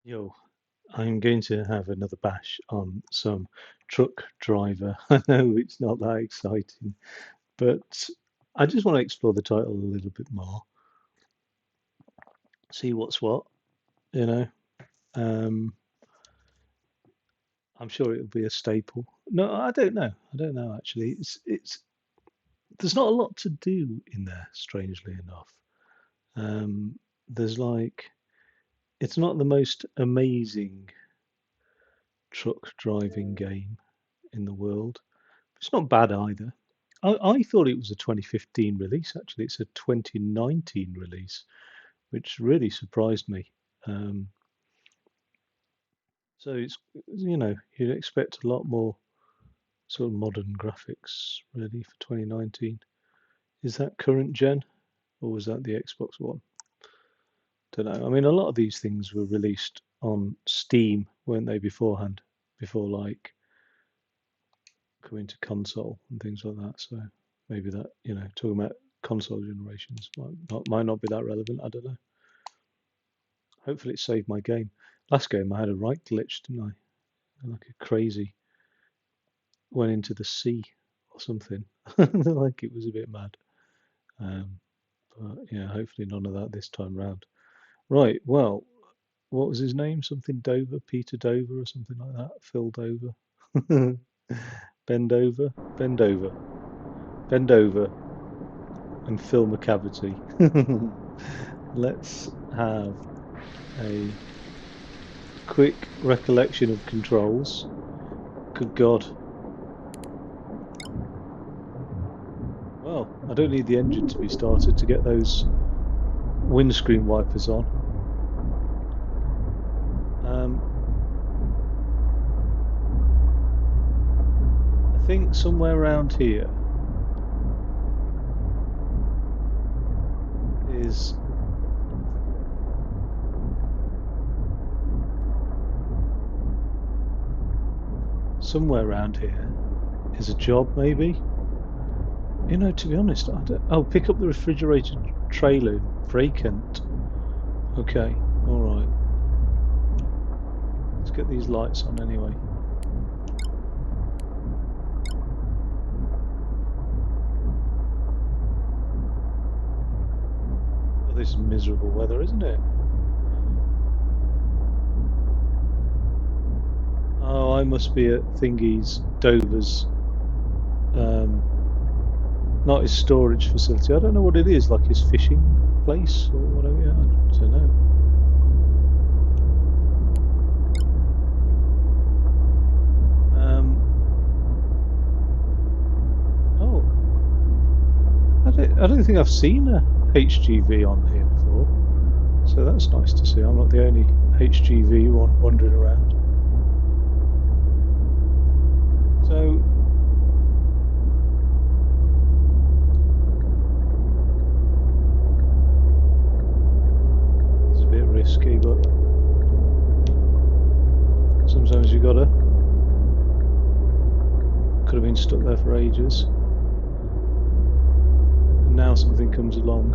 Yo, I'm going to have another bash on some truck driver. I know it's not that exciting, but I just want to explore the title a little bit more, see what's what, you know. Um, I'm sure it'll be a staple. No, I don't know. I don't know actually. It's there's not a lot to do in there, strangely enough. There's like it's not the most amazing truck driving game in the world. It's not bad either. I thought it was a 2015 release. Actually, it's a 2019 release, which really surprised me. Um, so you'd expect a lot more sort of modern graphics really for 2019. Is that current gen or was that the Xbox One? Don't know. I mean, a lot of these things were released on Steam, weren't they, beforehand, before like coming to console and things like that. So maybe that, talking about console generations might not be that relevant. I don't know. Hopefully it saved my game. Last game I had a right glitch, didn't I? Like a crazy went into the sea or something. Like it was a bit mad. Um, but yeah, hopefully none of that this time round. Right, well, what was his name? Something Dover, Peter Dover or something like that. Phil Dover. Bend over, bend over, bend over, and fill the cavity. Let's have a quick recollection of controls. Good God. Well, I don't need the engine to be started to get those windscreen wipers on. I think somewhere around here is a job, maybe. To be honest, I don't. Oh, pick up the refrigerated trailer, vacant. Okay, all right. Let's get these lights on anyway. Oh, this is miserable weather, isn't it? Oh, I must be at Thingy's, Dover's, not his storage facility. I don't know what it is, like his fishing place or whatever. Yeah, I don't know. Oh, I don't think I've seen a HGV on here before, so that's nice to see. I'm not the only HGV wandering around. So it's a bit risky, but sometimes you gotta. Could have been stuck there for ages. And now something comes along.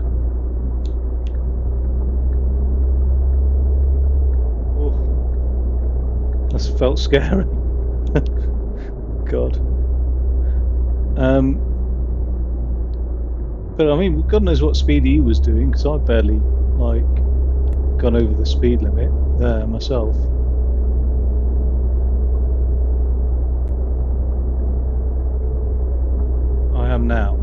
Oh, that's felt scary. God. But I mean, God knows what speed he was doing because I barely like gone over the speed limit there myself. I am now.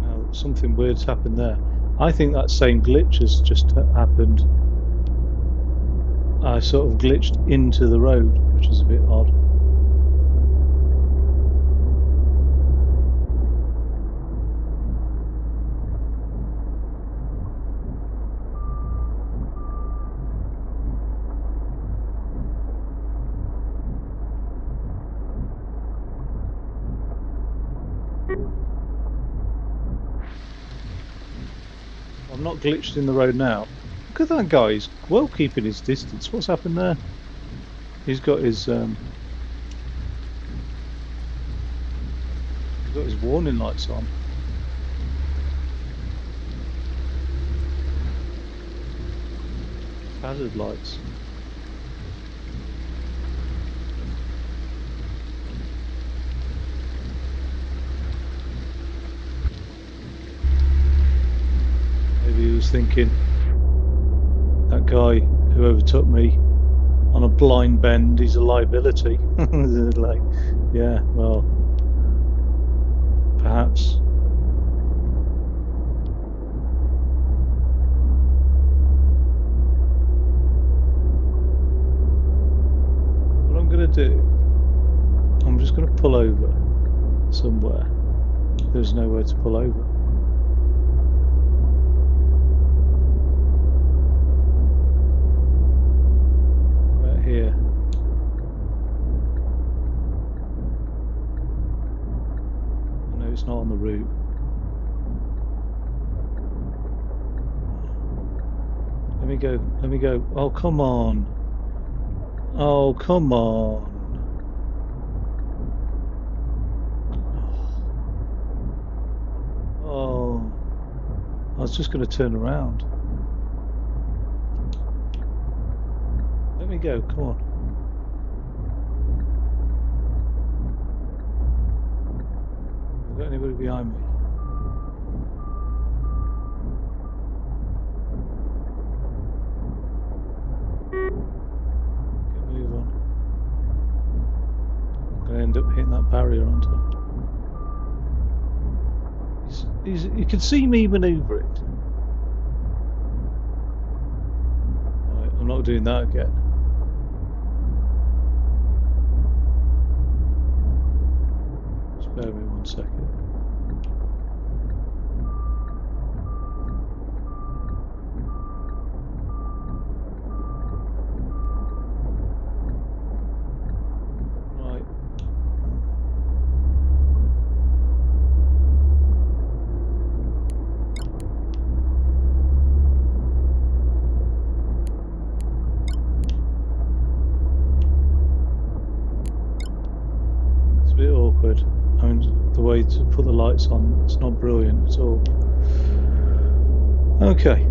Now something weird's happened there. I think that same glitch has just happened. I sort of glitched into the road, which is a bit odd. I'm not glitched in the road now. Look at that guy, he's well keeping his distance. What's happened there? He's got his He's got his warning lights on. Hazard lights. Maybe he was thinking, that guy who overtook me on a blind bend, he's a liability. Like, yeah, well, perhaps. What I'm going to do, I'm just going to pull over somewhere. There's nowhere to pull over. Right here. I know it's not on the route. Let me go, let me go. Oh, come on. Oh, come on. Oh, I was just going to turn around. Let me go, come on. Have I got anybody behind me? Get a move on. I'm going to end up hitting that barrier, aren't I? You can see me manoeuvring. Right, I'm not doing that again. Just bear with me 1 second. Right. It's a bit awkward. I mean, the way to put the lights on, it's not brilliant at all. Okay.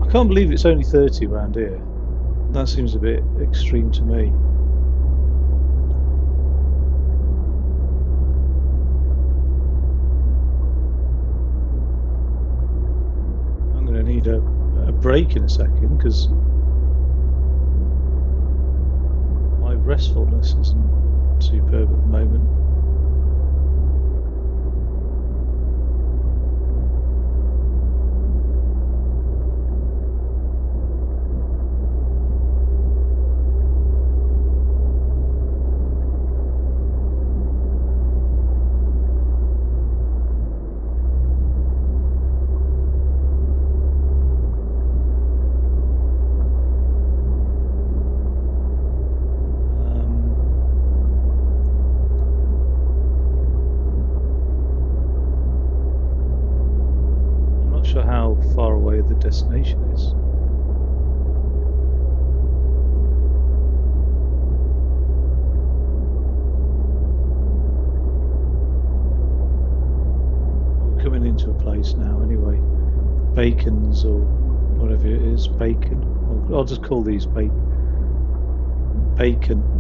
I can't believe it's only 30 around here. That seems a bit extreme to me. I'm going to need a break in a second because my restfulness isn't superb at the moment. How far away the destination is. We're coming into a place now anyway. Bacon's or whatever it is, bacon. I'll just call these bacon,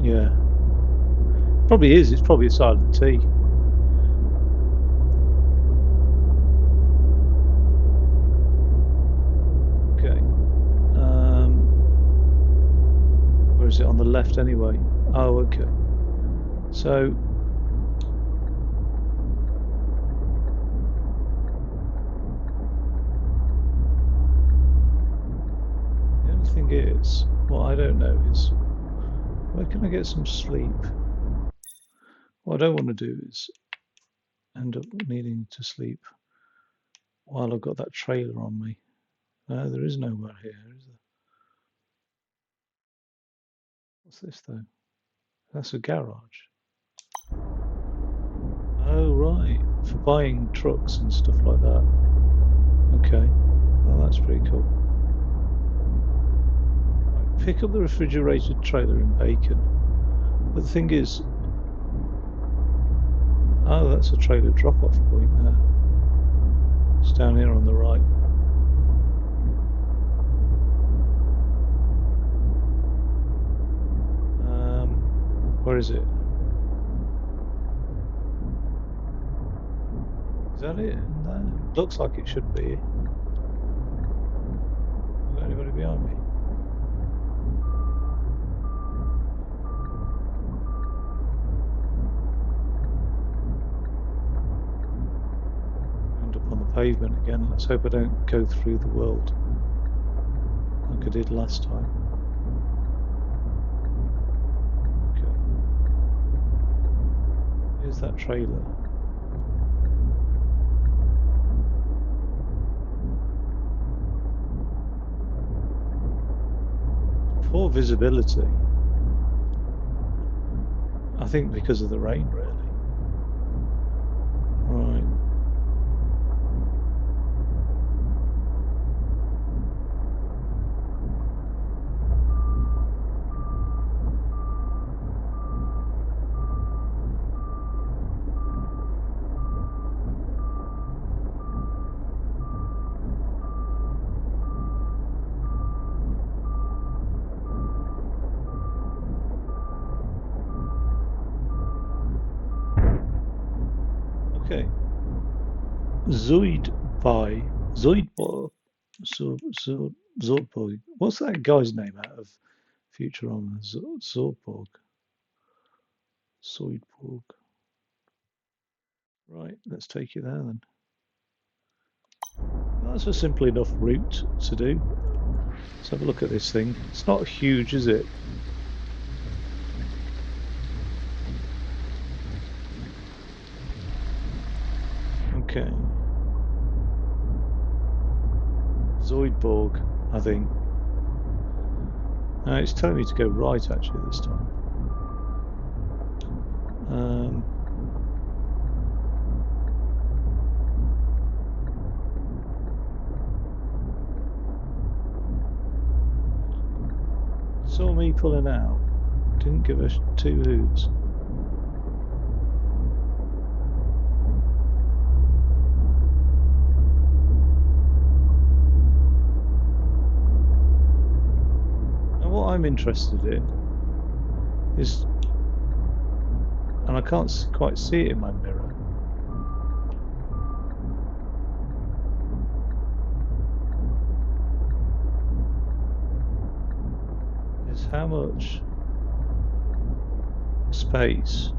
yeah. Probably is, it's probably a silent T. Or is it on the left anyway? Oh, okay. So the only thing is, what I don't know is, where can I get some sleep? What I don't want to do is end up needing to sleep while I've got that trailer on me. No, there is nowhere here, is there? What's this though? That's a garage. Oh, right. For buying trucks and stuff like that. Okay. Well, that's pretty cool. Right, pick up the refrigerated trailer in Bacon. But the thing is, Oh, that's a trailer drop-off point there. It's down here on the right. Where is it? Is that it? No, looks like it should be. Is there anybody behind me? End up on the pavement again. Let's hope I don't go through the world like I did last time. Okay. Here's that trailer. Poor visibility. I think because of the rain, really. Right. Okay. Zoidberg. Zoidberg. What's that guy's name out of Futurama? Zoidberg. Zoidberg. Right, let's take it there then. That's a simple enough route to do. Let's have a look at this thing. It's not huge, is it? Okay. Zoidberg, I think. It's telling me to go right actually this time. Saw me pulling out. Didn't give us two hoots. Now what I'm interested in is, and I can't quite see it in my mirror, is how much space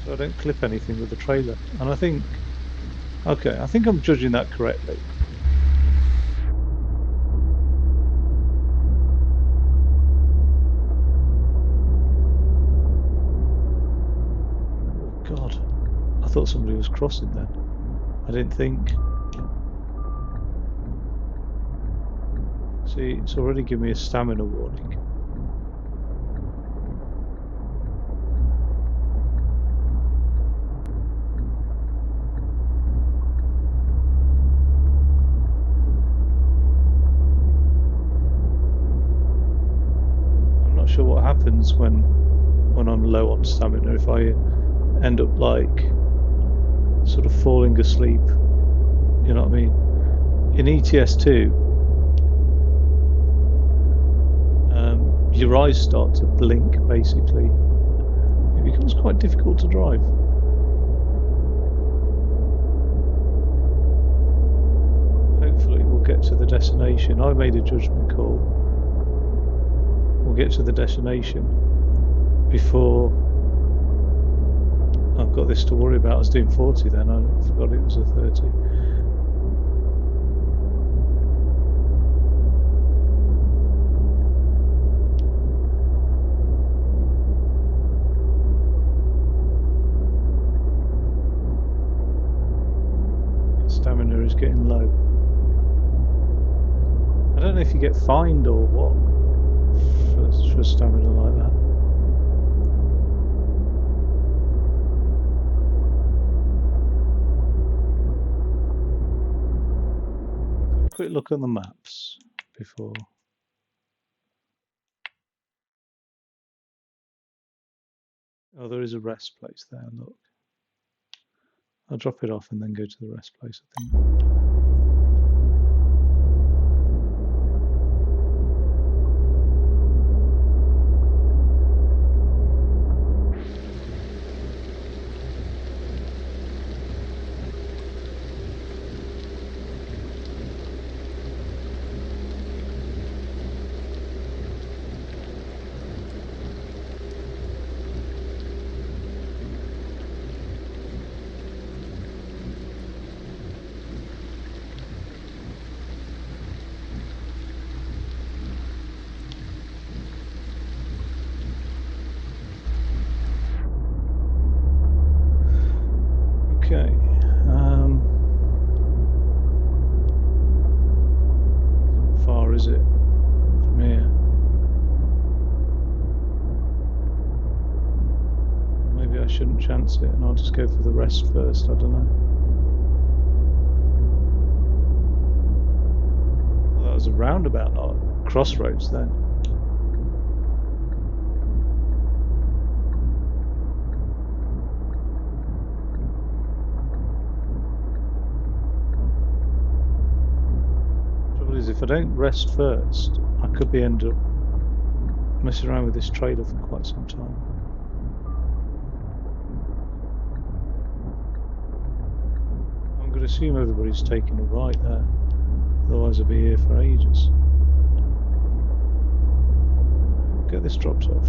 so I don't clip anything with the trailer. And I think, okay, I think I'm judging that correctly. Oh God, I thought somebody was crossing then. I didn't think. See, it's already given me a stamina warning. I'm not sure what happens when I'm low on stamina, if I end up like sort of falling asleep. You know what I mean? In ETS2, your eyes start to blink basically. It becomes quite difficult to drive. Hopefully we'll get to the destination. I made a judgment call. We'll get to the destination before I've got this to worry about. I was doing 40 then, I forgot it was a 30. Stamina is getting low. I don't know if you get fined or what for stamina like that. Have a quick look at the maps before. Oh, there is a rest place there, look. I'll drop it off and then go to the rest place, I think. Okay. How far is it from here? Maybe I shouldn't chance it and I'll just go for the rest first, I don't know. Well, that was a roundabout, not a crossroads then. Trouble is, if I don't rest first, I could end up messing around with this trailer for quite some time. I'm going to assume everybody's taking a right there, otherwise I'll be here for ages. Get this dropped off.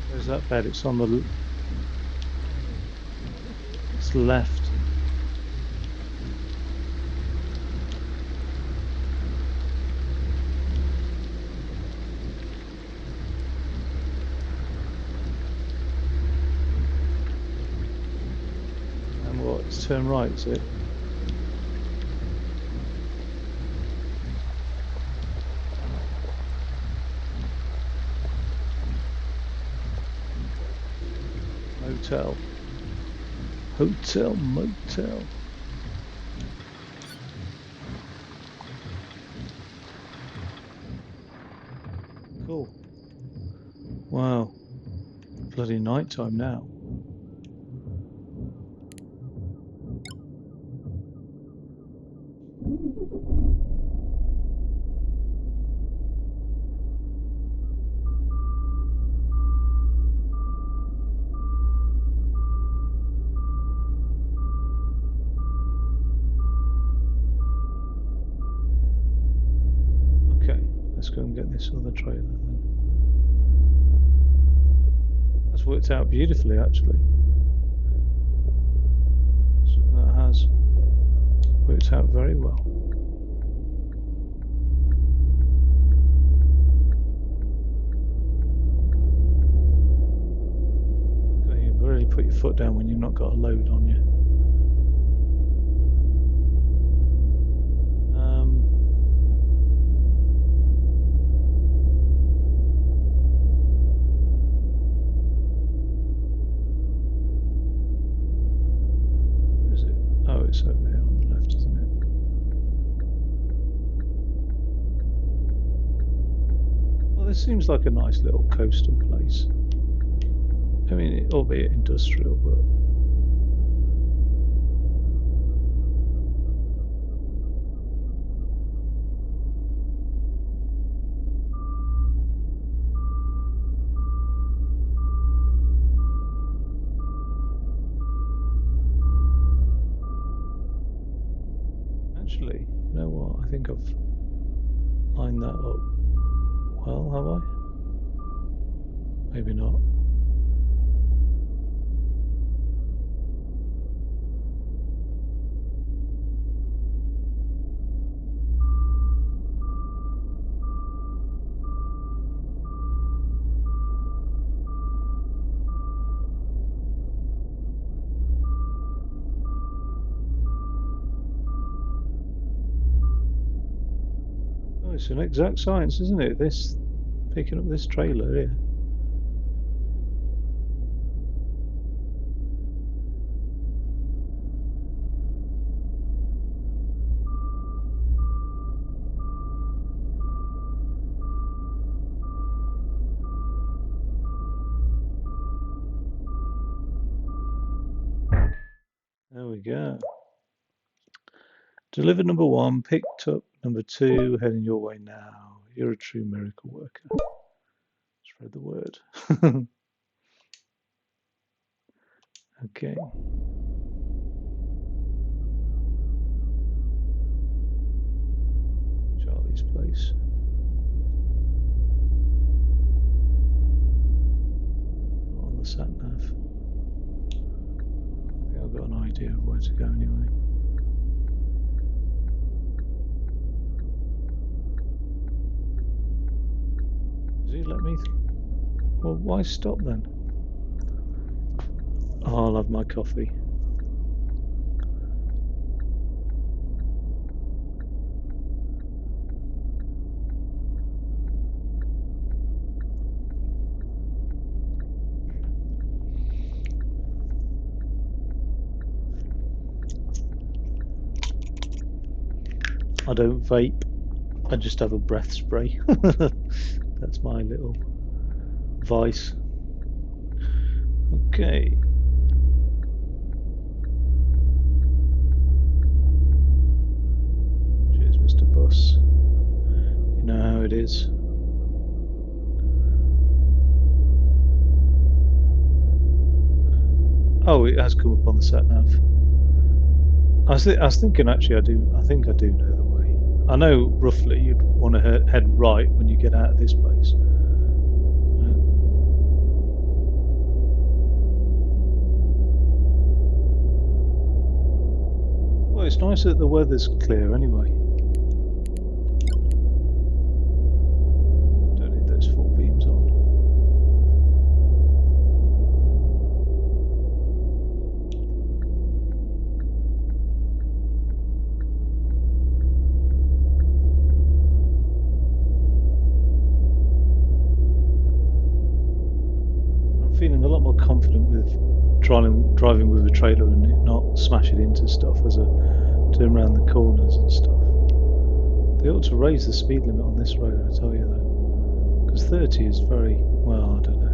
Where's that bed? It's on the... It's left. And what? It's turn right, is it? Hotel. Hotel, motel. Cool. Wow. Bloody night time now. Okay, let's go and get this other trailer then. That's worked out beautifully, actually. So that has worked out very well. You really put your foot down when you've not got a load on you. Where is it? Oh, it's over here on the left, isn't it? Well, this seems like a nice little coastal place. I mean, albeit industrial, but... Actually, you know what? I think I've lined that up well, have I? Maybe not. it's an exact science, isn't it? This picking up this trailer here. There we go. Delivered number 1, picked up number 2, heading your way now. You're a true miracle worker. Spread the word. Okay. Charlie's place. Not on the sat nav. I think I've got an idea of where to go anyway. Does he let me? Well, why stop then? Oh, I'll have my coffee. I don't vape. I just have a breath spray. That's my little vice. Okay. Cheers, Mr. Bus. You know how it is. Oh, it has come up on the sat nav. I was thinking actually, I think I do know the way. I know roughly you'd want to head right when you get out of this place. Well, it's nice that the weather's clear anyway. Don't need those full beams on. I'm feeling a lot more confident with driving with a trailer and it not smashing into stuff as I turn around the corners and stuff. They ought to raise the speed limit on this road, I tell you though, because 30 is very, well, I don't know.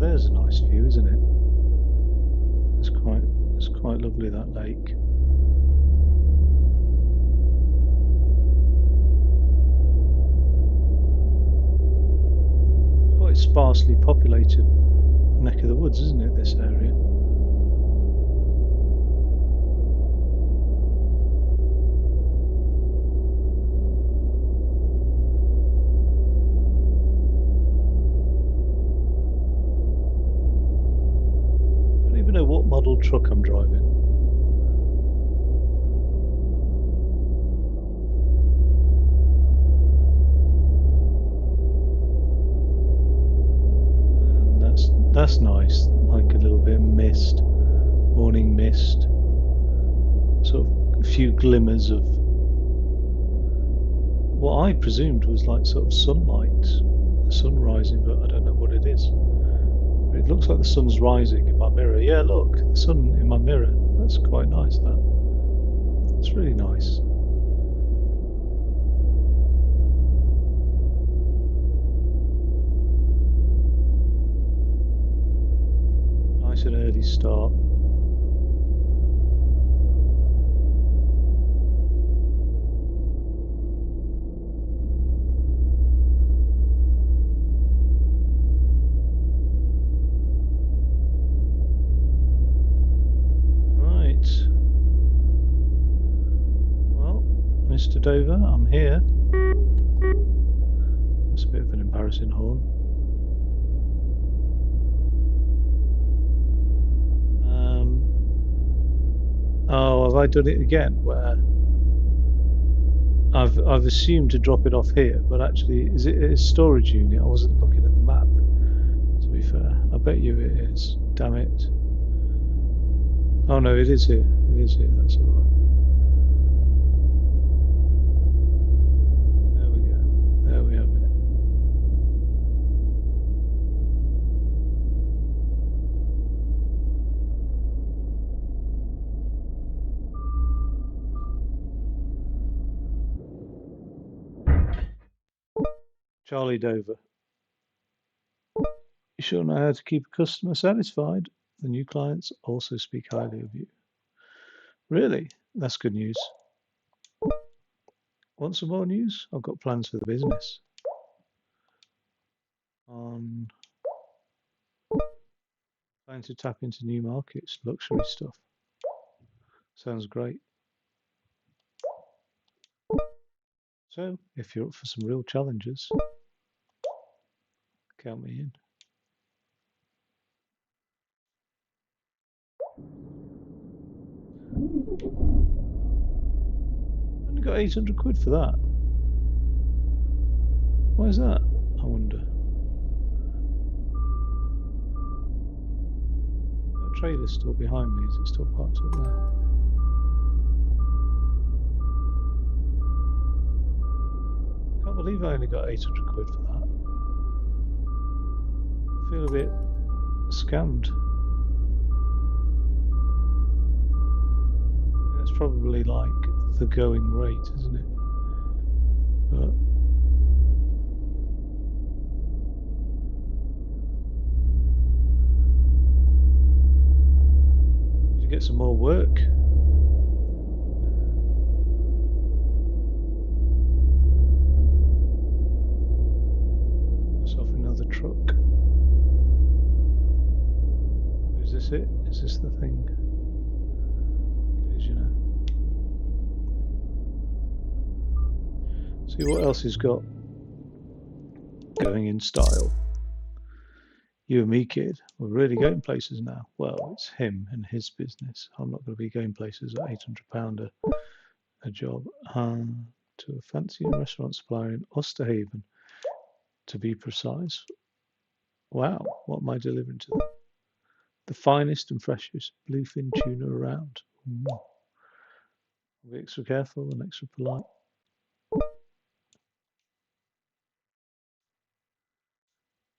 There's a nice view, isn't it? It's quite lovely, that lake. It's quite sparsely populated neck of the woods, isn't it, this area? I don't even know what model truck I'm driving. That's nice, like a little bit of mist, morning mist, sort of a few glimmers of what I presumed was like sort of sunlight, the sun rising, but I don't know what it is. It looks like the sun's rising in my mirror. Yeah, look, the sun in my mirror. That's quite nice, that. It's really nice. Nice and early start. Right. Well, Mr. Dover, I'm here. That's a bit of an embarrassing horn. I done it again where I've assumed to drop it off here, but actually, is it a storage unit? I wasn't looking at the map, to be fair. I bet you it is. Damn it. Oh no, it is here. It is here, that's alright. There we go. There we have it. Charlie Dover. You sure know how to keep a customer satisfied. The new clients also speak highly of you. Really? That's good news. Want some more news? I've got plans for the business. Trying to tap into new markets, luxury stuff. Sounds great. So, if you're up for some real challenges, count me in. Only got 800 quid for that. Why is that? I wonder. That trailer's still behind me. Is it still parked up there? Can't believe I only got 800 quid for that. I feel a bit scammed. That's probably like the going rate, isn't it? But need to get some more work. Myself another truck. Is this it? Is this the thing? It is, you know. See what else he's got going in style. You and me, kid, we're really going places now. Well, it's him and his business. I'm not going to be going places at £800 a job. To a fancy restaurant supplier in Osterhaven, to be precise. Wow, what am I delivering to them? The finest and freshest bluefin tuna around. I'll be extra careful and extra polite.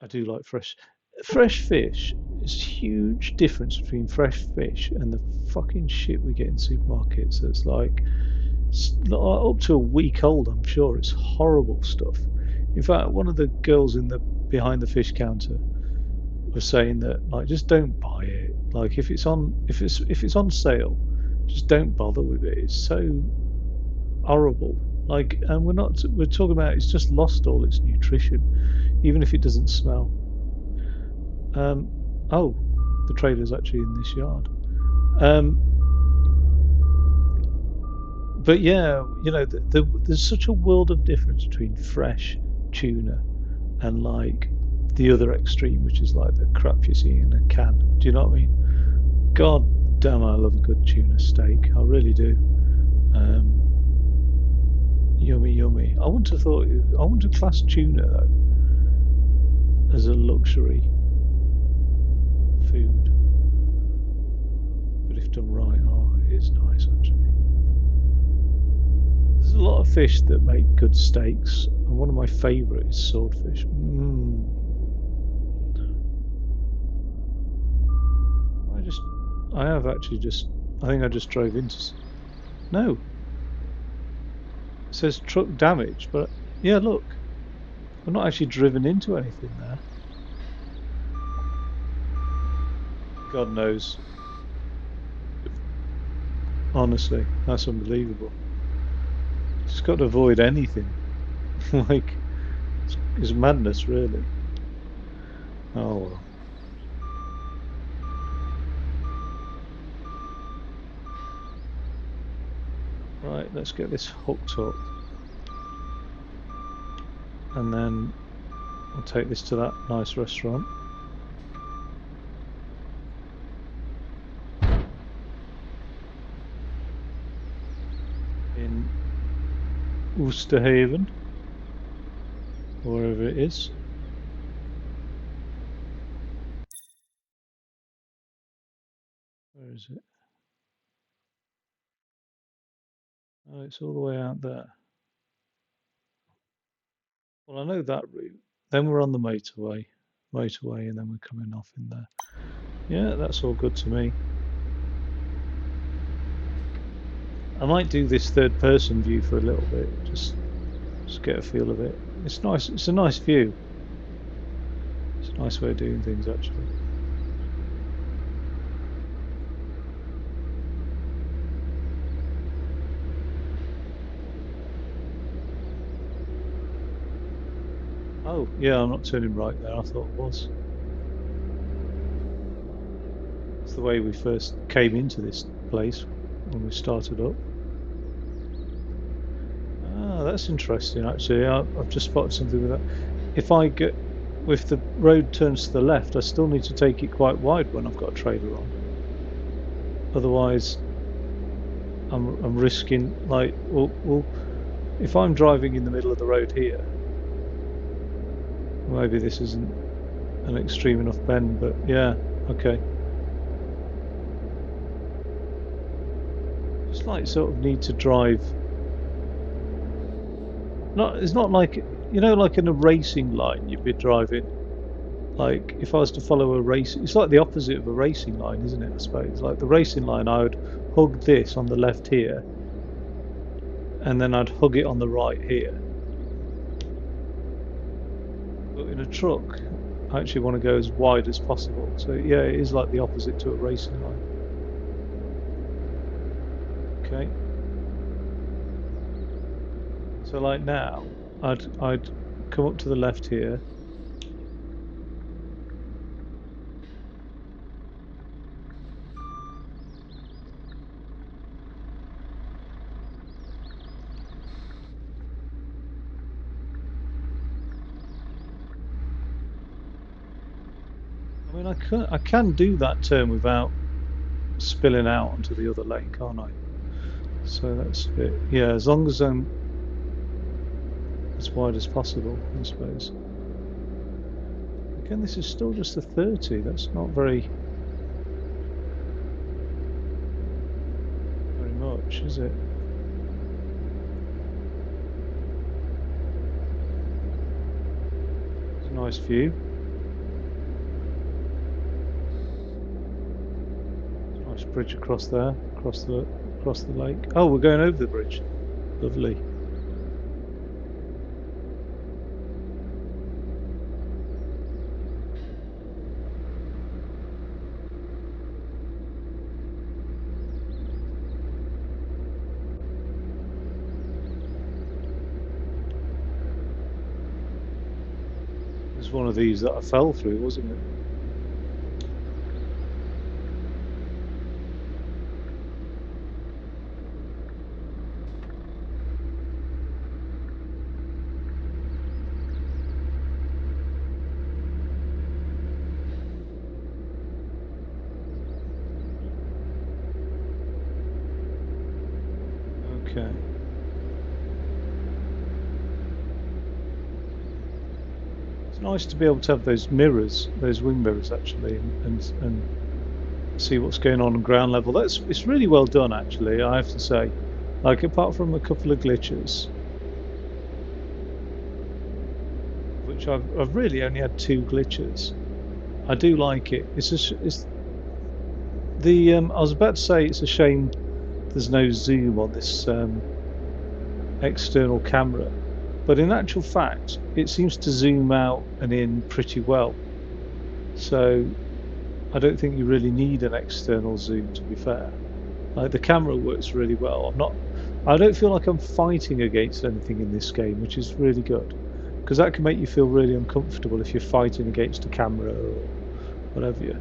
I do like fresh fish. There's a huge difference between fresh fish and the fucking shit we get in supermarkets. That's like up to a week old. I'm sure it's horrible stuff. In fact, one of the girls in the behind the fish counter was saying that like just don't buy it. Like if it's on sale, just don't bother with it. It's so horrible. Like, and we're talking about it's just lost all its nutrition, even if it doesn't smell. Oh, the trailer's actually in this yard. But yeah, you know, there's such a world of difference between fresh tuna and like the other extreme, which is like the crap you see in a can. Do you know what I mean? God damn, I love a good tuna steak. I really do. Yummy, yummy. I wouldn't have class tuna though as a luxury food, but if done right, oh, it is nice actually. There's a lot of fish that make good steaks, and one of my favourite is swordfish. I think I just drove into. No, it says truck damage, but yeah, look, I've not actually driven into anything there. God knows. Honestly, that's unbelievable. Just got to avoid anything. Like, it's madness, really. Oh well. Right, let's get this hooked up. And then I'll take this to that nice restaurant. Oosterhaven, or wherever it is. Where is it? Oh, it's all the way out there. Well, I know that route. Then we're on the motorway, and then we're coming off in there. Yeah, that's all good to me. I might do this third-person view for a little bit, just get a feel of it. It's nice. It's a nice view. It's a nice way of doing things, actually. Oh, yeah, I'm not turning right there. I thought it was. It's the way we first came into this place when we started up. Ah, that's interesting, actually. I've just spotted something with that. If the road turns to the left, I still need to take it quite wide when I've got a trailer on. Otherwise, I'm risking like, well, if I'm driving in the middle of the road here, maybe this isn't an extreme enough bend, but yeah, okay. Just like sort of need to drive. It's not like, like in a racing line you'd be driving. Like if I was to follow a race, it's like the opposite of a racing line, isn't it? I suppose. Like the racing line, I would hug this on the left here, and then I'd hug it on the right here. But in a truck, I actually want to go as wide as possible. So yeah, it is like the opposite to a racing line. Okay. So like now, I'd come up to the left here. I mean, I can do that turn without spilling out onto the other lane, can't I? So that's a bit, yeah, as long as I'm as wide as possible, I suppose. Again, this is still just a 30. That's not very much, is it? It's a nice view. Nice bridge across there, across the lake. Oh, we're going over the bridge. Lovely. It's one of these that I fell through, wasn't it? Okay. It's nice to be able to have those mirrors, those wing mirrors actually, and see what's going on ground level. It's really well done actually, I have to say. Like apart from a couple of glitches, which I've really only had 2 glitches. I do like it. It's the I was about to say it's a shame there's no zoom on this external camera, but in actual fact it seems to zoom out and in pretty well. So I don't think you really need an external zoom, to be fair. Like the camera works really well. I don't feel like I'm fighting against anything in this game, which is really good, because that can make you feel really uncomfortable if you're fighting against a camera or whatever you.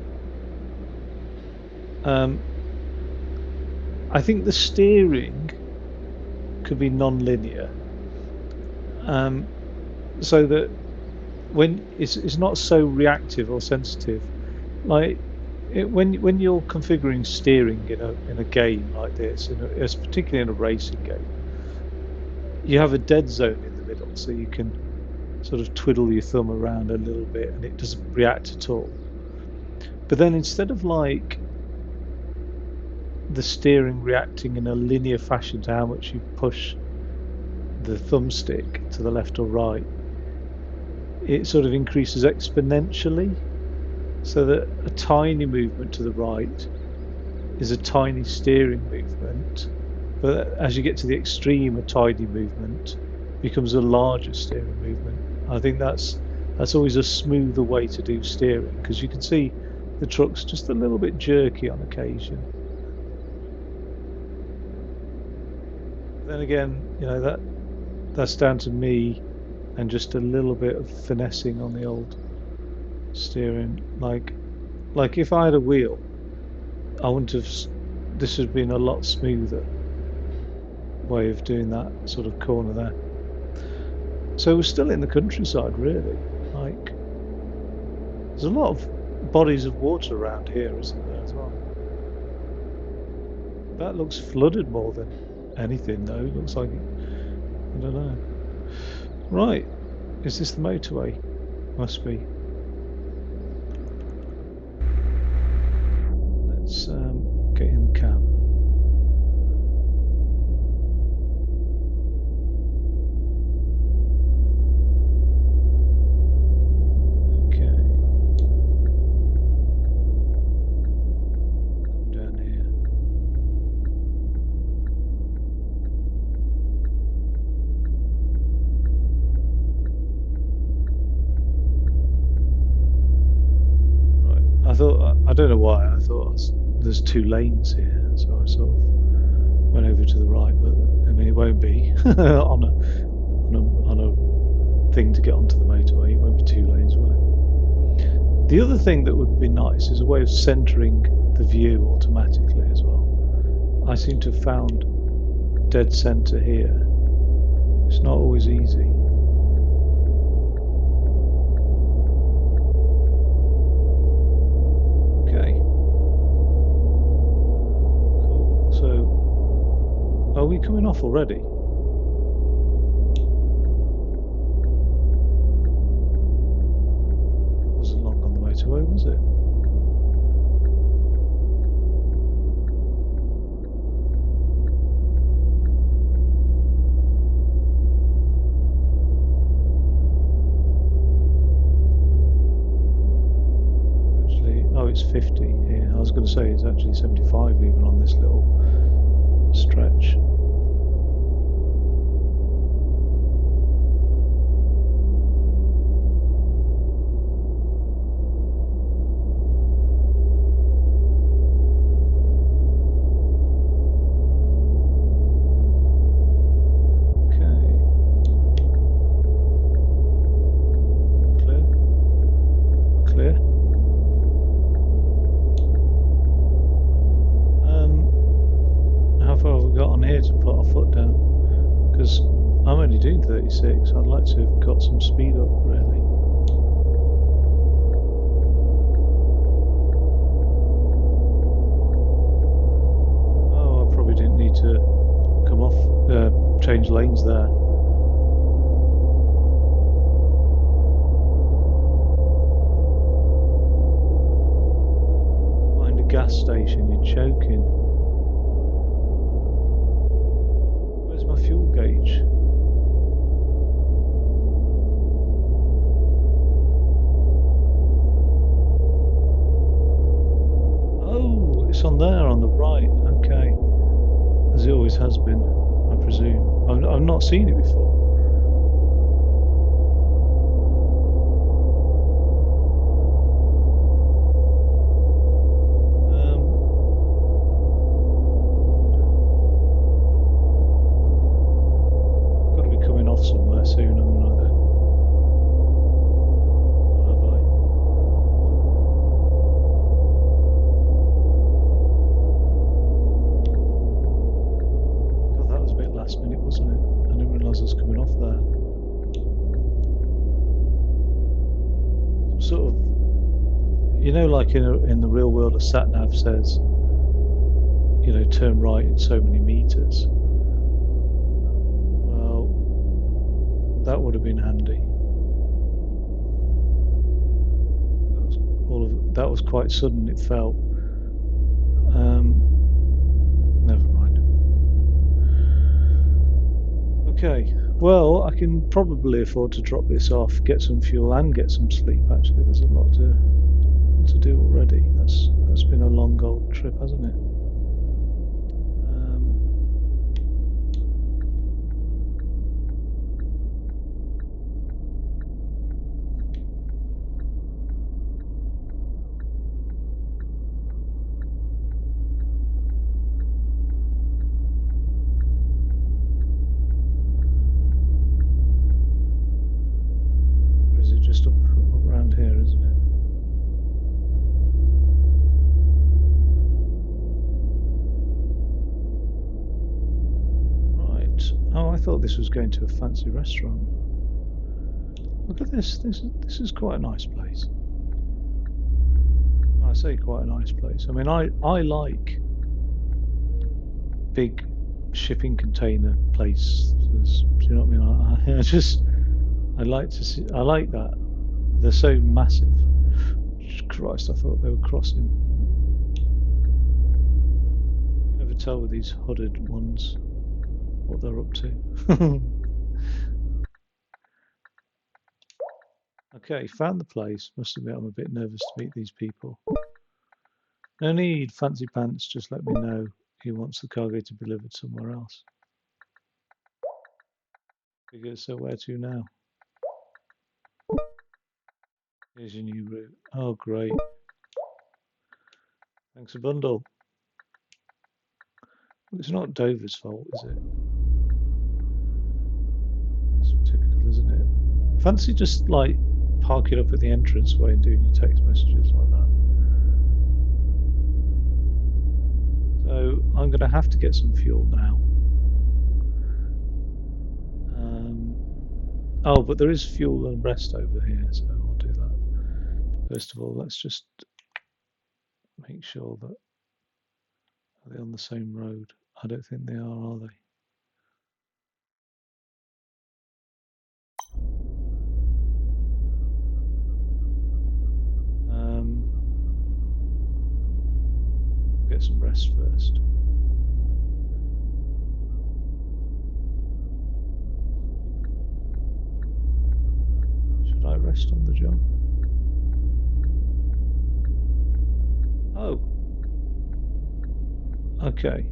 I think the steering could be non-linear, so that when it's not so reactive or sensitive. Like when you're configuring steering in a game like this, particularly in a racing game, you have a dead zone in the middle, so you can sort of twiddle your thumb around a little bit and it doesn't react at all. But then instead of like the steering reacting in a linear fashion to how much you push the thumbstick to the left or right, it sort of increases exponentially, so that a tiny movement to the right is a tiny steering movement, but as you get to the extreme, a tiny movement becomes a larger steering movement. I think that's always a smoother way to do steering, because you can see the truck's just a little bit jerky on occasion. Then again, that's down to me and just a little bit of finessing on the old steering. Like if I had a wheel, I wouldn't have. This would have been a lot smoother way of doing that sort of corner there. So we're still in the countryside, really. Like there's a lot of bodies of water around here, isn't there, as well? That looks flooded more than anything, though. It looks like I don't know. Right, is this the motorway? Must be. Let's get in the cab. Okay. Come down here. Right. I don't know why. There's two lanes here, so I sort of went over to the right, but I mean it won't be on a thing to get onto the motorway. It won't be two lanes, will it? The other thing that would be nice is a way of centering the view automatically as well. I seem to have found dead center here. It's not always easy. Okay. Cool. So, are we coming off already? Wasn't long on the motorway, was it? It's 50 here. I was going to say it's actually 75 even on this little stretch. To put our foot down, because I'm only doing 36. I'd like to have got some speed up, really. Oh, I probably didn't need to come off, change lanes there. Find a gas station, you're joking. Fuel gauge. Oh, it's on there on the right. Okay, as it always has been, I presume. I've not seen it before. Somewhere soon, haven't I? Then, have I? God, that was a bit last minute, wasn't it? I didn't realise I was coming off there. Some sort of, like in the real world, a sat nav says, turn right in so many meters. Well, That would have been handy. That was quite sudden. It felt. Never mind. Okay. Well, I can probably afford to drop this off, get some fuel, and get some sleep. Actually, there's a lot to do already. That's been a long old trip, hasn't it? Or is it just up around here, isn't it? Right. Oh, I thought this was going to a fancy restaurant. Look at this. This is quite a nice place. I say quite a nice place. I mean, I like big shipping container places. Do you know what I mean? I like to see. I like that. They're so massive. Christ, I thought they were crossing. You can never tell with these hooded ones what they're up to. Okay, found the place. Must admit, I'm a bit nervous to meet these people. No need, fancy pants. Just let me know he wants the cargo to be delivered somewhere else. Because so where to now? Here's your new route. Oh, great. Thanks a bundle. Well, it's not Dover's fault, is it? It's typical, isn't it? Fancy just like parking up at the entranceway and doing your text messages like that. So I'm going to have to get some fuel now. Oh, but there is fuel and rest over here, so I'll do that. First of all, let's just make sure that are they on the same road? I don't think they are they? Get some rest first. Should I rest on the job? Oh. Okay.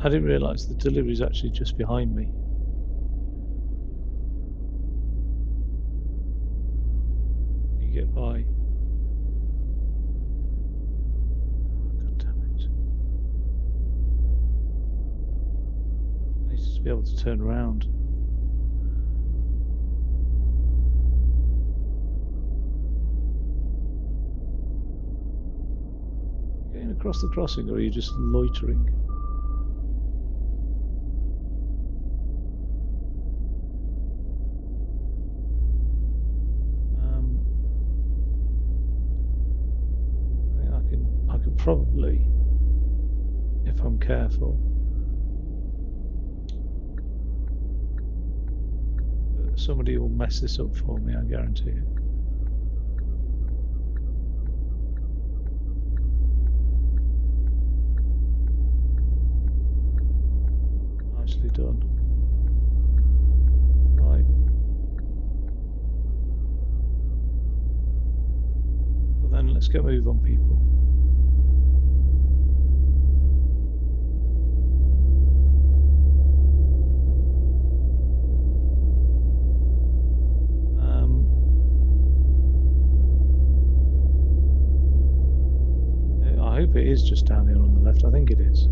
I didn't realise the delivery is actually just behind me. You get by. Oh, God damn it. I need to be able to turn around. Getting across the crossing, or are you just loitering? I could probably, if I'm careful, but somebody will mess this up for me, I guarantee it. Nicely done. Right. Well then, let's get move on, people. I hope it is just down here on the left. I think it is.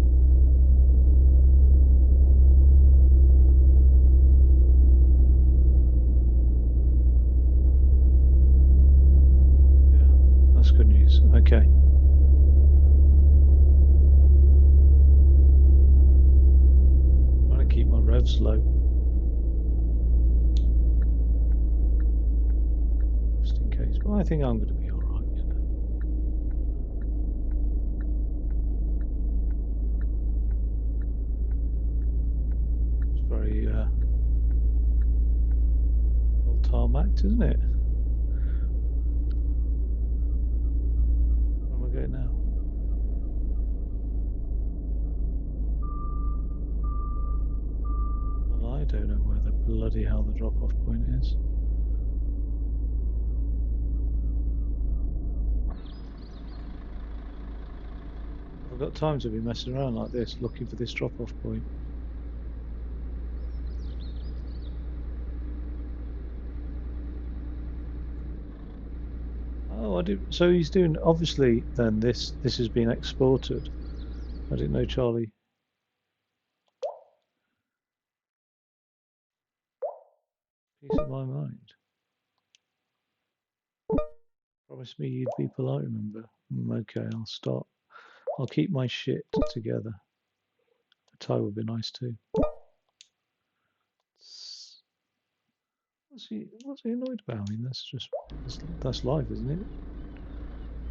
Yeah, that's good news. Okay. Trying to keep my revs low. Just in case. But I think I'm going to be alright, you know. It's very isn't it? Where am I going now? Well, I don't know where the bloody hell the drop-off point is. I've got time to be messing around like this, looking for this drop-off point. Oh, I did. So he's doing. Obviously, then this has been exported. I didn't know, Charlie. Piece of my mind. Promise me you'd be polite. Remember? Okay, I'll start. I'll keep my shit together. A tie would be nice too. What's he annoyed about? I mean, that's life, isn't it?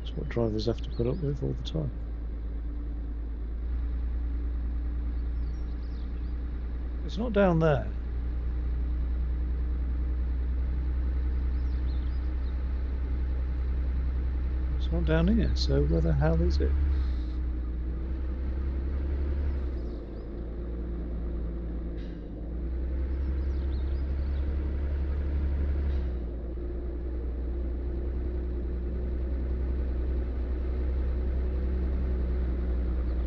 That's what drivers have to put up with all the time. It's not down there. It's not down here. So where the hell is it?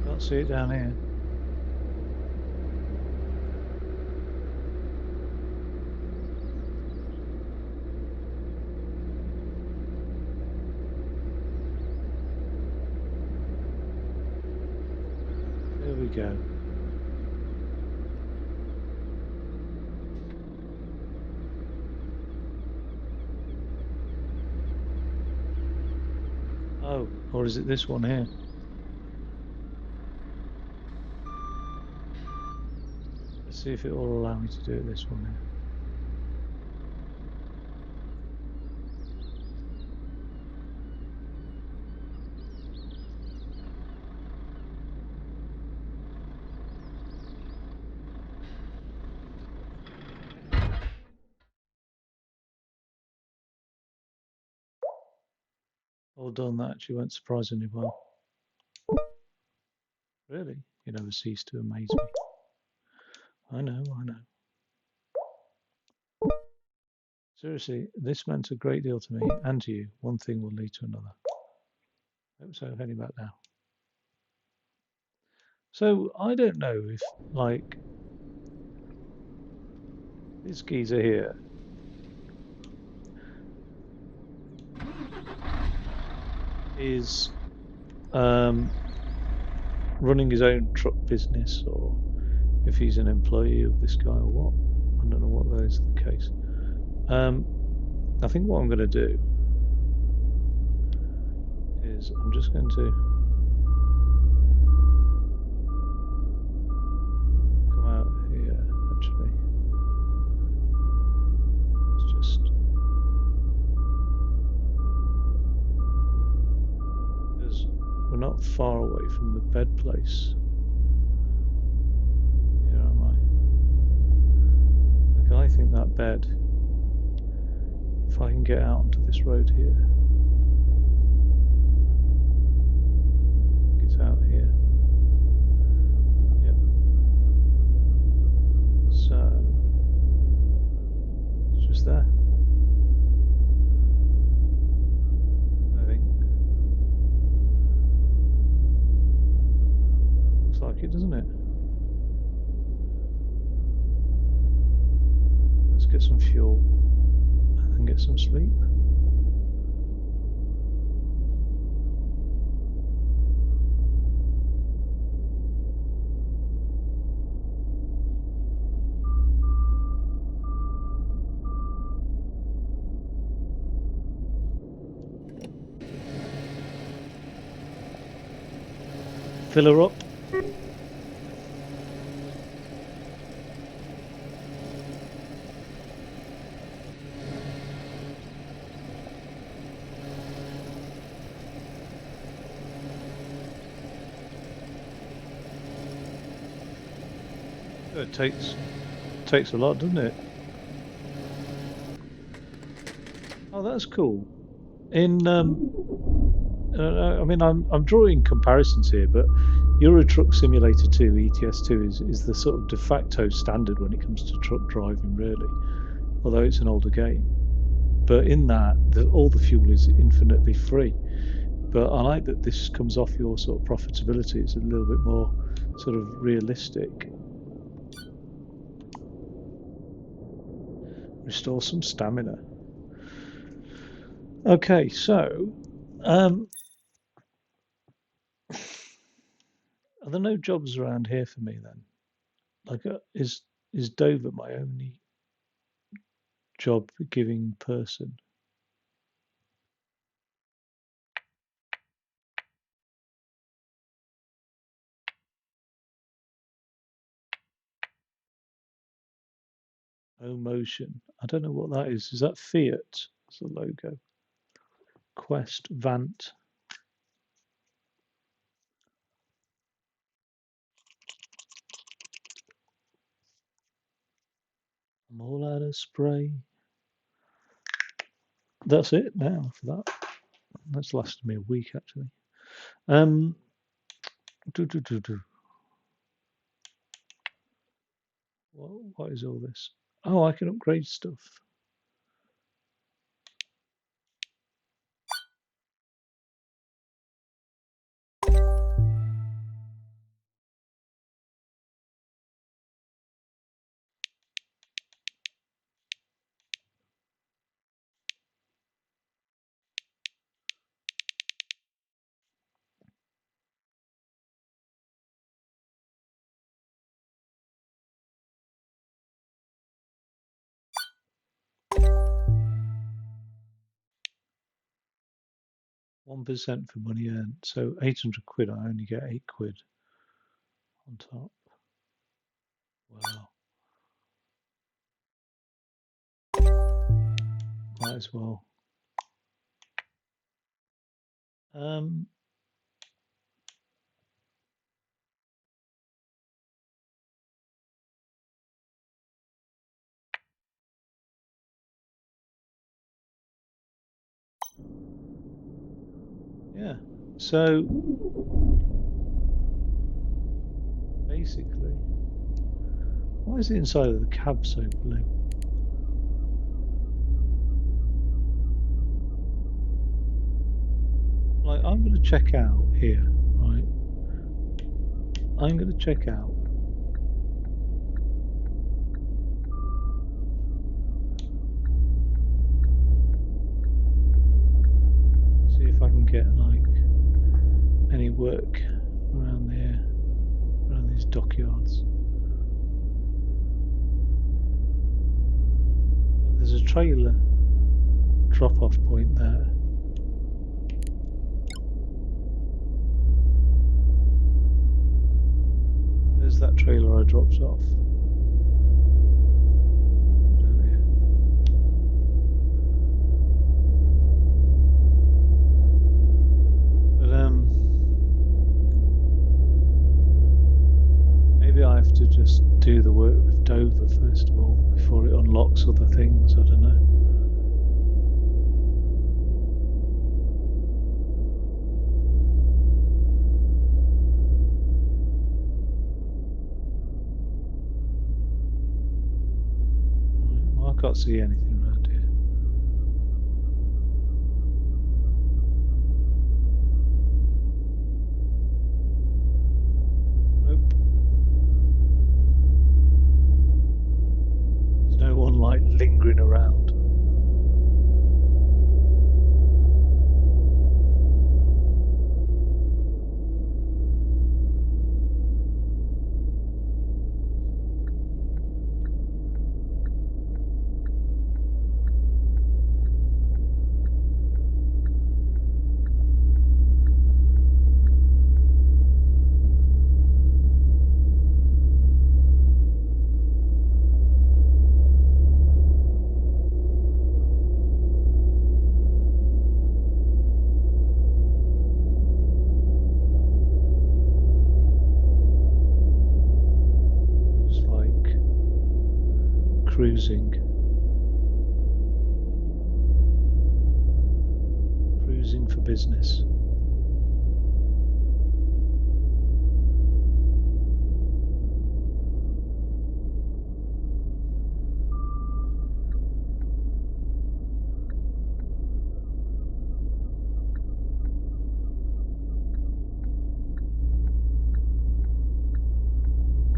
Can't see it down here. There we go. Oh, or is it this one here? Let's see if it will allow me to do it this one here. Well done, that actually went surprisingly well. Really? You never cease to amaze me. I know. Seriously, this meant a great deal to me and to you. One thing will lead to another. Hope so, heading back now. So, I don't know if, like, this geezer here is running his own truck business, or if he's an employee of this guy or what. I don't know what that is the case. I think what I'm going to do is I'm just going to come out here, actually. It's just because we're not far away from the bed place. Here am I? Look, I think that bed, if I can get out onto this road here, I think it's out here. Yep. So it's just there. I think. Looks like it, doesn't it? Let's get some fuel and then get some sleep. Fill her up. It takes a lot, doesn't it? Oh, that's cool. In I mean, I'm drawing comparisons here, but Euro Truck Simulator 2 ETS2 is the sort of de facto standard when it comes to truck driving, really. Although it's an older game, but in that, all the fuel is infinitely free. But I like that this comes off your sort of profitability. It's a little bit more sort of realistic. Restore some stamina. Okay, so are there no jobs around here for me then? Like, is Dover my only job giving person? Oh, motion. I don't know what that is. Is that Fiat? It's a logo. Quest Vant. I'm all out of spray. That's it now for that. That's lasted me a week actually. Um, do, do, do, do. What is all this? Oh, I can upgrade stuff. £1% for money earned. So 800 quid, I only get 8 quid on top. Wow. Might as well. Um, yeah. So basically, why is the inside of the cab so blue? Like, I'm going to check out here, right? I'm going to check out. See if I can get like any work around there, around these dockyards. There's a trailer drop-off point there. There's that trailer I dropped off. Down here. But maybe I have to just do the work with Dover first of all before it unlocks other things. I don't know. Right, well, I can't see anything around here. Nope. There's no one like lingering around. Just like cruising. business.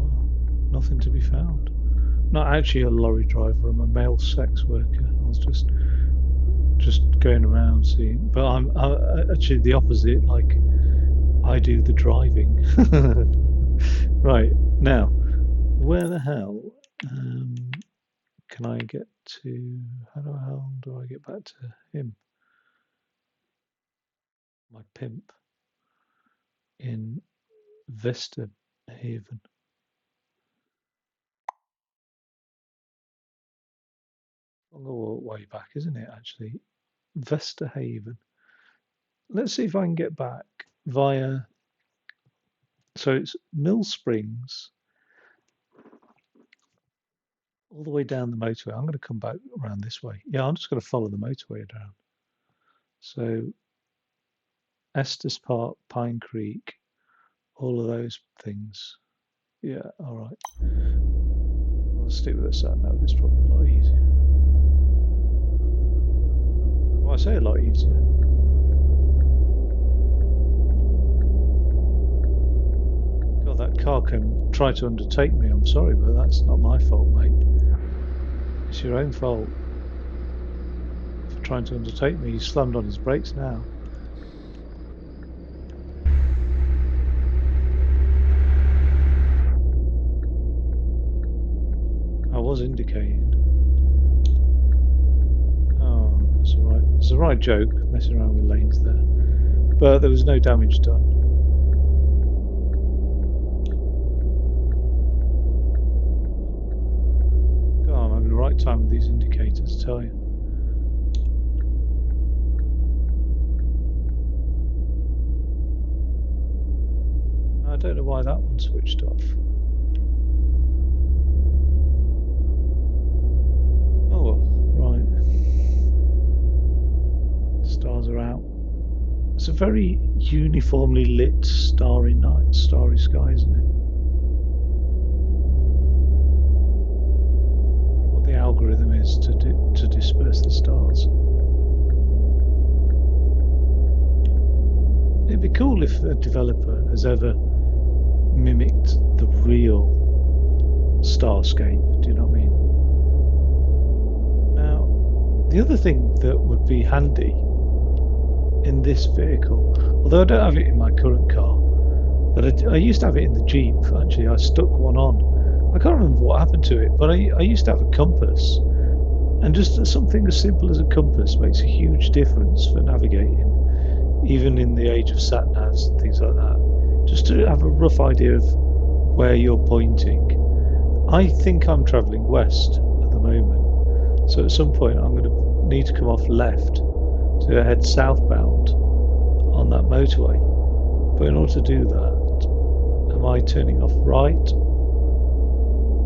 Oh, wow, nothing to be found. Not actually a lorry driver. I'm a male sex worker. I was just going around seeing, but actually the opposite. Like I do the driving. Right now, where the hell can I get to? How do I get back to him? My pimp in Vesta Haven. On the way back, isn't it? Actually, Vesta Haven. Let's see if I can get back via. So it's Mill Springs all the way down the motorway. I'm going to come back around this way. Yeah, I'm just going to follow the motorway down. So Estes Park, Pine Creek, all of those things. Yeah, all right. I'll stick with the sat nav. It's probably a lot easier. Well, I say a lot easier. God, that car can try to undertake me. I'm sorry, but that's not my fault, mate. It's your own fault for trying to undertake me. He's slammed on his brakes now. I was indicating. Oh, that's all right. It's the right joke, messing around with lanes there. But there was no damage done. God, I'm having the right time with these indicators, I tell you. I don't know why that one switched off. Oh well, right. Stars are out. It's a very uniformly lit, starry night, starry sky, isn't it? What the algorithm is to disperse the stars. It'd be cool if a developer has ever mimicked the real starscape. Do you know what I mean? Now, the other thing that would be handy in this vehicle, although I don't have it in my current car, but I used to have it in the Jeep. Actually, I stuck one on. I can't remember what happened to it, but I used to have a compass, and just something as simple as a compass makes a huge difference for navigating, even in the age of sat navs and things like that. Just to have a rough idea of where you're pointing. I think I'm travelling west at the moment, so at some point I'm going to need to come off left to head southbound on that motorway. But in order to do that, am I turning off right?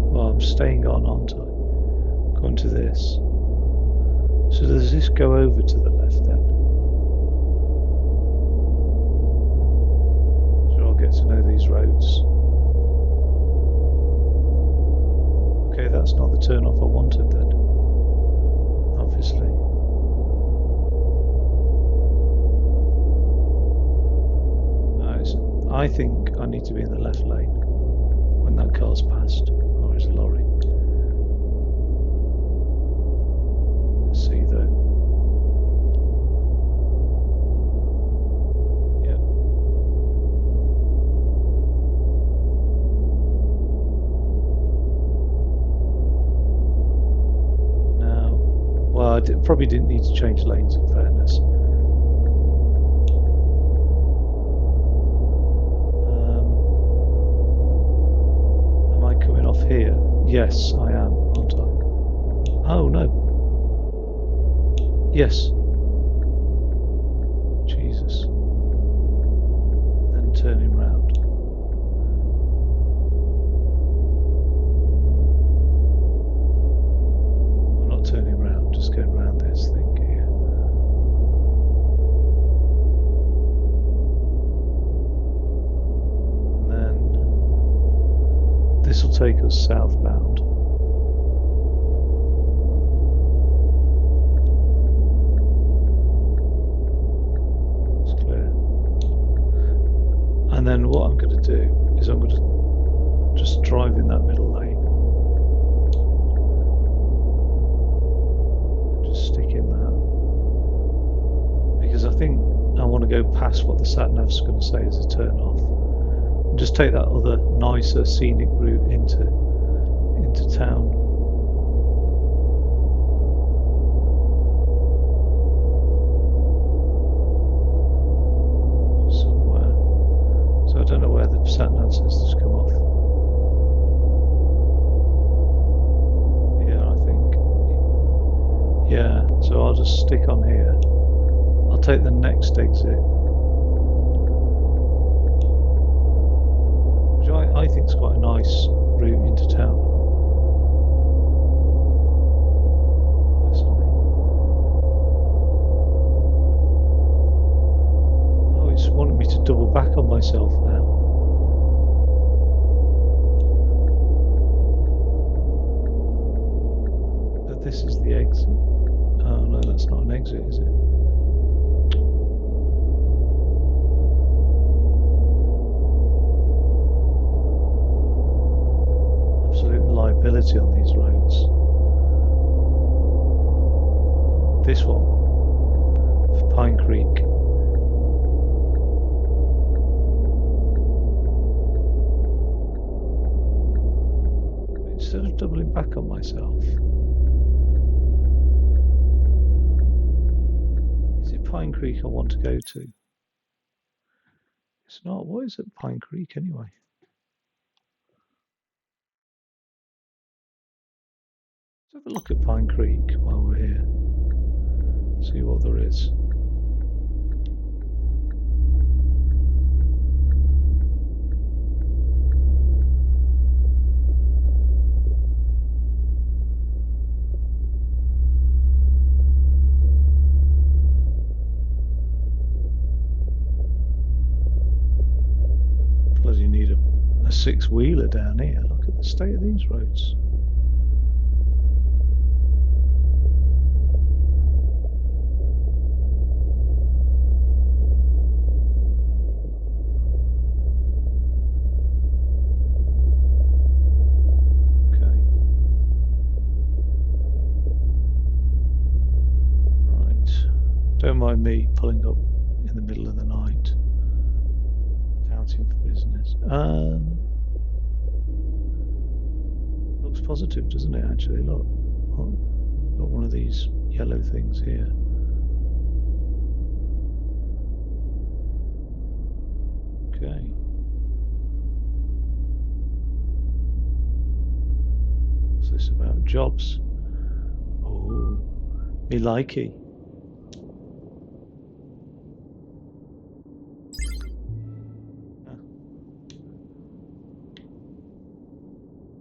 Well, I'm staying on, aren't I? Going to this. So does this go over to the left then? Sure, I'll get to know these roads. Okay, that's not the turn off I wanted then, obviously. I think I need to be in the left lane when that car's passed, or it's a lorry. Let's see though. Yeah. Now, well, I probably didn't need to change lanes in fairness. Here? Yes, I am, aren't I? Oh no. Yes. Jesus. And then turning round. I'm not turning round, just going round this thing here. This will take us southbound. It's clear. And then what I'm going to do is I'm going to just drive in that middle lane and just stick in that, because I think I want to go past what the sat nav's going to say as a turn off, and just take that other nicer scenic route into town. Somewhere. So I don't know where the sat nav says to come off. Yeah, I think. Yeah, so I'll just stick on here. I'll take the next exit, which I think is quite a nice route into town. Personally. Oh, it's wanting me to double back on myself now. But this is the exit. Oh no, that's not an exit, is it? Absolute liability on these roads. This one, for Pine Creek. Instead of doubling back on myself, is it Pine Creek I want to go to? It's not. What is it, Pine Creek anyway? Let's have a look at Pine Creek while we're here. See what there is. Bloody need a six-wheeler down here. Look at the state of these roads. Don't mind me pulling up in the middle of the night, touting for business. Looks positive, doesn't it? Actually, look, got one of these yellow things here. Okay. What's this about? Jobs. Oh, me likey.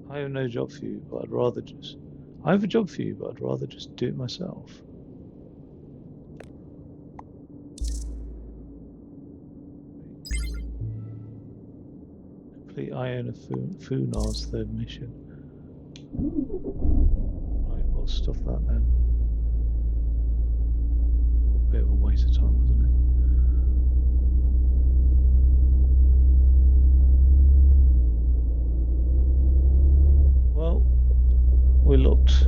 I have no job for you, but I'd rather just... I have a job for you, but I'd rather just do it myself. Complete Iona Funar's third mission. Right, we'll stuff that then. A bit of a waste of time, wasn't it? Well, we looked.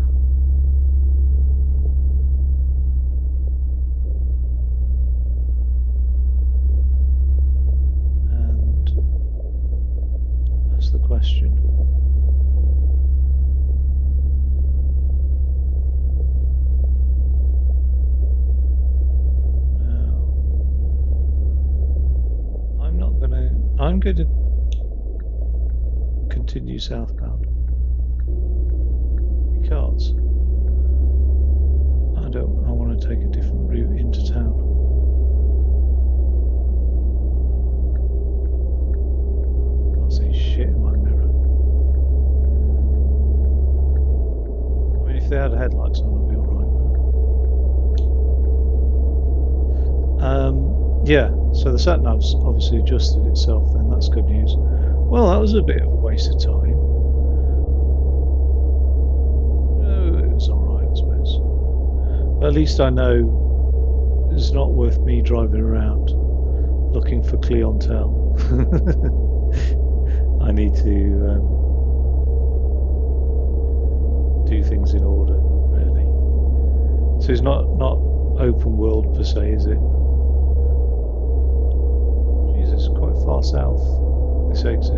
And that's the question. Now, I'm going to continue southbound. Because I want to take a different route into town. Can't see shit in my mirror. I mean, if they had headlights on, I'd be alright. Yeah, so the sat-nav's obviously adjusted itself then, that's good news. Well, that was a bit of a waste of time. At least I know it's not worth me driving around looking for clientele. I need to do things in order, really. So it's not open world per se, is it? Jesus, quite far south, this exit.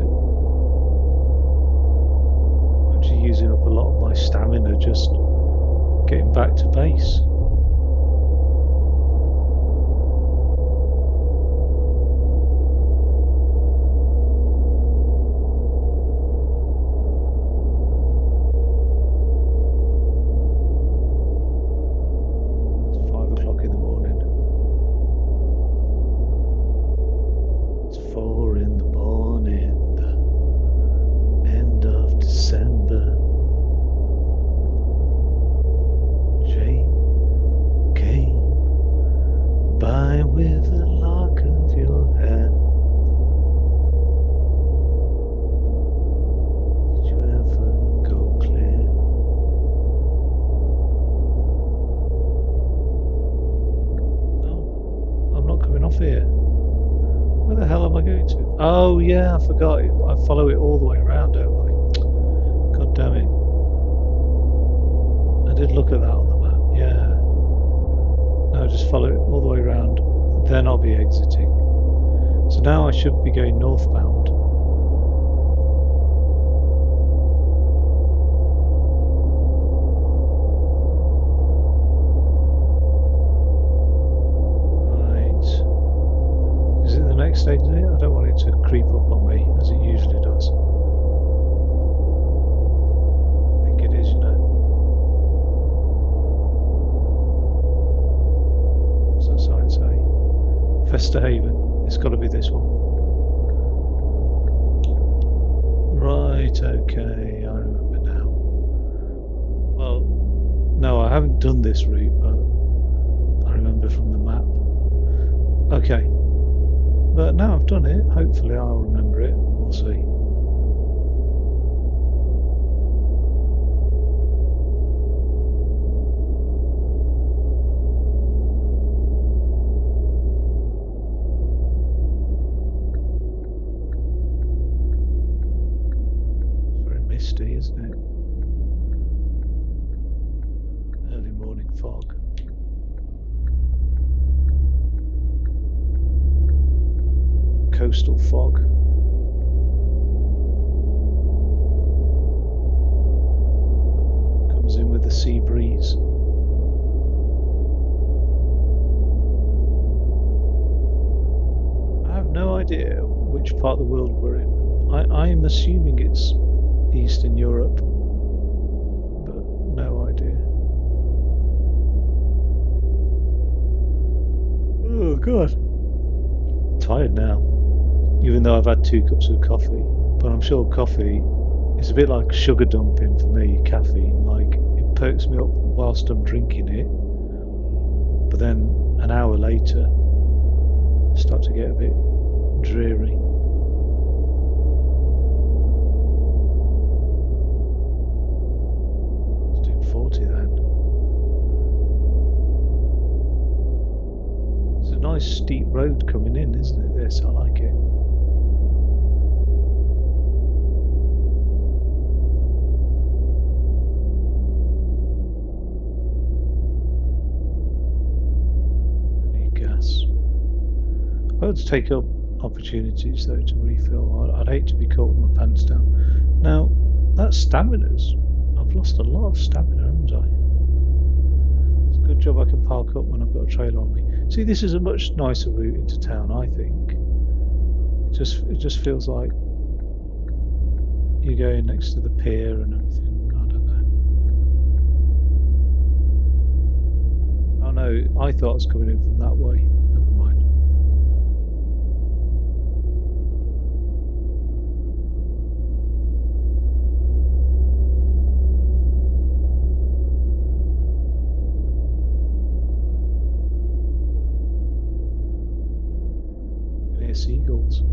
I'm actually using up a lot of my stamina just getting back to base. It's 5 o'clock in the morning. It's 4 in the morning, the end of December. Jane came by with a lock of your hair. Did you ever go clear? Oh, I'm not coming off here. Where the hell am I going to? Oh yeah, I forgot it. I follow it all the way around, don't I? God damn it. I did look at that on the map. Yeah. No, just follow it all the way around. Then I'll be exiting. So now I should be going northbound. Right. Is it the next exit? I don't want it to creep up on me as it usually does. I think it is, you know. What's that sign say? Festa Haven. It's got to be this one. Right, okay, I remember now. Well, no, I haven't done this route, but I remember from the map. Okay, but now I've done it, hopefully I'll remember it. We'll see. It's very misty, isn't it? Early morning fog. Coastal fog. Comes in with the sea breeze. I have no idea which part of the world we're in. I'm assuming it's Eastern Europe, but no idea. Oh god. Tired now, even though I've had 2 cups of coffee. But I'm sure coffee is a bit like sugar dumping for me, caffeine. Like, it perks me up whilst I'm drinking it, but then an hour later, I start to get a bit dreary. It's doing 40 then. It's a nice steep road coming in, isn't it? This, I like it. Need gas. I would take up opportunities though to refill. I'd hate to be caught with my pants down. Now, that's stamina's. I've lost a lot of stamina, haven't I? It's a good job I can park up when I've got a trailer on me. See, this is a much nicer route into town, I think. It just feels like you're going next to the pier and everything. I don't know. Oh no, I thought I was coming in from that way. Never mind. I can hear seagulls.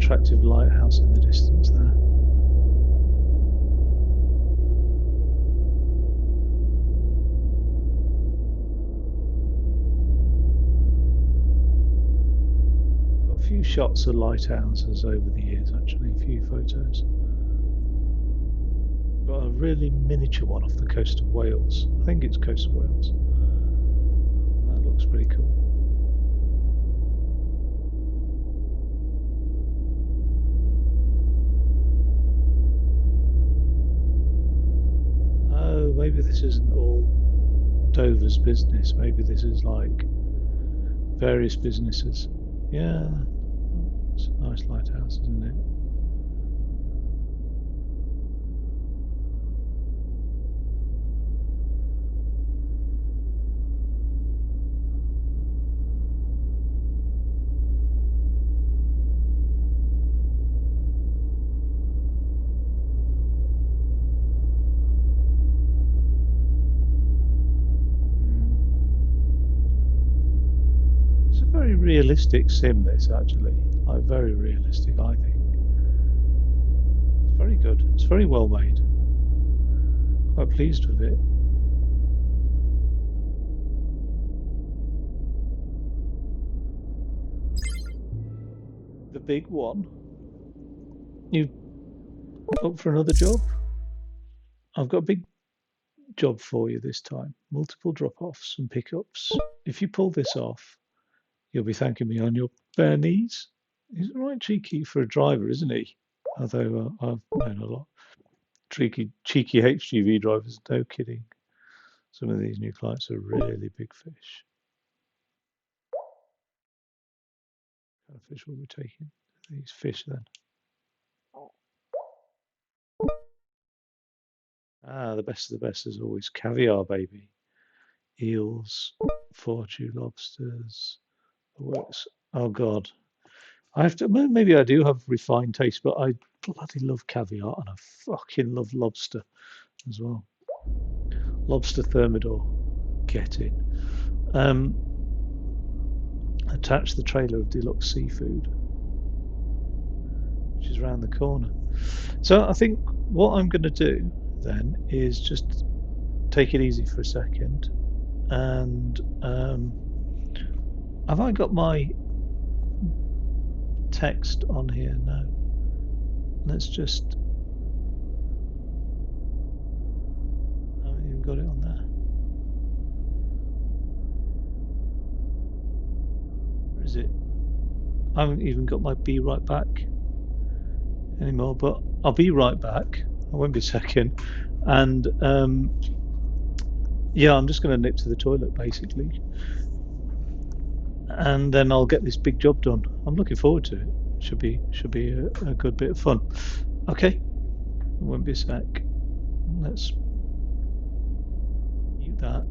attractive lighthouse in the distance there. Got a few shots of lighthouses over the years, actually, a few photos. Got a really miniature one off the coast of Wales. I think it's coast of Wales. That looks pretty cool. Oh, maybe this isn't all Dover's business. Maybe this is like various businesses. Yeah, it's a nice lighthouse, isn't it? It's a very realistic sim, this actually. Like very realistic, I think. It's very good. It's very well made. Quite pleased with it. The big one. You up for another job? I've got a big job for you this time. Multiple drop-offs and pickups. If you pull this off, you'll be thanking me on your bare knees. He's right cheeky for a driver, isn't he? Although I've known a lot cheeky HGV drivers. No kidding. Some of these new clients are really big fish. What kind of fish will we be taking? These fish then. Ah, the best of the best is always caviar, baby. Eels, fortune lobsters. Oh God, I have to. Maybe I do have refined taste, but I bloody love caviar and I fucking love lobster as well. Lobster thermidor, get in. Um, Attach the trailer of deluxe seafood, which is around the corner. So I think what I'm going to do then is just take it easy for a second. And have I got my text on here? No. Let's just. I haven't even got it on there. Where is it? I haven't even got my be right back anymore, but I'll be right back. I won't be a second. And yeah, I'm just going to nip to the toilet basically. And then I'll get this big job done. I'm looking forward to it. Should be a good bit of fun. Okay, won't be a sec. Let's mute that.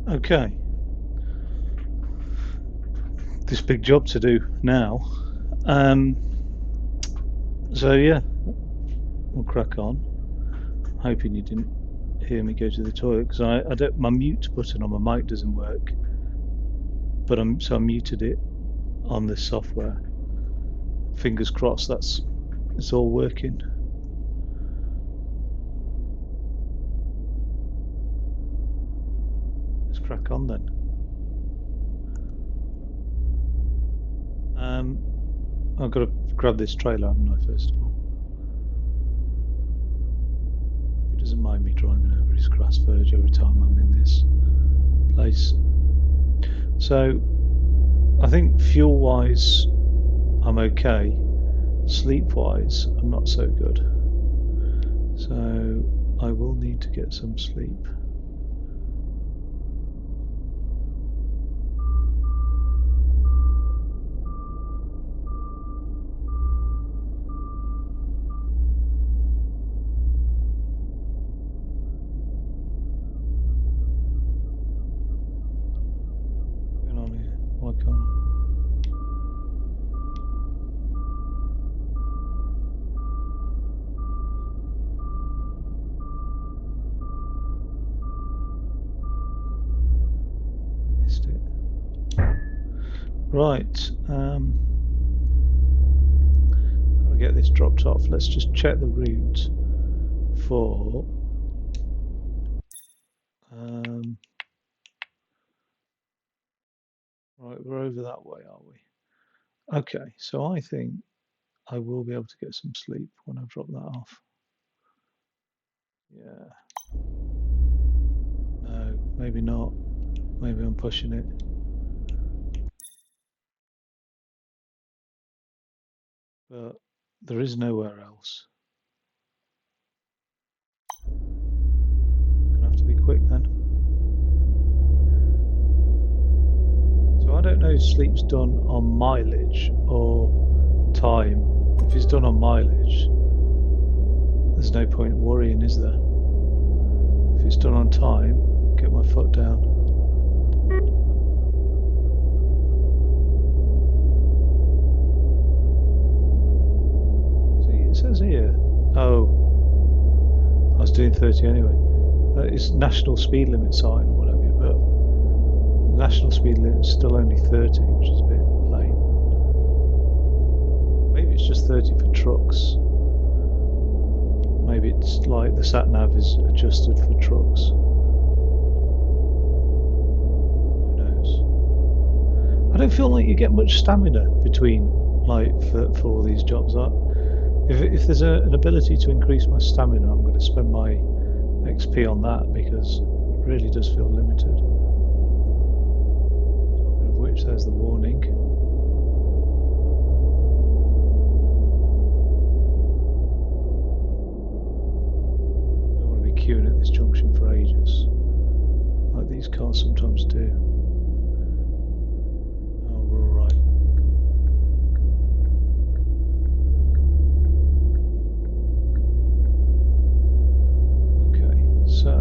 Okay, this big job to do now. Um, so yeah, we'll crack on. Hoping you didn't hear me go to the toilet because I don't. My mute button on my mic doesn't work, but I muted it on this software. Fingers crossed that's it's all working. Let's crack on then. I've got to grab this trailer, haven't I, first of all? He doesn't mind me driving over his grass verge every time I'm in this place. So I think fuel-wise, I'm okay. Sleep-wise, I'm not so good. So I will need to get some sleep. What's going on here? Why can't I? Missed it. Right. Gotta get this dropped off. Let's just check the route for. Right, we're over that way, are we? Okay, so I think I will be able to get some sleep when I drop that off. Yeah. No, maybe not. Maybe I'm pushing it. But there is nowhere else. Gonna have to be quick then. So I don't know if sleep's done on mileage or time. If it's done on mileage, there's no point worrying, is there? If it's done on time, get my foot down. See, it says here. Oh, I was doing 30 anyway. It's national speed limit sign or whatever, but the national speed limit is still only 30, which is a bit lame. Maybe it's just 30 for trucks. Maybe it's like the sat nav is adjusted for trucks. Who knows? I don't feel like you get much stamina between, like, for all these jobs. If there's an ability to increase my stamina, I'm going to spend my XP on that because it really does feel limited. Talking of which, there's the warning. I don't want to be queuing at this junction for ages, like these cars sometimes do. Oh, we're all right. Okay, so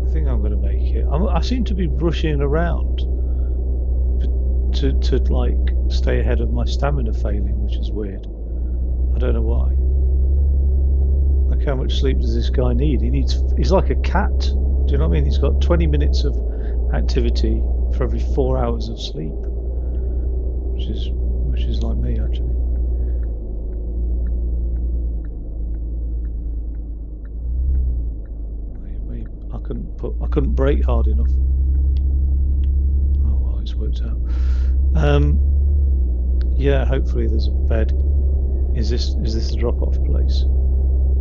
I think I'm going to make it. I seem to be rushing around to like stay ahead of my stamina failing, which is weird. I don't know why. Like, how much sleep does this guy need? He's like a cat. Do you know what I mean? He's got 20 minutes of activity for every 4 hours of sleep, which is like me actually. I couldn't brake hard enough. Oh well, it's worked out. Yeah, hopefully there's a bed. Is this the drop-off place?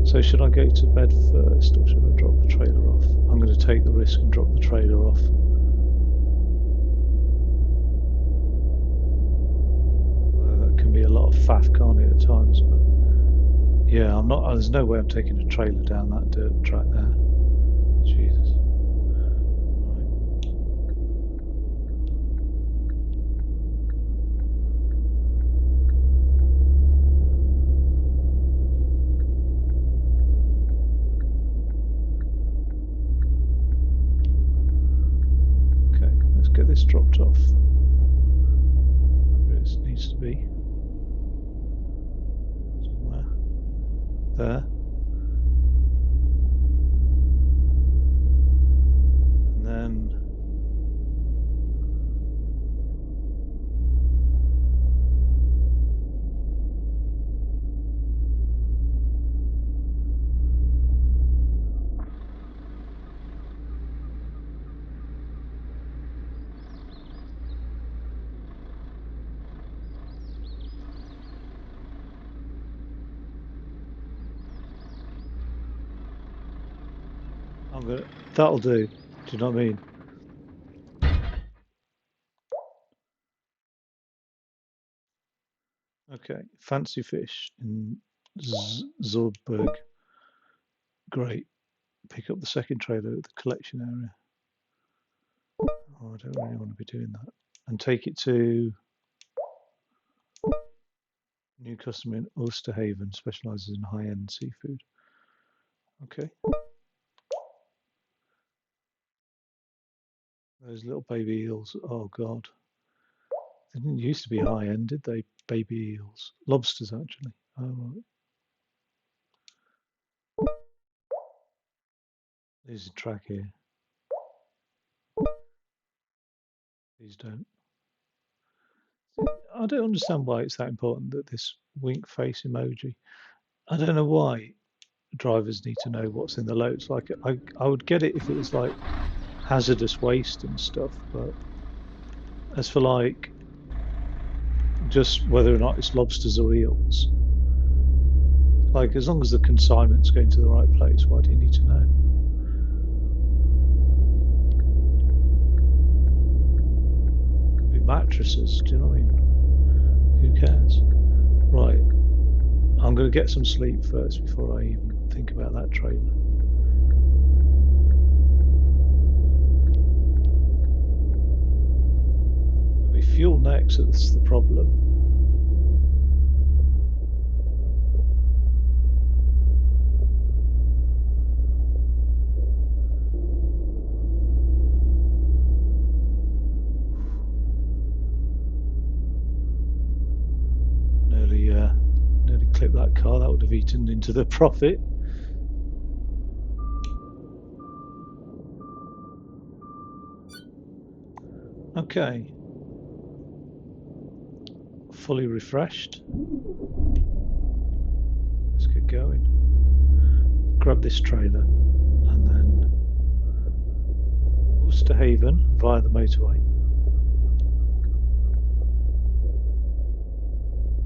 So should I go to bed first, or should I drop the trailer off? I'm going to take the risk and drop the trailer off. That can be a lot of faff, can't it, at times? But yeah, I'm not. There's no way I'm taking a trailer down that dirt track there. Jesus. it's dropped off. Wherever it needs to be. Somewhere. There. And then that'll do. Do you know what I mean? Okay, fancy fish in Zordberg. Great. Pick up the second trailer at the collection area. Oh, I don't really want to be doing that. And take it to new customer in Oysterhaven, specialises in high-end seafood. Okay. Those little baby eels. Oh God. They didn't used to be high-end, did they? Baby eels. Lobsters, actually. Oh, right. There's a track here. These don't. I don't understand why it's that important that this wink face emoji. I don't know why drivers need to know what's in the loads. Like, I would get it if it was like hazardous waste and stuff, but as for like just whether or not it's lobsters or eels, like as long as the consignment's going to the right place, why do you need to know? Could be mattresses, do you know what I mean? Who cares? Right, I'm going to get some sleep first before I even think about that trailer. It'll be fuel next, so that's the problem. Nearly clipped that car. That would have eaten into the profit. Okay. Fully refreshed. Let's get going. Grab this trailer and then Oysterhaven via the motorway.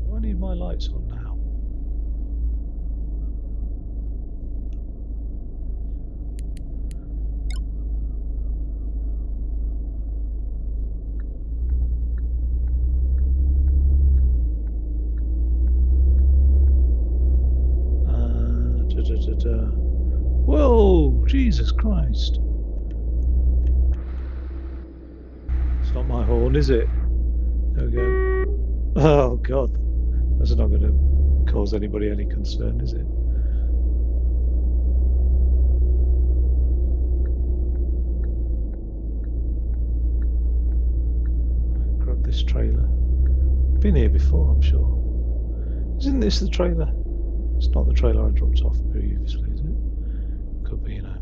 Do I need my lights on now? Whoa, Jesus Christ. It's not my horn, is it? There we go. Oh, God. That's not going to cause anybody any concern, is it? Right, grab this trailer. Been here before, I'm sure. Isn't this the trailer? It's not the trailer I dropped off previously, is it? Could be, you know.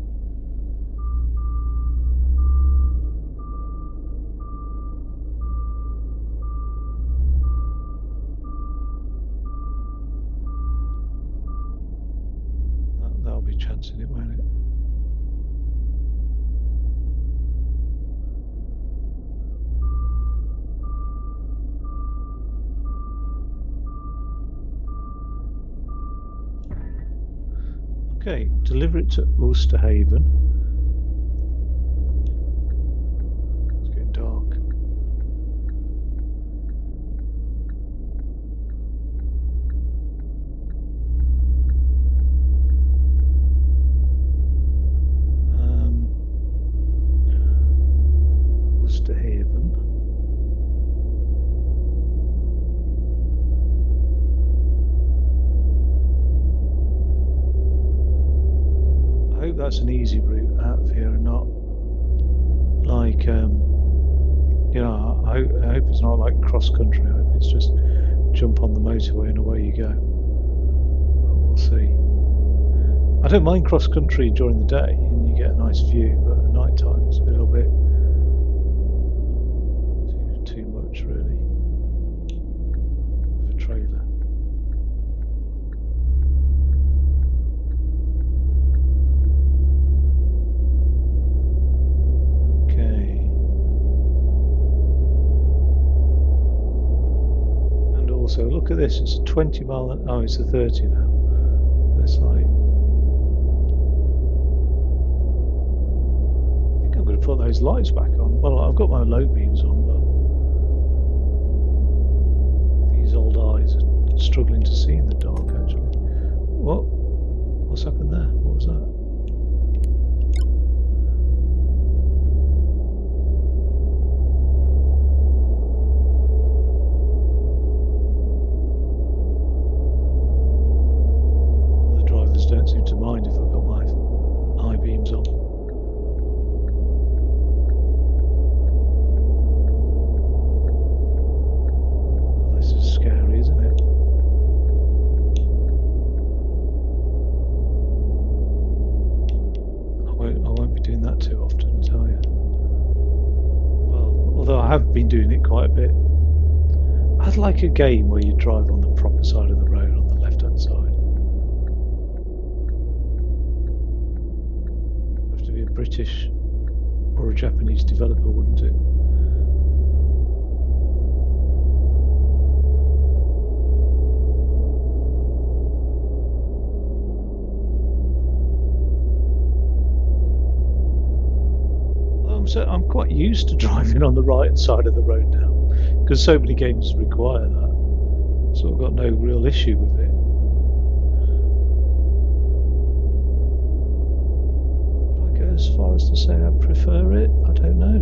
That'll be chancing it, won't it? Okay, deliver it to Oysterhaven. It's getting dark. Oysterhaven. I hope that's an easy route out of here and not like, You know, I hope it's not like cross country. I hope it's just jump on the motorway and away you go. But we'll see. I don't mind cross country during the day and you get a nice view, but at night time it's a little bit too much really with a trailer. Okay. And also look at this, it's a 20 mile, oh it's a 30 now. It's like, I think I'm going to put those lights back on. Well, I've got my low beams on, but these old eyes are struggling to see in the dark actually. What's happened there? What was that? Well, the drivers don't seem to mind if I've got my high beams on. Well, this is scary, isn't it? I won't be doing that too often, I tell you. Well, although I have been doing it quite a bit. I'd like a game where you drive on the proper side of the road on the left-hand side. It'd have to be a British or a Japanese developer, wouldn't it? I'm quite used to driving on the right-hand side of the road now, because so many games require that. So I've got no real issue with it. Would I go as far as to say I prefer it? I don't know.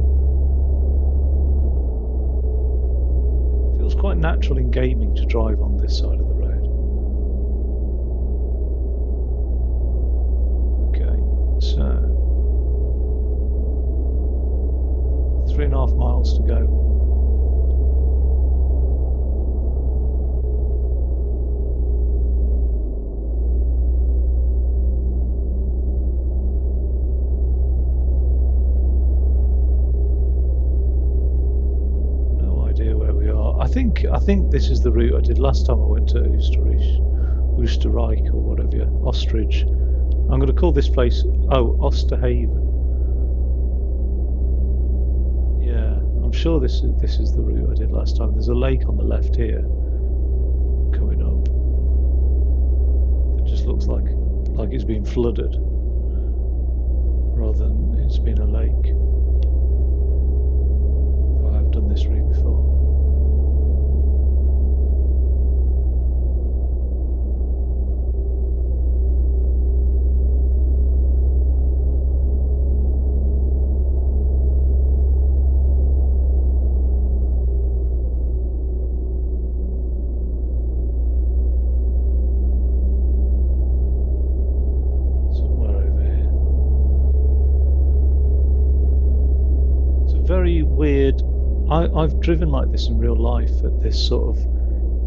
It feels quite natural in gaming to drive on this side of the road. Okay, so 3.5 miles to go. No idea where we are. I think this is the route I did last time I went to Oosterreich or whatever, Ostrich. I'm going to call this place Osterhaven. I'm sure this is the route I did last time. There's a lake on the left here coming up. It just looks like it's been flooded rather than it's been a lake. If I have done this route before. Very weird. I've driven like this in real life at this sort of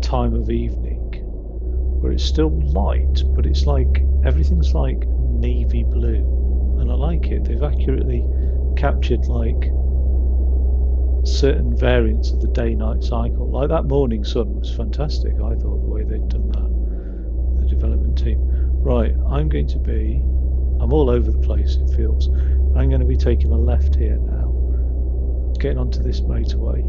time of evening where it's still light, but it's like everything's like navy blue, and I like it. They've accurately captured like certain variants of the day-night cycle. Like that morning sun was fantastic. I thought the way they'd done that, the development team. Right, I'm all over the place, it feels. I'm going to be taking a left here now, getting onto this motorway.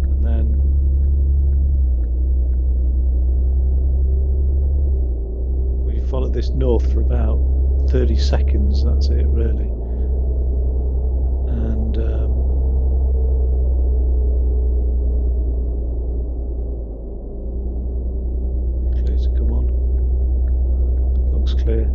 And then we follow this north for about 30 seconds, that's it really. And clear to come on. Looks clear.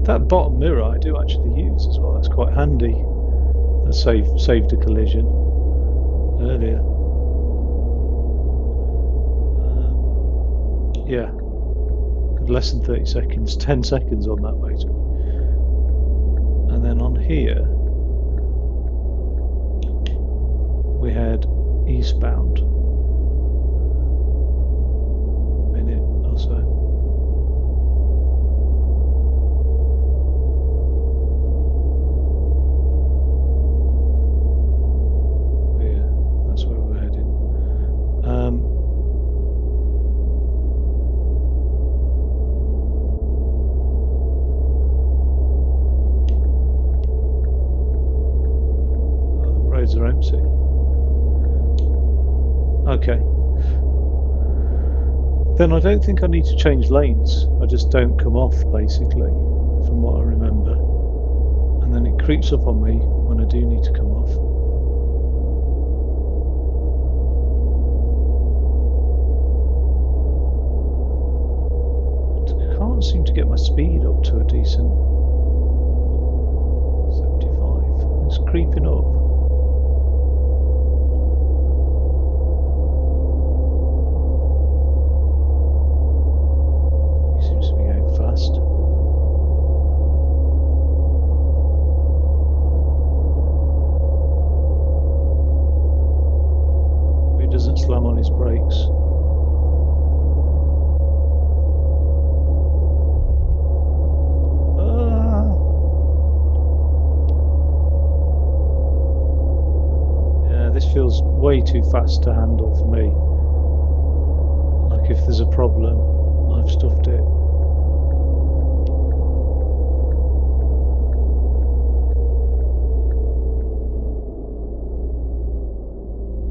That bottom mirror I do actually use as well. That's quite handy. That saved a collision. earlier. Yeah, less than 30 seconds, 10 seconds on that motorway. And then on here, we had eastbound, minute or so. Yeah, that's where we're heading. Oh, the roads are empty. Okay. Then I don't think I need to change lanes. I just don't come off, basically, from what I remember. And then it creeps up on me when I do need to come off. I can't seem to get my speed up to a decent 75. It's creeping up. He seems to be going fast. He doesn't slam on his brakes. Yeah, this feels way too fast to handle for me. Like if there's a problem, I've stuffed it.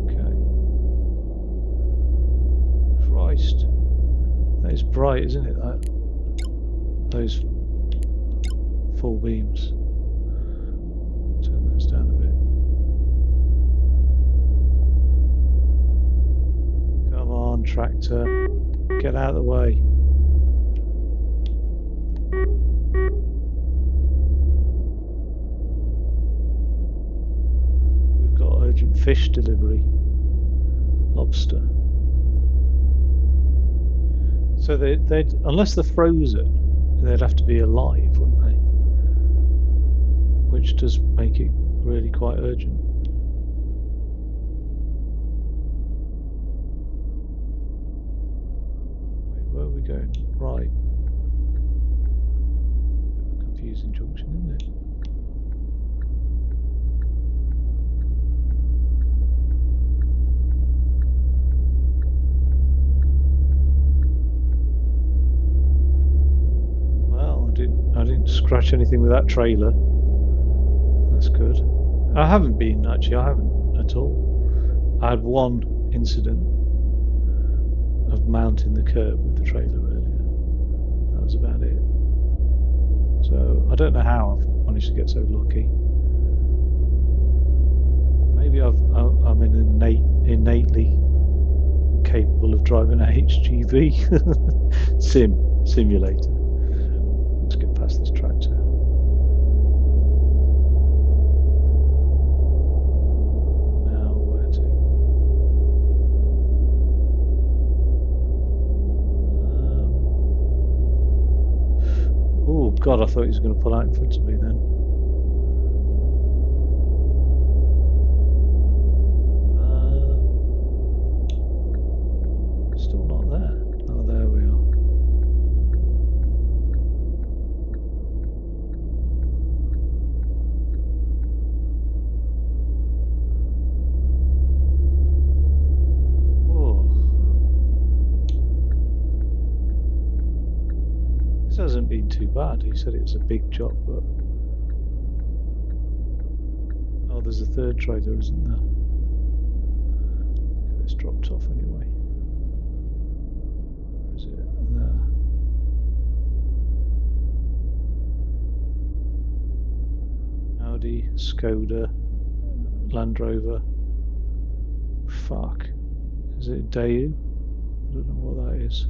Okay. Christ. That is bright, isn't it? Those full beams. Turn those down a bit. Come on, tractor. Get out of the way. We've got urgent fish delivery. Lobster. So they'd unless they're frozen, they'd have to be alive, wouldn't they? Which does make it really quite urgent. Wait, where are we going? Right. Bit of a confusing junction, isn't it? Well, I didn't scratch anything with that trailer. That's good. I haven't been actually. I haven't at all. I had one incident of mounting the curb with the trailer earlier. That was about it. So I don't know how I've managed to get so lucky. Maybe I'm innately capable of driving a HGV simulator. Let's get past this tractor. Now where to? Oh God, I thought he was going to pull out in front of me then. Still not there. Oh, there we are. This hasn't been too bad. He said it was a big job, but oh, there's a third trailer, isn't there? Get this dropped off anyway. Where is it? There. Audi, Skoda, Land Rover. Fuck. Is it a Daewoo? I don't know what that is.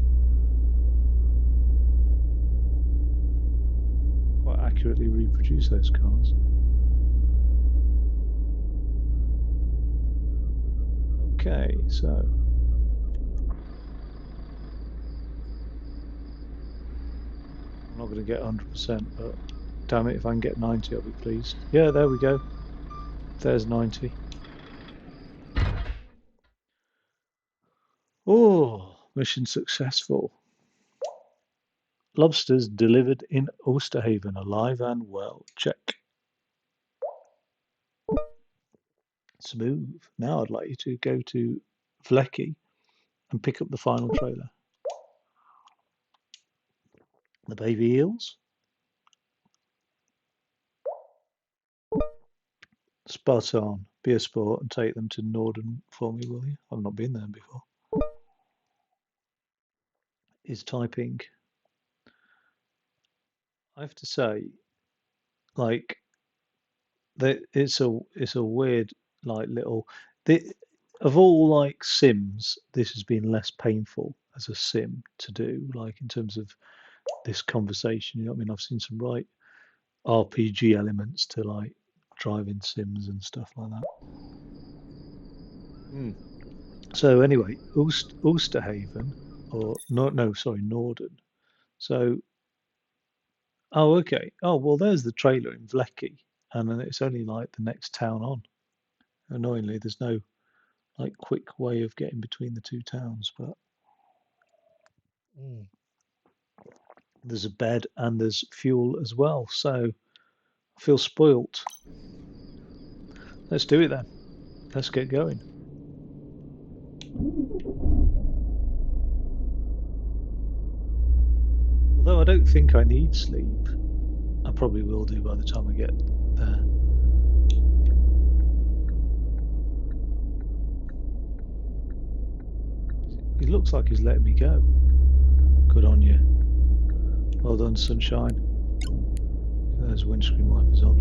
Quite accurately reproduce those cars. Okay, so I'm not going to get 100%, but damn it, if I can get 90, I'll be pleased. Yeah, there we go. There's 90. Oh, mission successful. Lobsters delivered in Osterhaven, alive and well. Check. Smooth. Now I'd like you to go to Vlecky and pick up the final trailer. The baby eels. Spot on. Be a sport and take them to Norden for me, will you? I've not been there before. Is typing. I have to say, like, it's a weird like little. The, of all like sims, this has been less painful as a sim to do. Like in terms of this conversation, you know what I mean? I've seen some right RPG elements to like driving sims and stuff like that. Mm. So anyway, Ulsterhaven, or no, sorry, Norden. So, oh, okay. Oh, well, there's the trailer in Vlecky, and then it's only like the next town on. Annoyingly, there's no like quick way of getting between the two towns, but mm, there's a bed and there's fuel as well. So I feel spoilt. Let's do it then. Let's get going. Although I don't think I need sleep. I probably will do by the time I get there. He looks like he's letting me go. Good on you. Well done, sunshine. There's windscreen wipers on.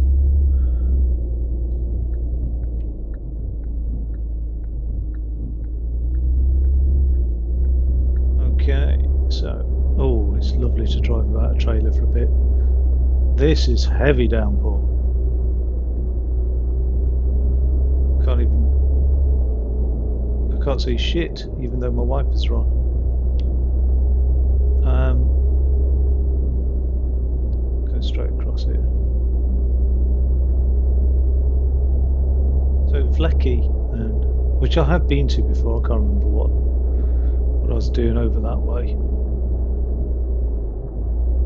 Okay, so, oh, it's lovely to drive without a trailer for a bit. This is heavy downpour. Can't even, I can't see shit, even though my wipers are on. Go straight across here. So Vlecky, which I have been to before. I can't remember what I was doing over that way.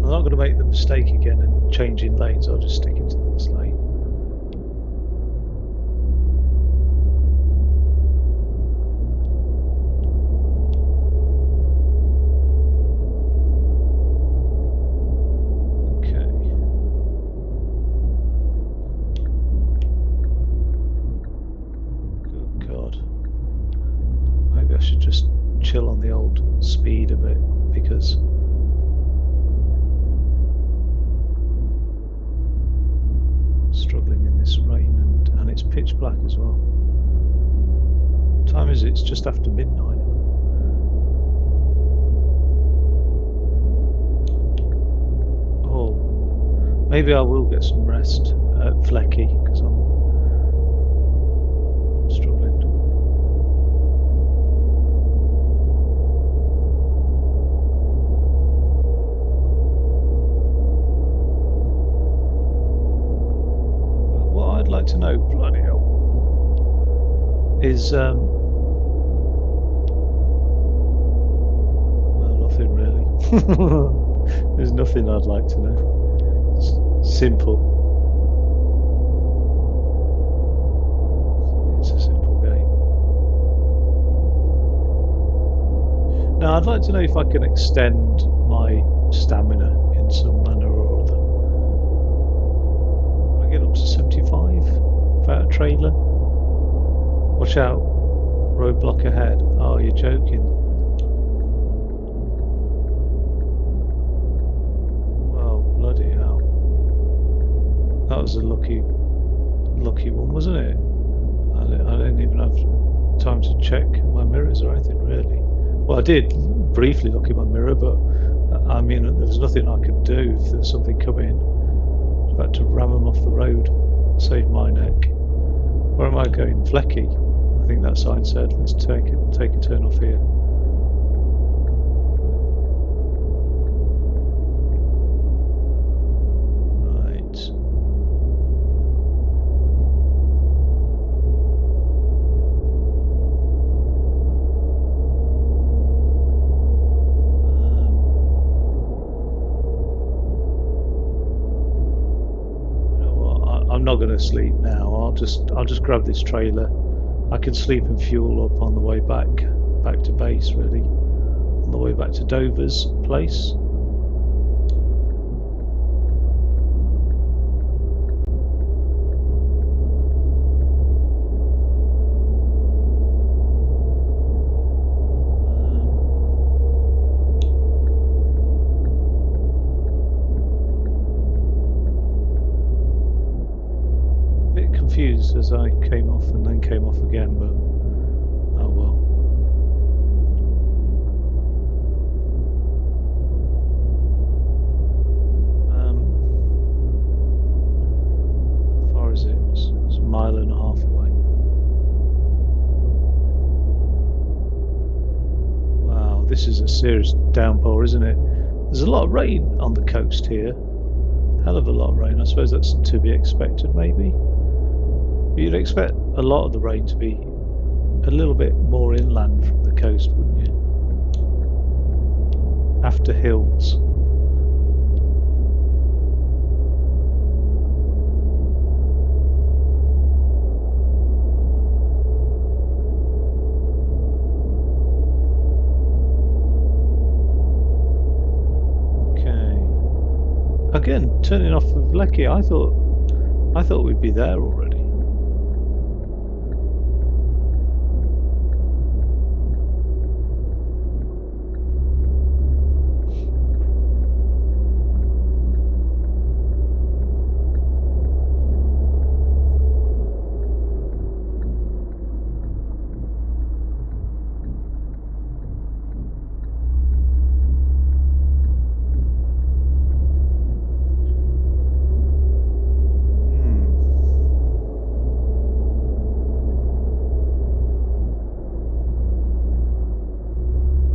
I'm not going to make the mistake again and changing lanes. I'll just stick into this lane. Chill on the old speed a bit because I'm struggling in this rain and it's pitch black as well. What time is it? It's just after midnight. Oh, maybe I will get some rest at Vlecky because I'm struggling. Like to know, bloody hell, is well, nothing really. There's nothing I'd like to know. It's simple. It's a simple game. Now I'd like to know if I can extend my stamina in some manner or other. Get up to 75 without a trailer. Watch out, roadblock ahead. Oh, you're joking. Well, bloody hell. That was a lucky one, wasn't it? I didn't even have time to check my mirrors or anything, really. Well, I did briefly look in my mirror, but I mean, there was nothing I could do if there was something coming. About to ram them off the road, save my neck. Where am I going? Vlecky. I think that sign said. Let's take a turn off here. Right. You know what? I'm not going to sleep now. I'll just grab this trailer. I can sleep and fuel up on the way back to base, really, on the way back to Dover's place. Bit confused as I came off and then came off again, but oh well. How far is it? It's a mile and a half away. Wow, this is a serious downpour, isn't it? There's a lot of rain on the coast here. Hell of a lot of rain. I suppose that's to be expected, maybe. But you'd expect a lot of the rain to be a little bit more inland from the coast, wouldn't you? After hills. Okay. Again, turning off of Lecky, I thought we'd be there already.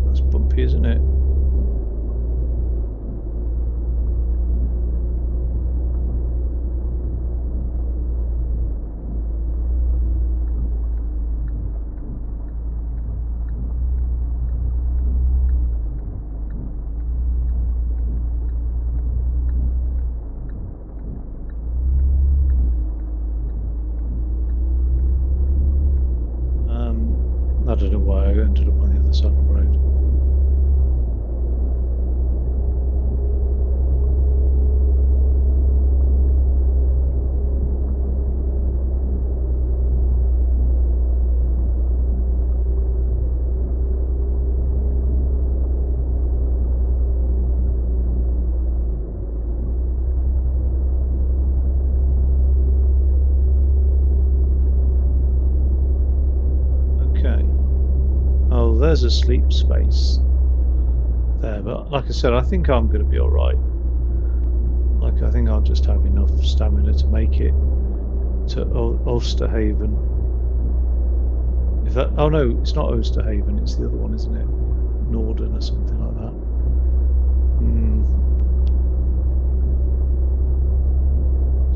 That's bumpy, isn't it? I don't know why I ended up on the other side of the road. Okay. Oh, there's a sleep space there, but like I said, I think I'm going to be all right. Like, I think I'll just have enough stamina to make it to Ulsterhaven. If that, oh no, it's not Ulsterhaven, it's the other one, isn't it? Norden or something like that.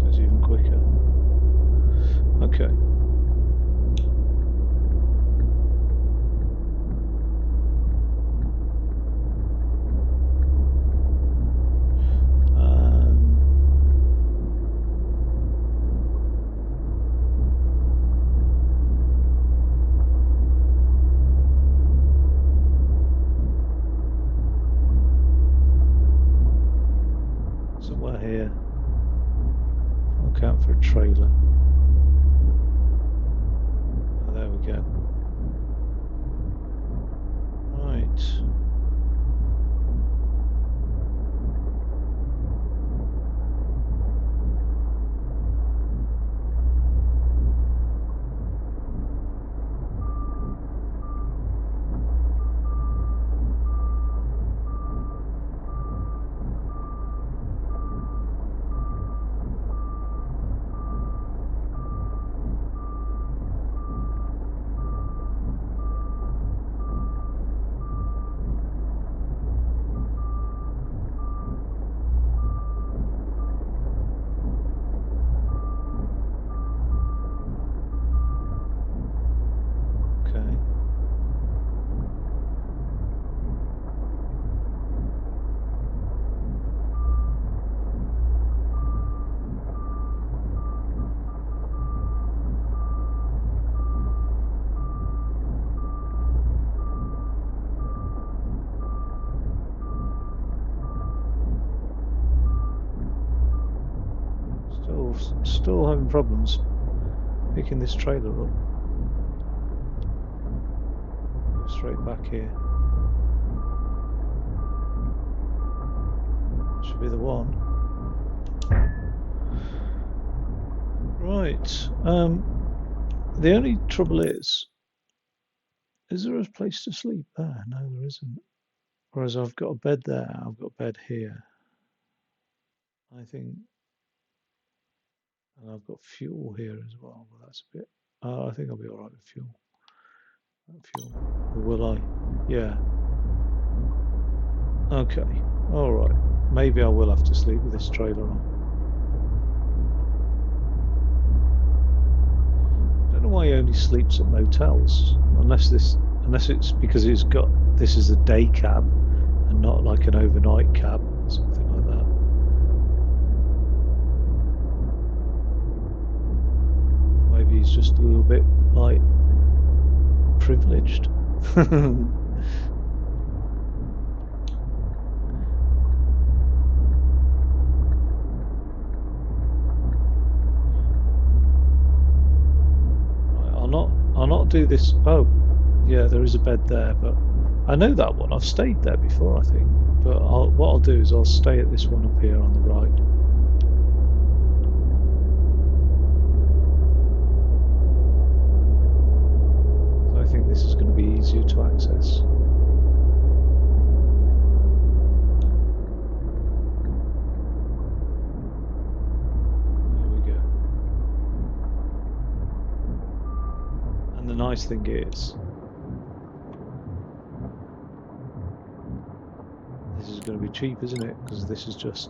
So it's even quicker. Okay. Somewhere here. Look out for a trailer. Oh, there we go. Right. still having problems picking this trailer up. Go straight back here. Should be the one. Right. The only trouble is there a place to sleep there? No, there isn't. Whereas I've got a bed there, I've got a bed here. I think, and I've got fuel here as well, but that's a bit. I think I'll be all right with fuel. Or will I? Yeah. Okay. All right. Maybe I will have to sleep with this trailer on. I don't know why he only sleeps at motels, unless it's because this is a day cab and not like an overnight cab or something like that. Maybe he's just a little bit like privileged. I'll not do this. Oh, yeah, there is a bed there, but I know that one. I've stayed there before, I think. But what I'll do is I'll stay at this one up here on the right. So I think this is going to be easier to access. There we go. And the nice thing is, this is going to be cheap, isn't it? Because this is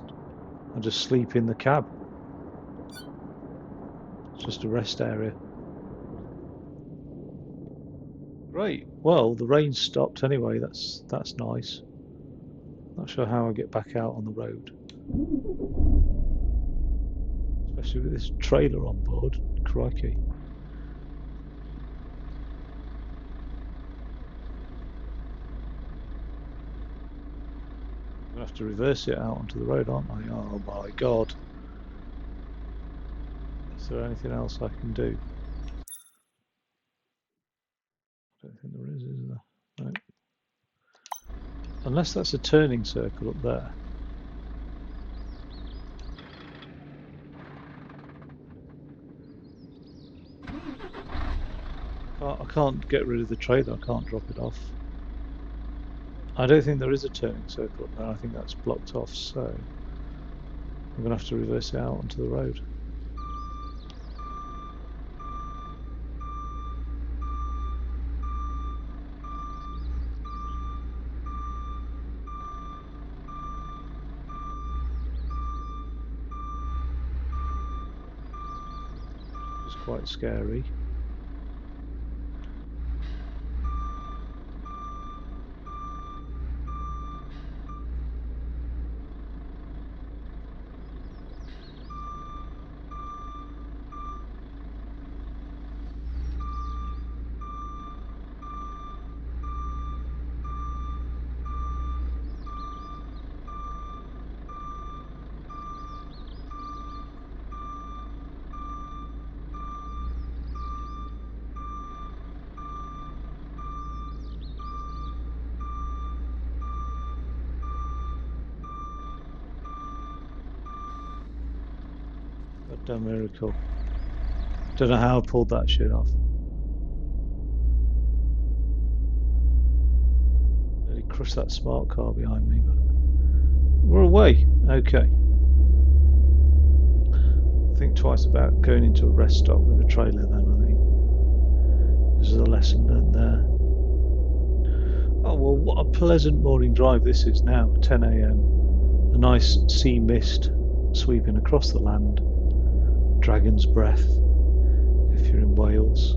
I just sleep in the cab. It's just a rest area. Great. Well, the rain stopped anyway. That's nice. Not sure how I get back out on the road, especially with this trailer on board. Crikey. I'm gonna have to reverse it out onto the road, aren't I? Oh my god. Is there anything else I can do? I don't think there is there? No. Unless that's a turning circle up there. I can't get rid of the trailer, I can't drop it off. I don't think there is a turning circle up there, I think that's blocked off, so I'm going to have to reverse it out onto the road. It's quite scary. Goddamn miracle. Don't know how I pulled that shit off. Nearly crushed that smart car behind me, but we're away. Okay. Think twice about going into a rest stop with a trailer then, I think. This is a lesson learned there. Oh well, what a pleasant morning drive this is now, 10 AM. A nice sea mist sweeping across the land. Dragon's breath, if you're in Wales.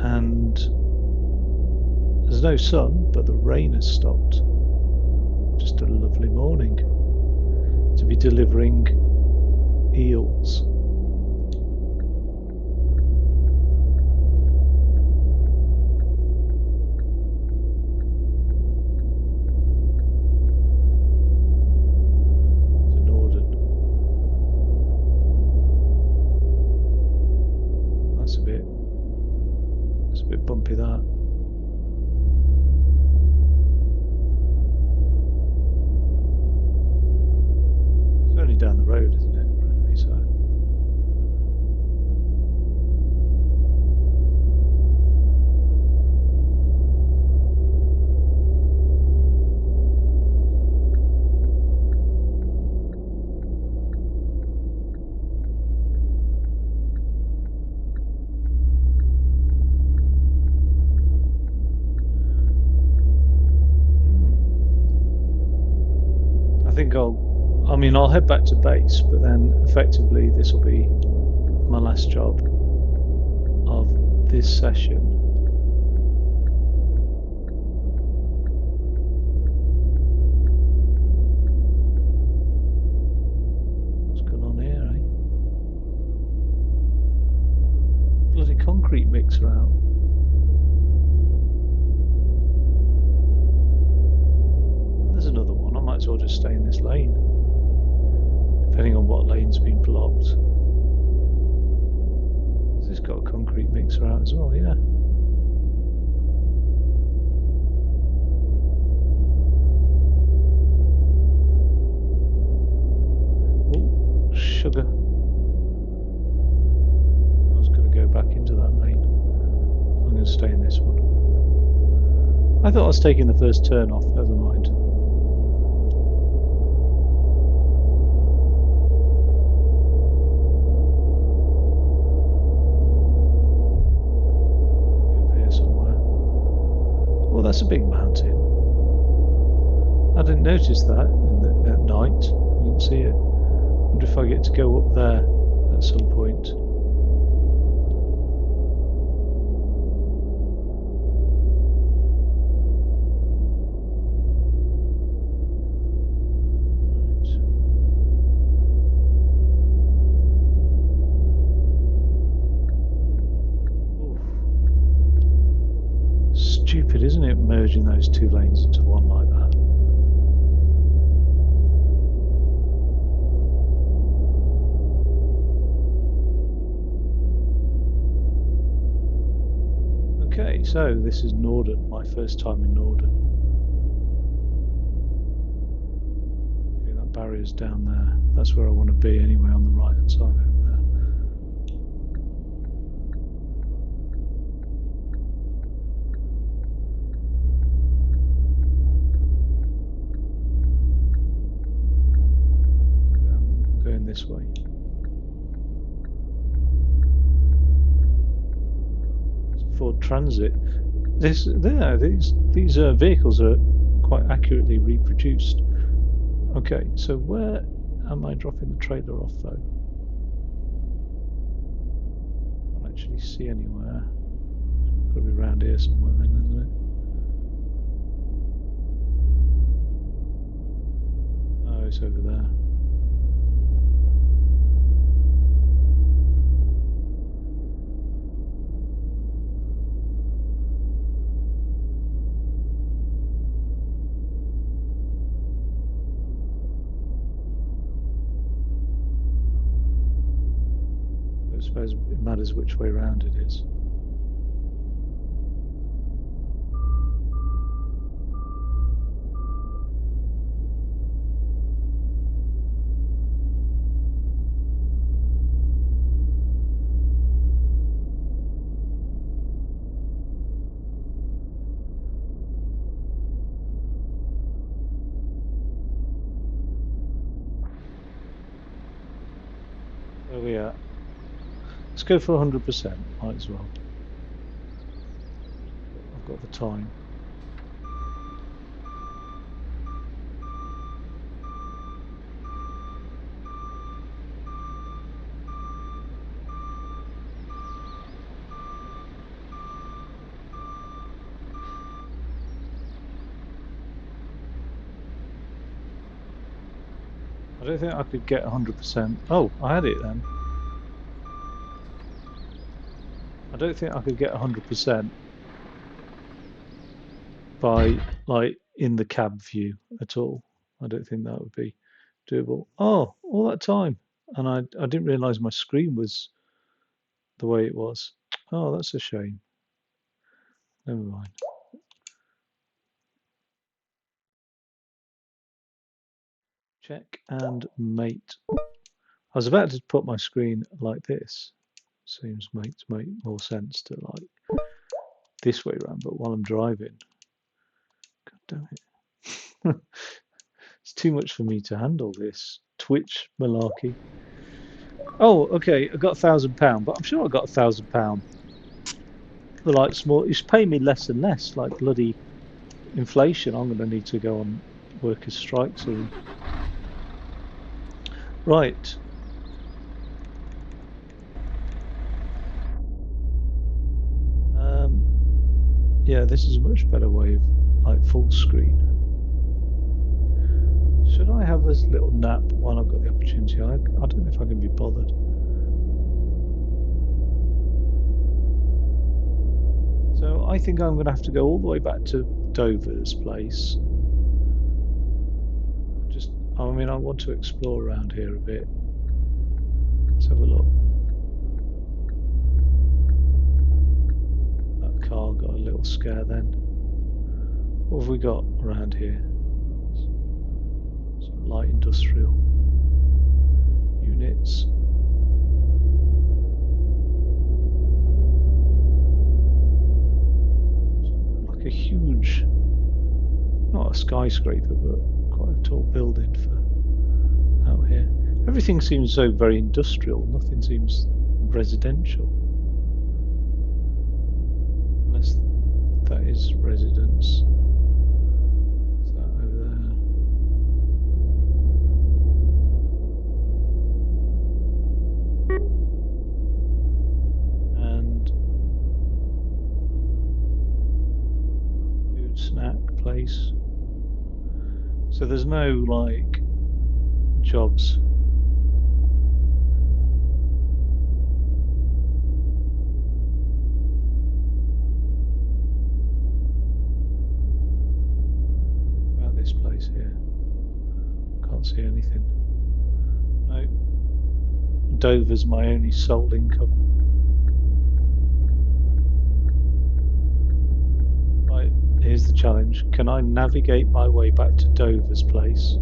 And there's no sun, but the rain has stopped. Just a lovely morning to be delivering eels. To Norden. mean, I'll head back to base, but then effectively this will be my last job of this session. What's going on here, eh? Bloody concrete mixer out. There's another one. I might as well just stay in this lane, depending on what lane's been blocked. Has this got a concrete mixer out as well? Yeah. Oh, sugar. I was going to go back into that lane. I'm going to stay in this one. I thought I was taking the first turn off. Never mind. That's a big mountain. I didn't notice that at night. I didn't see it. I wonder if I get to go up there at some point. Stupid, isn't it, merging those two lanes into one like that? Okay, so this is Norden, my first time in Norden. Okay, that barrier's down there. That's where I want to be anyway, on the right hand side over there. Going this way. It's a Ford Transit. These vehicles are quite accurately reproduced. Okay, so where am I dropping the trailer off though? I can't actually see anywhere. It's got to be around here somewhere then, isn't it? Oh, it's over there. I suppose it matters which way round it is. Where are we at? Let's go for 100%, might as well. I've got the time. I don't think I could get 100%. Oh, I had it then. I don't think I could get 100% by, like, in the cab view at all. I don't think that would be doable. Oh, all that time. And I didn't realise my screen was the way it was. Oh, that's a shame. Never mind. Check and mate. I was about to put my screen like this. Seems to make more sense to like this way around, but while I'm driving. God damn it. It's too much for me to handle, this Twitch malarkey. Oh, okay, I got £1,000, but I'm sure I got £1,000 for like small. It's paying me less and less, like bloody inflation. I'm going to need to go on workers' strike soon. Right. Yeah, this is a much better way of like full screen. Should I have this little nap while I've got the opportunity? I don't know if I can be bothered. So I think I'm going to have to go all the way back to Dover's place. I mean, I want to explore around here a bit. Let's have a look. That car got a little scare then. What have we got around here? Some light industrial units. Like a huge, not a skyscraper, but quite a tall building for out here. Everything seems so very industrial. Nothing seems residential. Unless that is residence. What's that over there? And food snack place. So there's no like jobs. About this place here. Can't see anything. No. Dover's my only sole income. Right, here's the challenge. Can I navigate my way back to Dover's place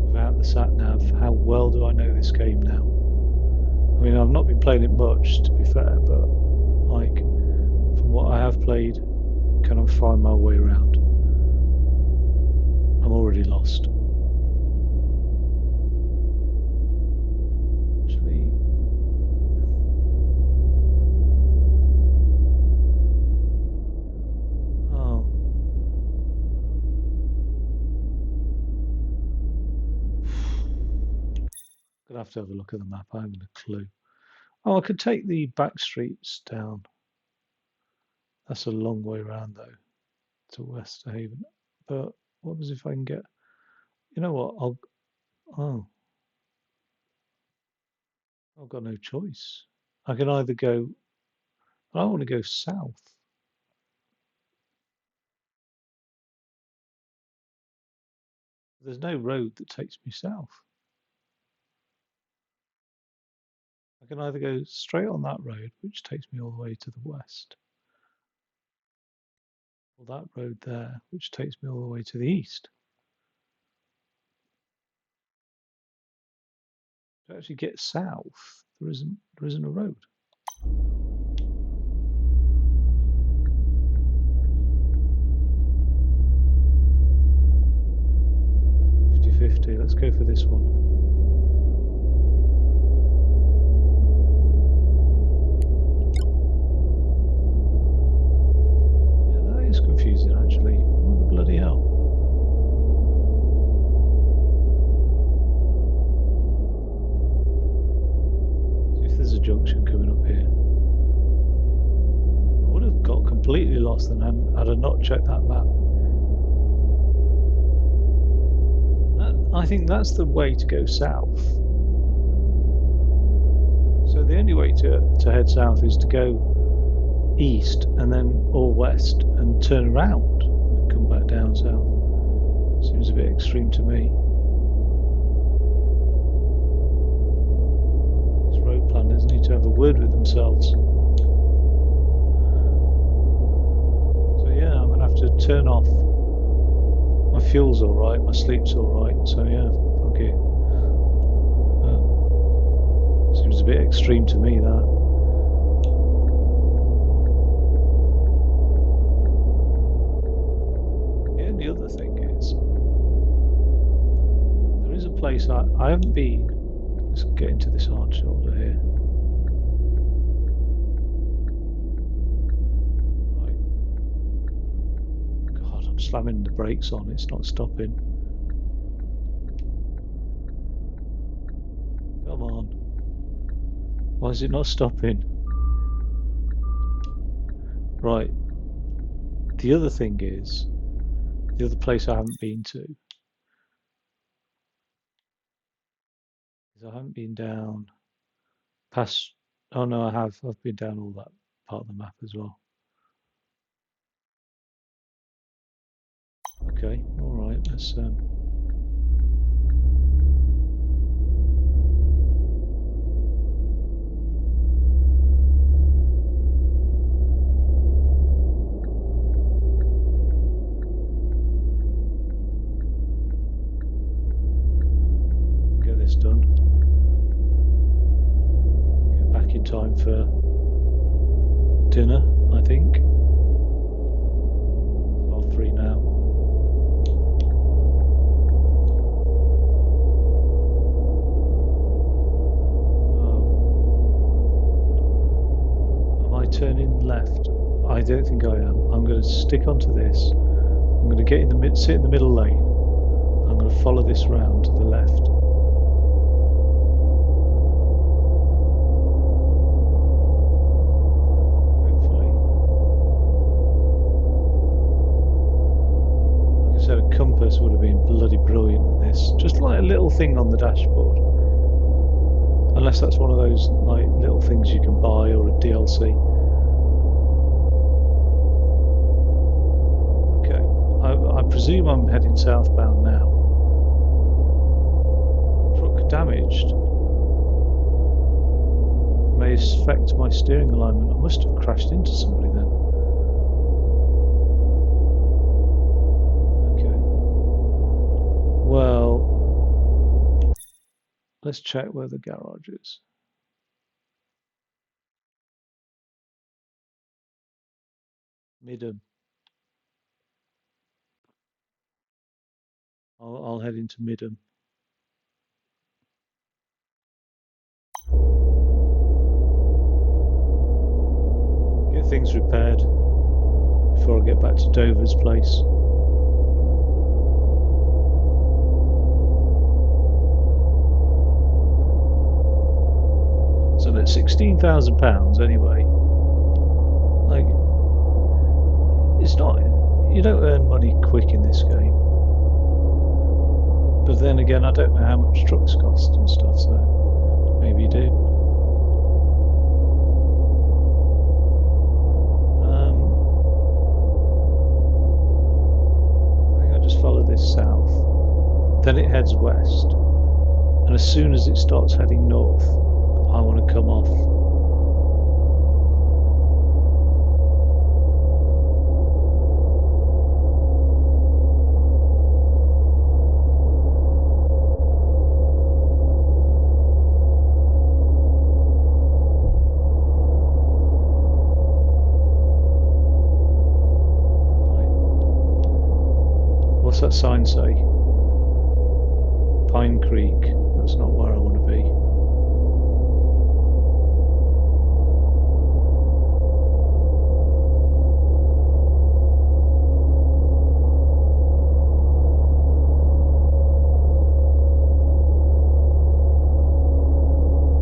without the sat nav? How well do I know this game now? I mean, I've not been playing it much, to be fair, but like from what I have played, can I find my way around? I'm already lost. Actually, oh, gonna have to have a look at the map. I haven't a clue. Oh, I could take the back streets down. That's a long way around though to West Haven. But what was if I can get? You know what? Oh, I've got no choice. I can either go. I want to go south. There's no road that takes me south. I can either go straight on that road, which takes me all the way to the west, or that road there, which takes me all the way to the east. To actually get south, there isn't a road. 50-50. Let's go for this one. Yeah, that is confusing actually. What the bloody hell? See if there's a junction coming up here. I would have got completely lost then had I not checked that map. I think that's the way to go south. So the only way to head south is to go east and then or west and turn around and come back down south. Seems a bit extreme to me. These road planners need to have a word with themselves. So yeah, I'm gonna have to turn off. My fuel's alright, my sleep's alright, so yeah, fuck it. Seems a bit extreme to me, that. Yeah, the other thing is, there is a place I haven't been. Let's get into this hard shoulder here. Right. God, I'm slamming the brakes on, it's not stopping. Come on. Why is it not stopping? Right. The other thing is, the other place I haven't been to is I haven't been down past. Oh no, I have. I've been down all that part of the map as well. Okay, all right. Let's get this done. Get back in time for dinner, I think. It's 3:30 now. Oh, am I turning left? I don't think I am. I'm going to stick onto this. I'm going to get in the sit in the middle lane. I'm going to follow this round to the left. Hopefully. Like I said, a compass would have been bloody brilliant in this. Just like a little thing on the dashboard. Unless that's one of those like little things you can buy or a DLC. Okay, I presume I'm heading southbound now. Truck damaged. May affect my steering alignment. I must have crashed into somebody then. Okay. Well, let's check where the garage is. Midham. I'll head into Midham. Get things repaired before I get back to Dover's place. So that's £16,000 anyway. Like, it's not. You don't earn money quick in this game. But then again, I don't know how much trucks cost and stuff, so maybe you do. I think I just follow this south. Then it heads west. And as soon as it starts heading north, I want to come off. What's that sign say? Pine Creek. That's not where I want to be.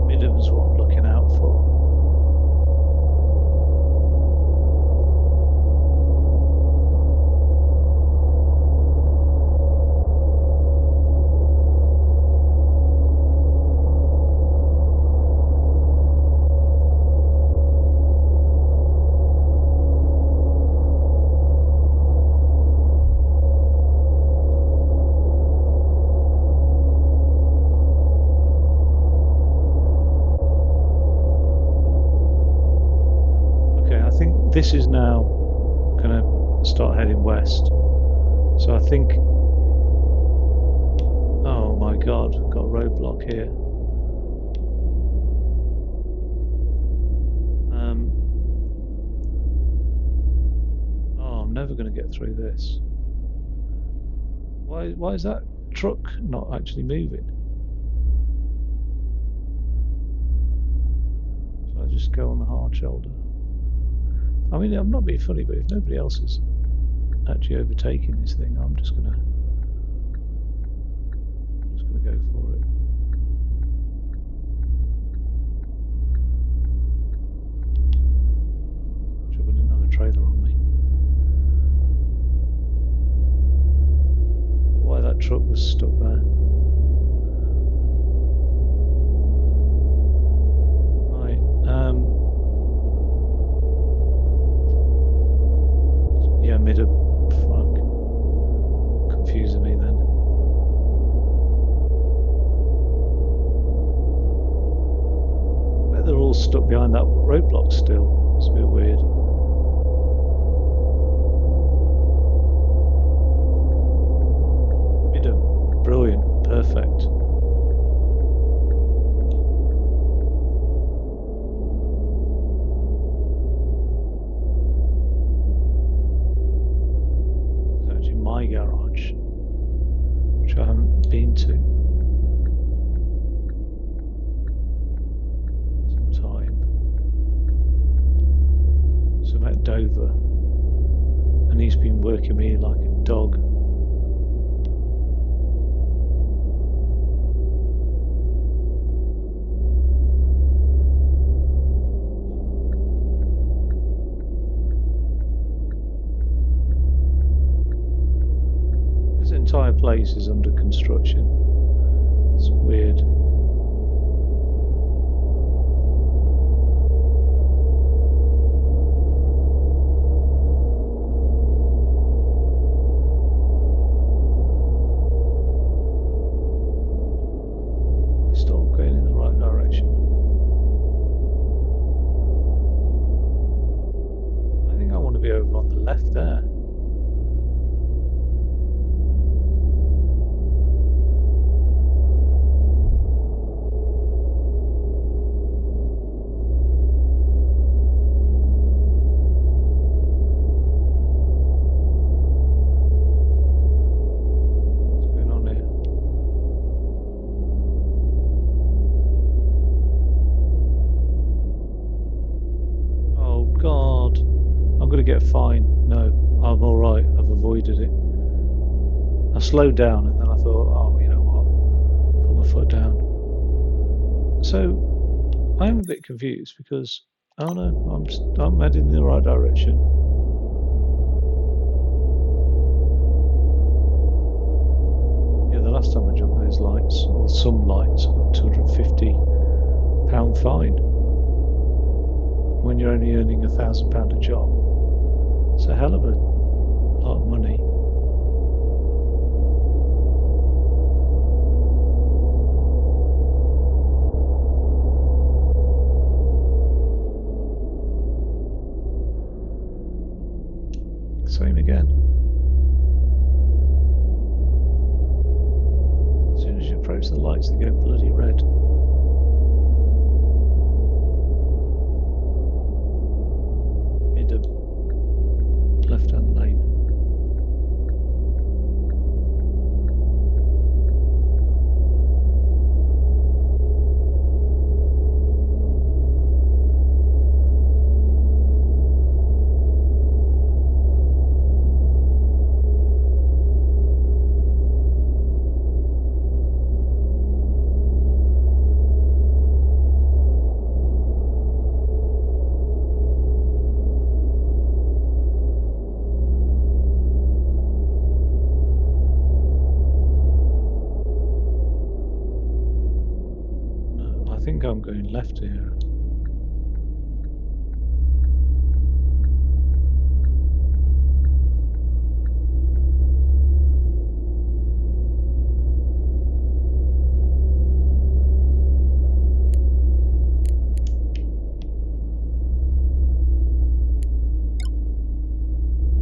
Midham's what I'm looking out for. This is now going to start heading west. So I think, oh my God, got a roadblock here. Oh, I'm never going to get through this. Why is that truck not actually moving? Should I just go on the hard shoulder? I mean, I'm not being funny, but if nobody else is actually overtaking this thing. I'm just gonna go for it. Trouble I didn't have a trailer on me. Why that truck was stuck there. Right. Yeah, mid up. Fuck. Confusing me then. They're all stuck behind that roadblock still. It's a bit weird. Midham, brilliant, perfect. It's actually my garage, which I haven't been to some time. So I'm at Dover, and he's been working me like a dog. This entire place is under construction. It's weird. I'm still going in the right direction. I think I want to be over on the left there. Get a fine. No, I'm all right. I've avoided it. I slowed down and then I thought, oh, you know what? Put my foot down. So I am a bit confused because oh no, I'm heading in the right direction. Yeah, the last time I jumped those lights or some lights, I got £250 fine. When you're only earning £1,000 a job. It's a hell of a lot of money. Same again. As soon as you approach the lights, they go bloody red. Left-hand lane. I think I'm going left here.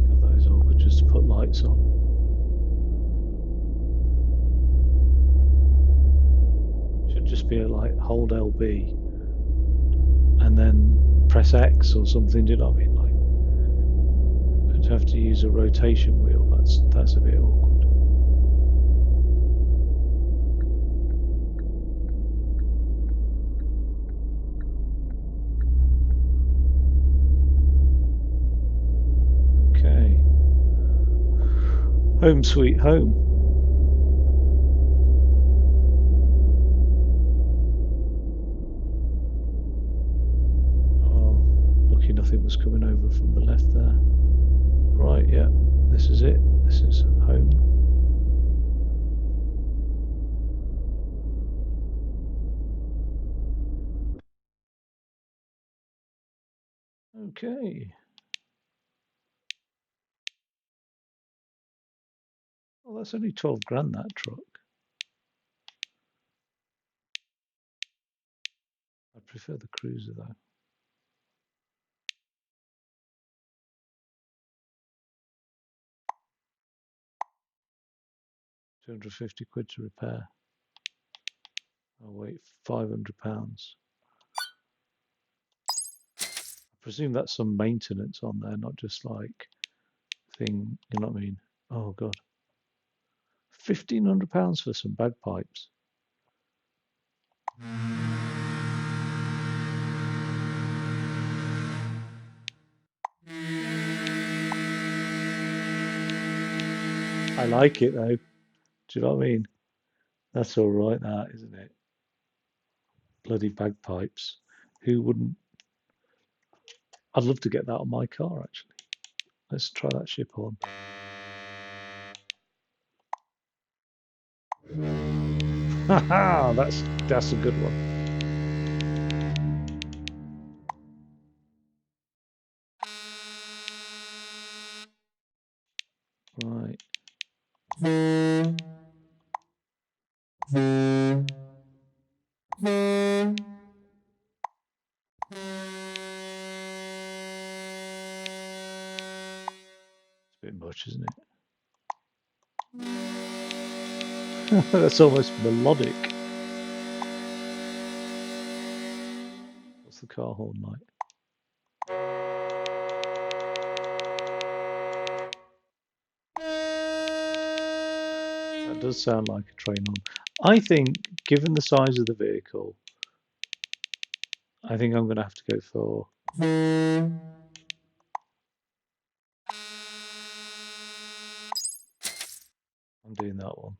God, that is awkward just to put lights on. Should just be like hold LB and then press X or something. Do you know what I mean? Like, I'd have to use a rotation wheel. That's a bit awkward. Okay. Home sweet home. Oh, lucky nothing was coming over from the left there. Right, yeah, this is it. This is home. Okay. Well, that's only 12 grand, that truck. I prefer the cruiser though. 250 quid to repair. Oh wait, £500. I presume that's some maintenance on there, not just like thing, you know what I mean? Oh god. £1,500 for some bagpipes. I like it though. Do you know what I mean? That's all right, that, isn't it? Bloody bagpipes. Who wouldn't? I'd love to get that on my car actually. Let's try that ship on. Haha, that's a good one. Right. It's a bit much, isn't it? That's almost melodic. What's the car horn like? That does sound like a train horn. I think, given the size of the vehicle, I think I'm going to have to go for. I'm doing that one.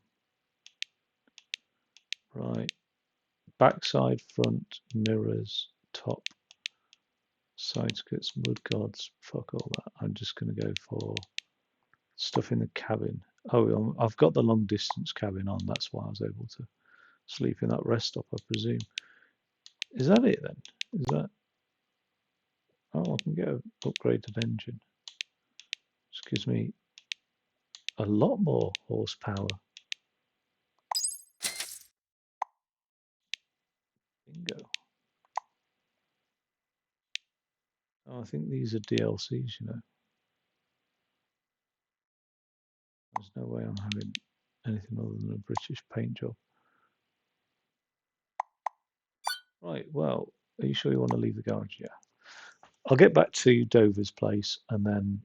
Right. Backside, front, mirrors, top, side skirts, mud guards. Fuck all that. I'm just going to go for stuff in the cabin. Oh, I've got the long distance cabin on. That's why I was able to sleep in that rest stop, I presume. Is that it then? Is that? Oh, I can get an upgraded engine. Which gives me a lot more horsepower. Bingo. Oh, I think these are DLCs, you know. There's no way I'm having anything other than a British paint job. Right, well, are you sure you want to leave the garage? Yeah. I'll get back to Dover's place and then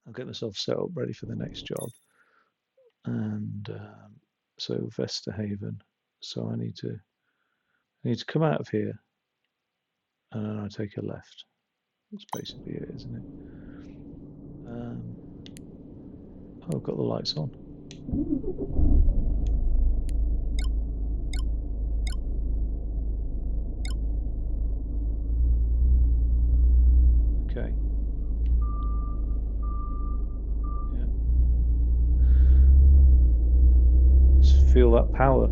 I'll get myself set up ready for the next job. And so Vesterhaven. So I need to come out of here and then I take a left. That's basically it, isn't it? Oh, I've got the lights on. Okay. Yeah. Let's feel that power.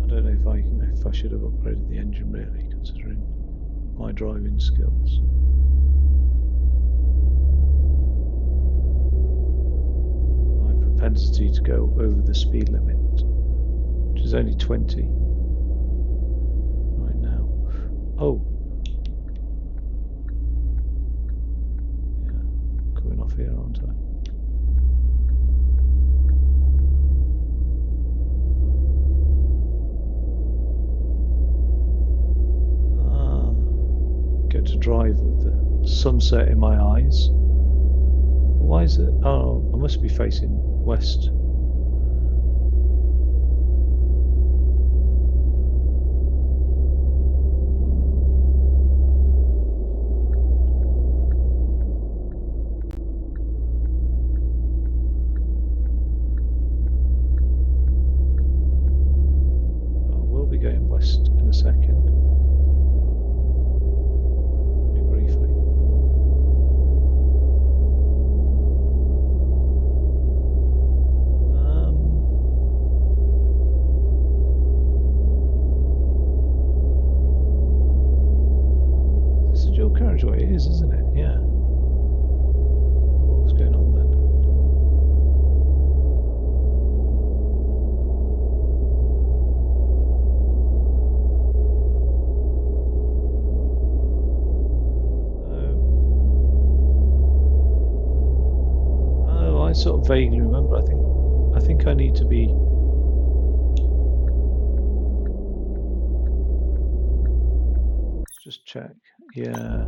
I don't know if I should have upgraded the engine really, considering my driving skills. My propensity to go over the speed limit, which is only 20 right now. Oh, yeah, coming off here, aren't I? Get to drive with the sunset in my eyes. Why is it? Oh, I must be facing west. sort of vaguely remember. I think I need to be. Let's just check. Yeah,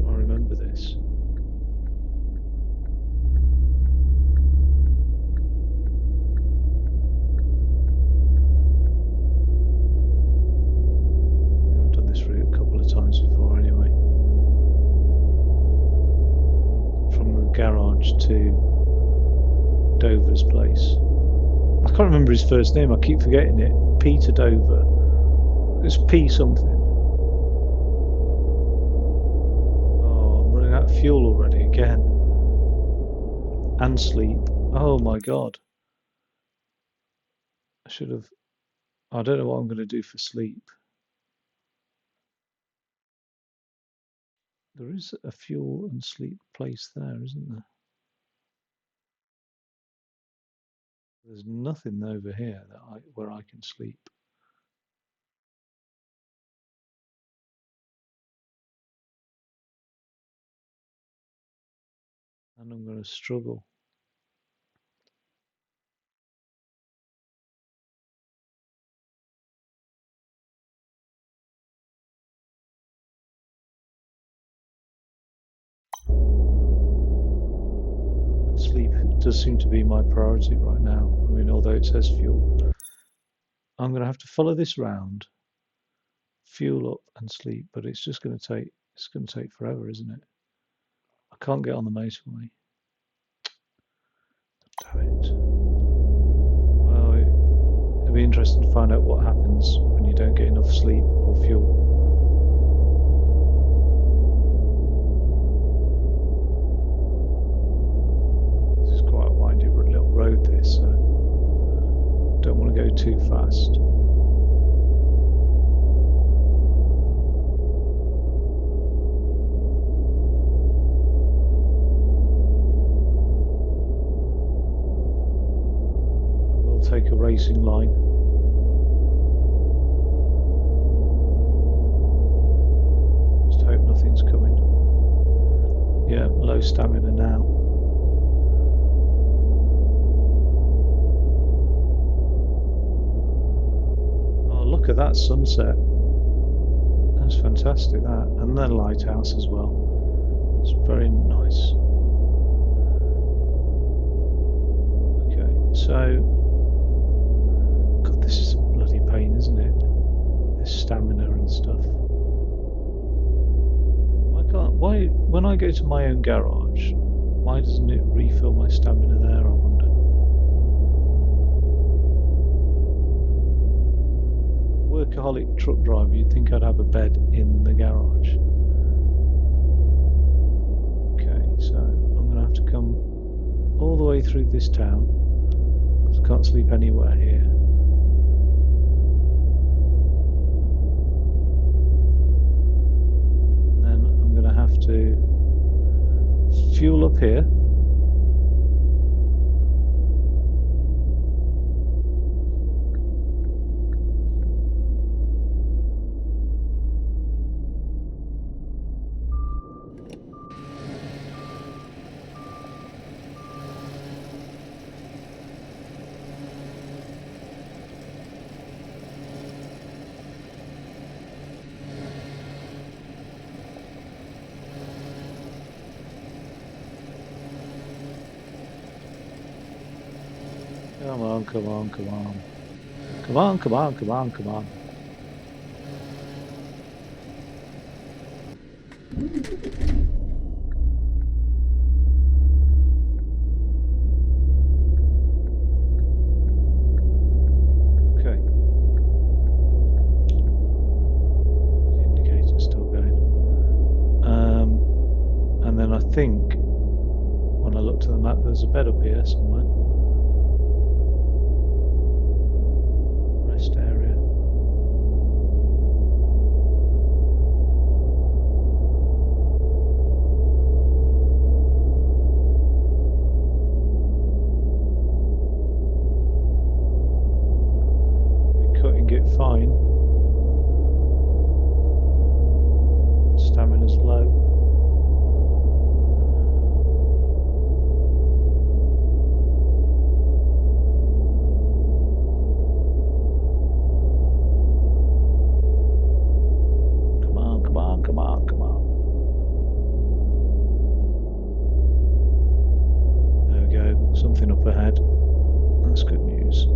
I remember this. I've done this route a couple of times before, anyway. From the garage to Dover's place. I can't remember his first name. I keep forgetting it. Peter Dover. It's P something. Oh, I'm running out of fuel already again. And sleep. Oh my god. I should have. I don't know what I'm going to do for sleep. There is a fuel and sleep place there, isn't there? There's nothing over here where I can sleep. And I'm going to struggle. And sleep does seem to be my priority right now. I mean, although it says fuel. I'm going to have to follow this round, fuel up and sleep, but it's going to take forever, isn't it? I can't get on the motorway. Damn it. Well, it'll be interesting to find out what happens when you don't get enough sleep or fuel. This is quite a windy little road, this, so don't want to go too fast. Take a racing line. Just hope nothing's coming. Yeah, low stamina now. Oh, look at that sunset. That's fantastic, that. And the lighthouse as well. It's very nice. Okay, so this is a bloody pain, isn't it? This stamina and stuff. Why, when I go to my own garage, why doesn't it refill my stamina there, I wonder? Workaholic truck driver, you'd think I'd have a bed in the garage. Okay, so I'm going to have to come all the way through this town, because I can't sleep anywhere here. Have to fuel up here. Come on, come on, come on. Come on, come on, come on, come on. Okay. The indicator's still going. And then I think when I looked at the map, there's a bed up here somewhere. Rest area. We're cutting it fine. Stamina's low. ahead. That's good news.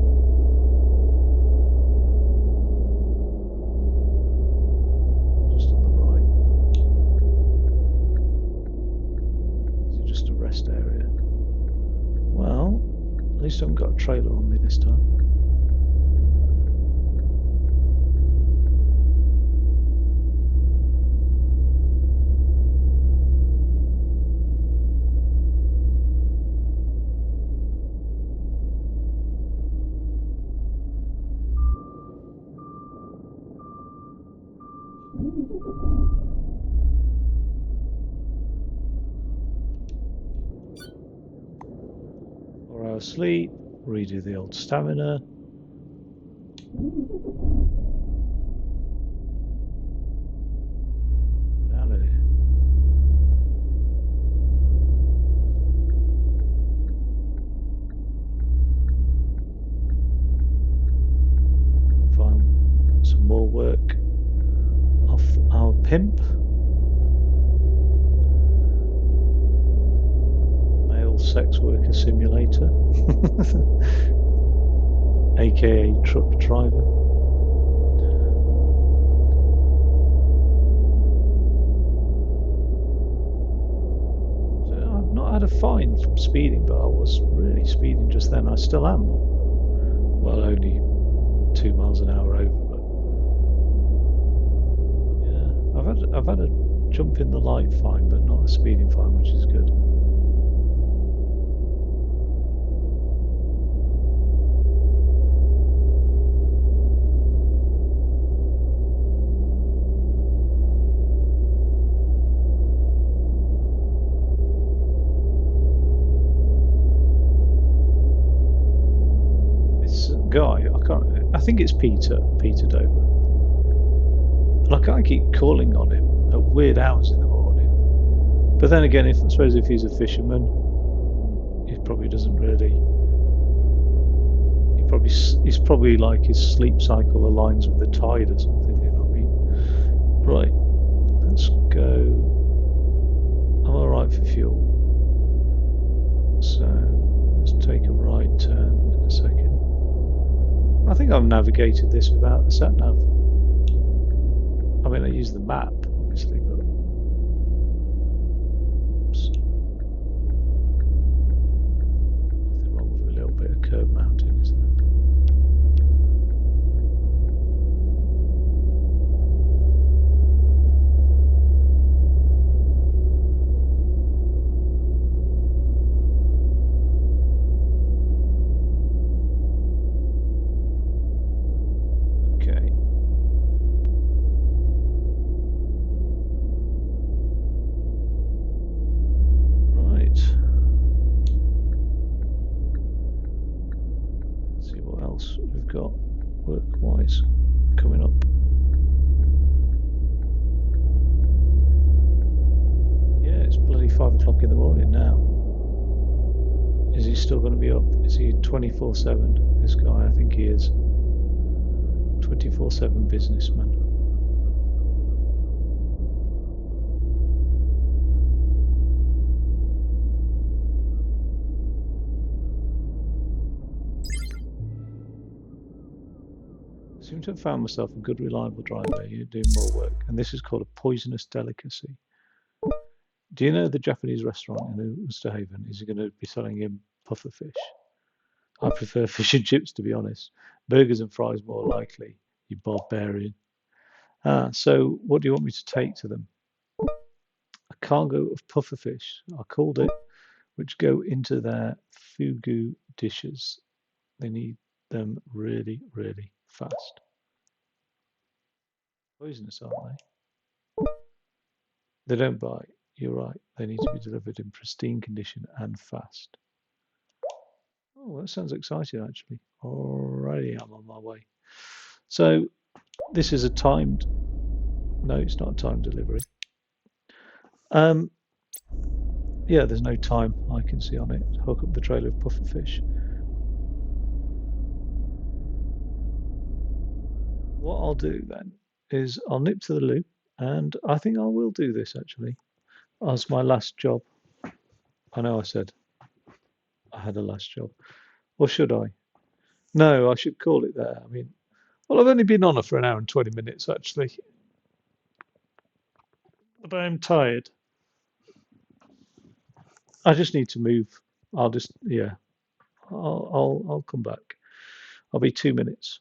Just on the right. Is it just a rest area? Well, at least I haven't got a trailer on me this time. Sleep, redo the old stamina. Get out of here. Find some more work off our pimp. Male sex worker simulator. AKA truck driver. So I've not had a fine from speeding, but I was really speeding just then. I still am. Well, only 2 miles an hour over, but yeah, I've had a jump in the light fine, but not a speeding fine, which is good. Guy, I think it's Peter Dover. And I can't keep calling on him at weird hours in the morning. But then again, I suppose if he's a fisherman, he probably doesn't really. He's probably like his sleep cycle aligns with the tide or something. You know what I mean? Right, let's go. I'm all right for fuel. So let's take a right turn in a second. I think I've navigated this without the sat nav. I mean, I use the map, obviously, but oops. Nothing wrong with a little bit of curb mounting, is there? We've got work-wise coming up. Yeah, it's bloody 5 o'clock in the morning now. Is he still going to be up? Is he 24/7? This guy, I think he is. 24/7 businessman. I seem to have found myself a good, reliable driver. You're doing more work, and this is called a poisonous delicacy. Do you know the Japanese restaurant in Haven? Is he going to be selling him puffer fish? I prefer fish and chips, to be honest. Burgers and fries more likely, you barbarian. So what do you want me to take to them? A cargo of puffer fish, I called it, which go into their fugu dishes. They need them really, really fast. Poisonous, aren't they? They don't bite. You're right. They need to be delivered in pristine condition and fast. Oh, that sounds exciting, actually. Alrighty, I'm on my way. So this is a timed. No, it's not a timed delivery. Yeah, there's no time I can see on it. Hook up the trailer of puffer fish. What I'll do then is I'll nip to the loo, and I think I will do this actually as my last job. I know I said I had a last job. Or should I? No, I should call it there. I mean, well, I've only been on her for an hour and 20 minutes, actually. But I'm tired. I just need to move. Yeah, I'll come back. I'll be 2 minutes.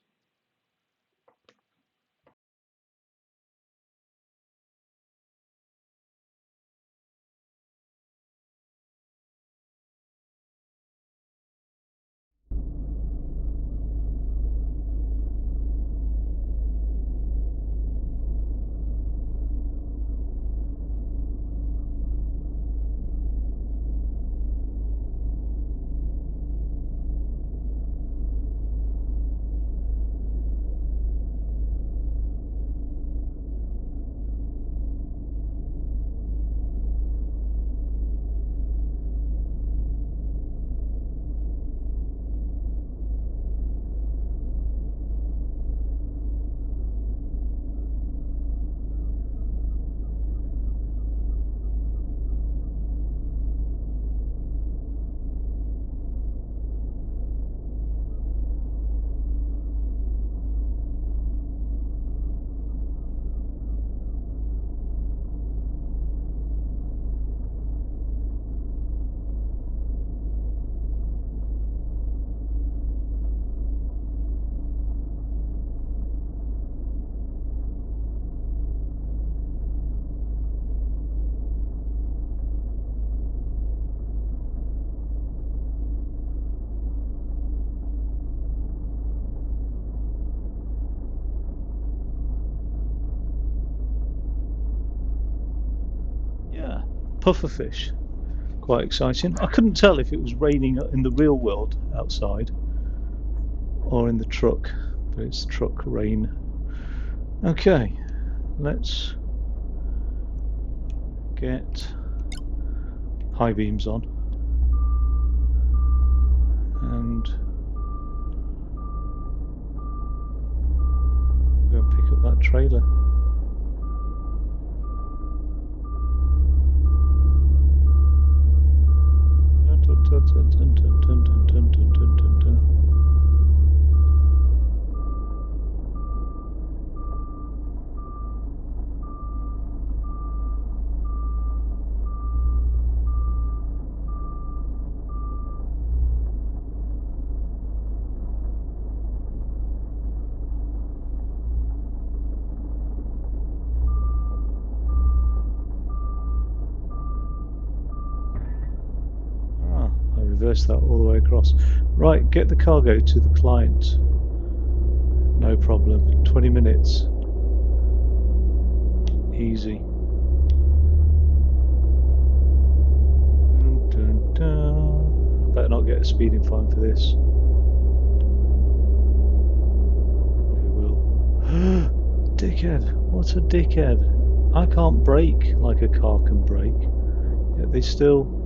Yeah, pufferfish. Quite exciting. I couldn't tell if it was raining in the real world outside or in the truck, but it's truck rain. Okay, let's get high beams on and go and pick up that trailer. Reverse that all the way across. Right, get the cargo to the client. No problem. 20 minutes. Easy. Dun, dun, dun. Better not get a speeding fine for this. Probably will. Dickhead. What a dickhead. I can't brake like a car can brake. Yet they still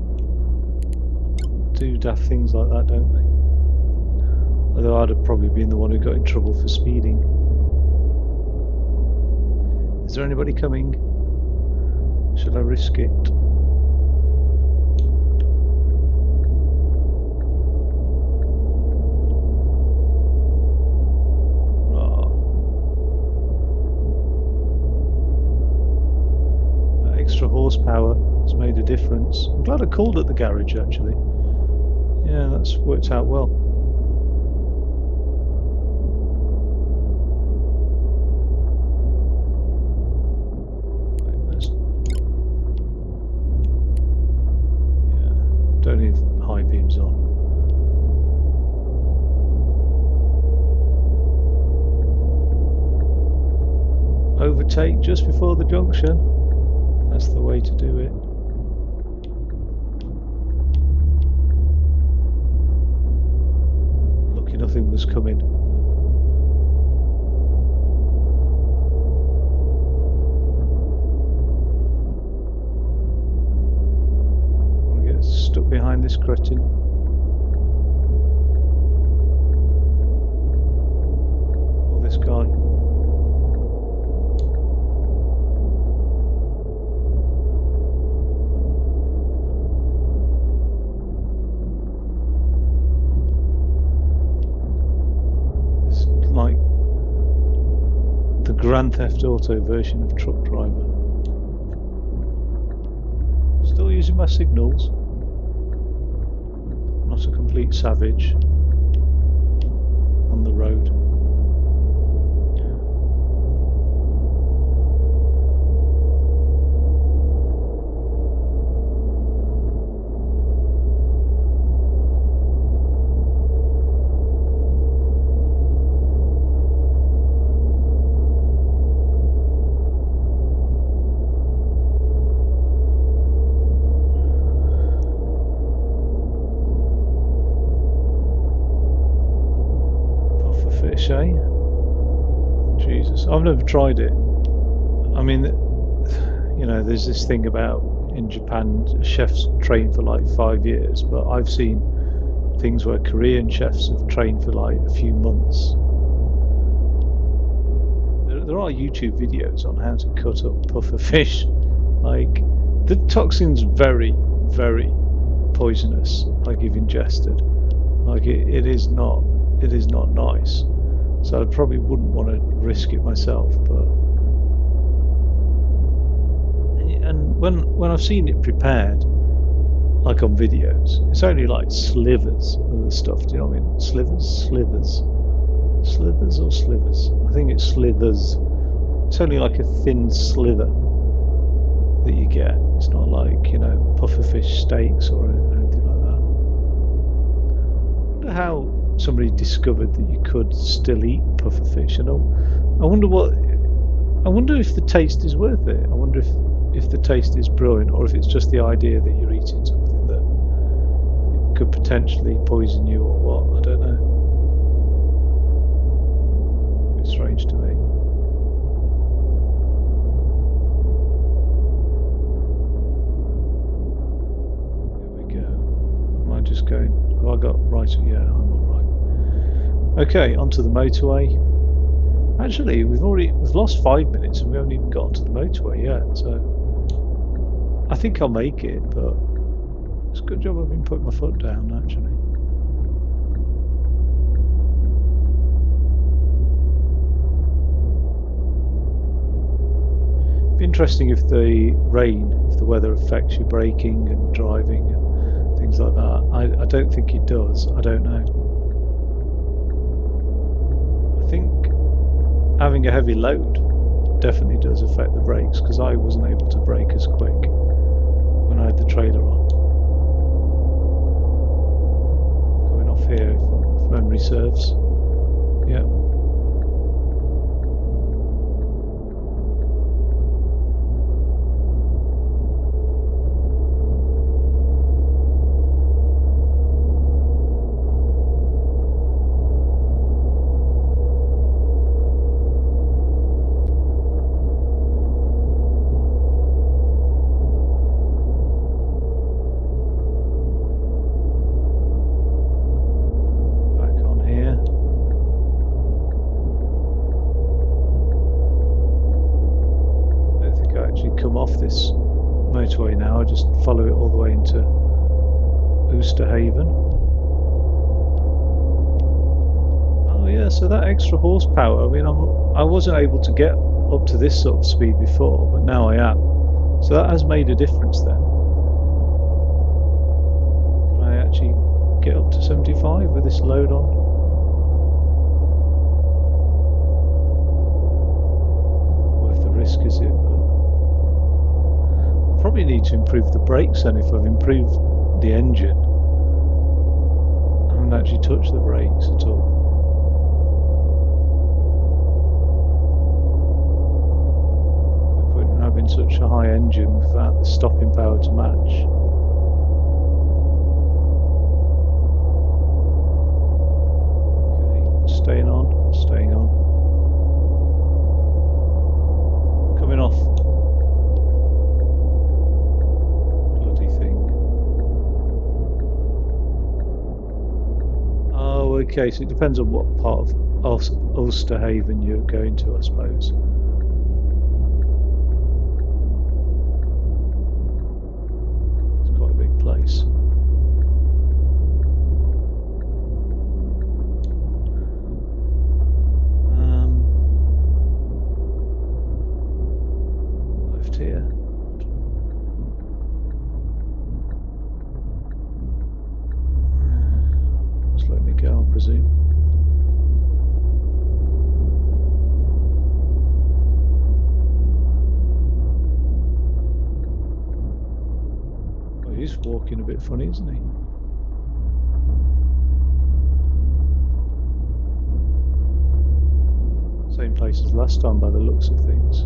do daft things like that, don't they? Although I'd have probably been the one who got in trouble for speeding. Is there anybody coming? Should I risk it? That extra horsepower has made a difference. I'm glad I called at the garage actually. Yeah, that's worked out well. Don't need high beams on. Overtake just before the junction. That's the way to do it. Lucky nothing was coming. Stuck behind this cretin. Or this guy. Grand Theft Auto version of Truck Driver. Still using my signals. Not a complete savage on the road. Fish, eh? Jesus, I've never tried it. I mean, you know, there's this thing about in Japan, chefs train for like 5 years, but I've seen things where Korean chefs have trained for like a few months. There are YouTube videos on how to cut up puffer fish. Like, the toxin's very, very poisonous. Like, if ingested, like it is not nice. So I probably wouldn't want to risk it myself, but and when I've seen it prepared, like on videos, it's only like slivers of the stuff. Do you know what I mean? Slivers or slivers? I think it's slithers. It's only like a thin slither that you get. It's not like, you know, pufferfish steaks or anything like that. I wonder how somebody discovered that you could still eat pufferfish. I wonder if the taste is worth it. I wonder if the taste is brilliant, or if it's just the idea that you're eating something that could potentially poison you or what. I don't know. It's strange to me. There we go. Am I just going? Have I got right? Yeah, I'm all right. Okay, onto the motorway. Actually, we've lost 5 minutes and we haven't even got onto the motorway yet. So I think I'll make it, but it's a good job I've been putting my foot down actually. It'd be interesting if the weather affects your braking and driving and things like that. I don't think it does. I don't know. I think having a heavy load definitely does affect the brakes, because I wasn't able to brake as quick when I had the trailer on. Coming off here, if memory serves. Yeah. This motorway now. I just follow it all the way into Oosterhaven. Oh yeah, so that extra horsepower, I mean, I wasn't able to get up to this sort of speed before, but now I am. So that has made a difference then. Can I actually get up to 75 with this load on? Worth the risk, is it? Probably need to improve the brakes then. If I've improved the engine, I haven't actually touched the brakes at all. No point in having such a high engine without the stopping power to match. Okay, staying on. Coming off. Okay, so it depends on what part of Ulsterhaven you're going to, I suppose. It's quite a big place. presume. Well, he's walking a bit funny, isn't he? Same place as last time by the looks of things.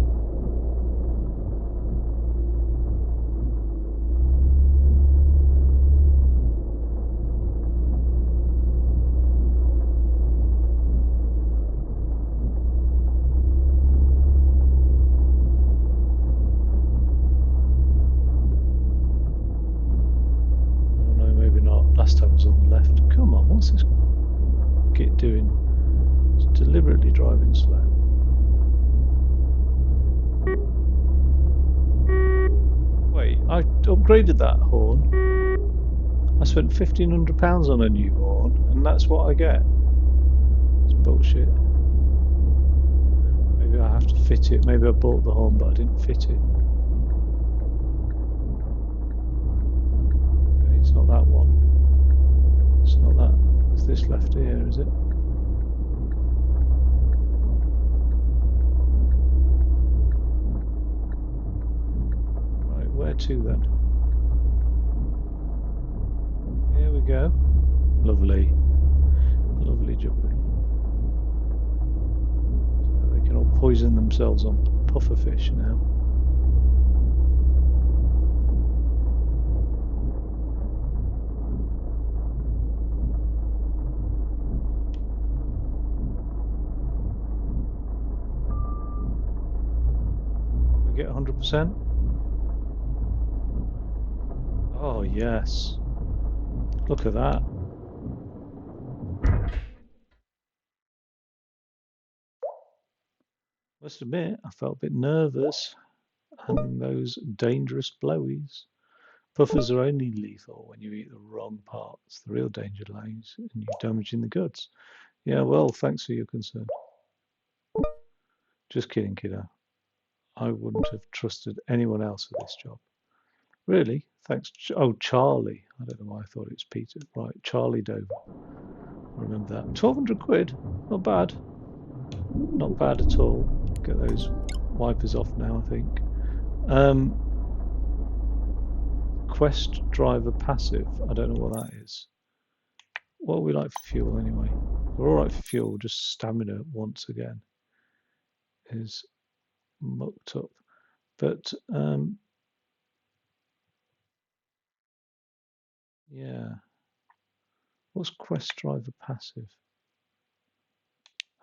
Oh no, maybe not. Last time was on the left. Come on, what's this git doing? It's deliberately driving slow. Wait, I upgraded that horn. I spent £1,500 on a new horn, and that's what I get. It's bullshit. Maybe I have to fit it. Maybe I bought the horn, but I didn't fit it. Okay, it's not that one. It's not that. It's this left here, is it? Right, where to then? Here we go. Lovely. Lovely jubbly. So they can all poison themselves on pufferfish now. We get 100%? Oh yes. Look at that. Must admit, I felt a bit nervous handling those dangerous blowies. Puffers are only lethal when you eat the wrong parts. The real danger lies in you damaging the goods. Yeah, well, thanks for your concern. Just kidding, kiddo. I wouldn't have trusted anyone else with this job. Really? Thanks. Oh, Charlie. I don't know why I thought it was Peter. Right, Charlie Dover. I remember that. 1,200 quid. Not bad. Not bad at all. Get those wipers off now, I think. Quest driver passive. I don't know what that is. What are we like for fuel anyway? We're all right for fuel. Just stamina once again is mucked up. But yeah. What's quest driver passive?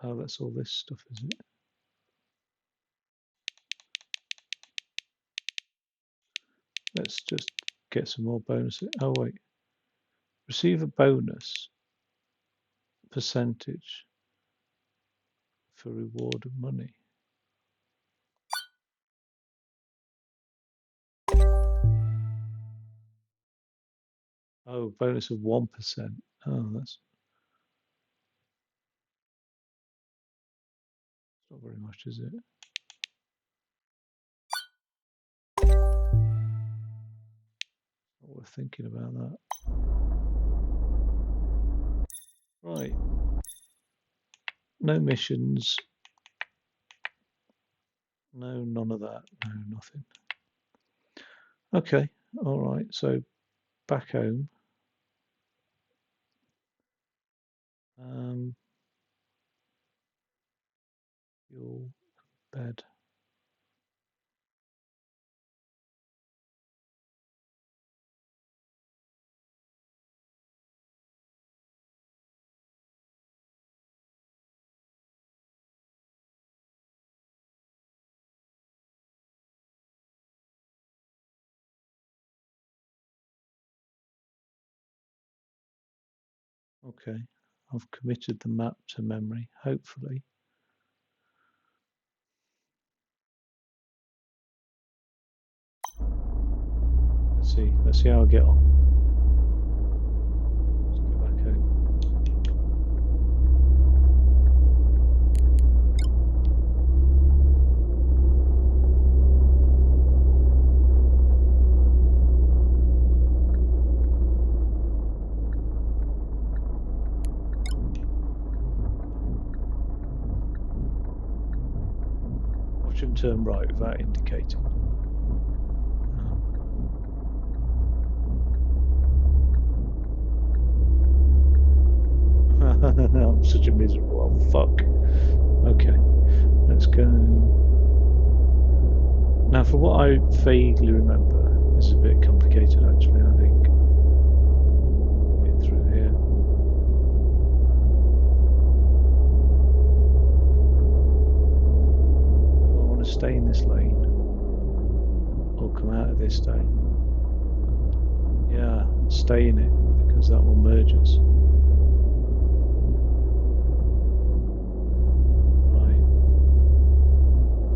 Oh, that's all this stuff, is it? Let's just get some more bonuses. Oh wait. Receive a bonus percentage for reward of money. Oh, bonus of 1%. Oh, that's not very much, is it? Not worth thinking about that. Right. No missions. No, none of that. No, nothing. Okay. All right. So back home. Your bed. Okay. I've committed the map to memory, hopefully. Let's see how I get on. Let's get back home. turn right without indicating. I'm such a miserable old fuck. Okay, let's go. Now, for what I vaguely remember, this is a bit complicated actually, I think. Get through here. Do I want to stay in this lane? Or come out of this lane? Yeah, stay in it, because that one merges.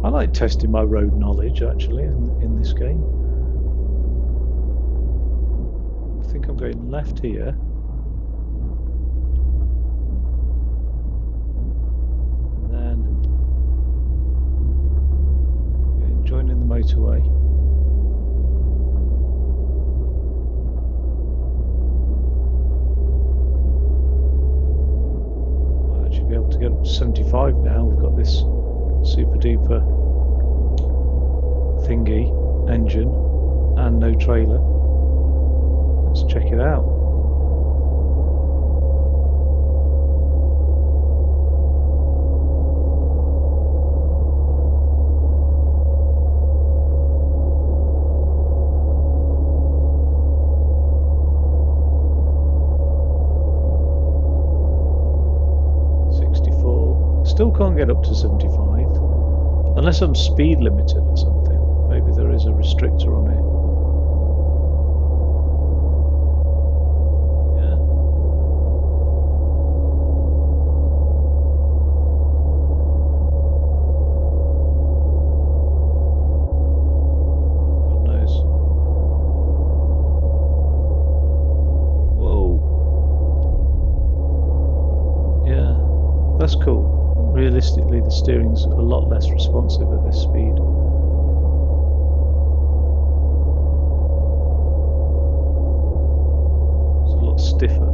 I like testing my road knowledge actually in this game. I think I'm going left here. And then joining the motorway. I'll actually be able to get up to 75 now. We've got this super duper thingy engine and no trailer. Let's check it out. Still can't get up to 75 unless I'm speed limited or something. Maybe there is a restrictor on it. Yeah. God knows. Whoa. Yeah, that's cool. Realistically, the steering's a lot less responsive at this speed. It's a lot stiffer.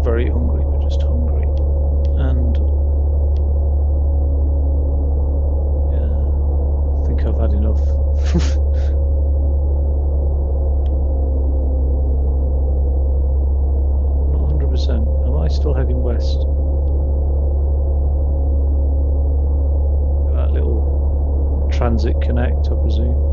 Very hungry, but just hungry. And yeah, I think I've had enough. Not 100%. Am I still heading west? That little transit connect, I presume.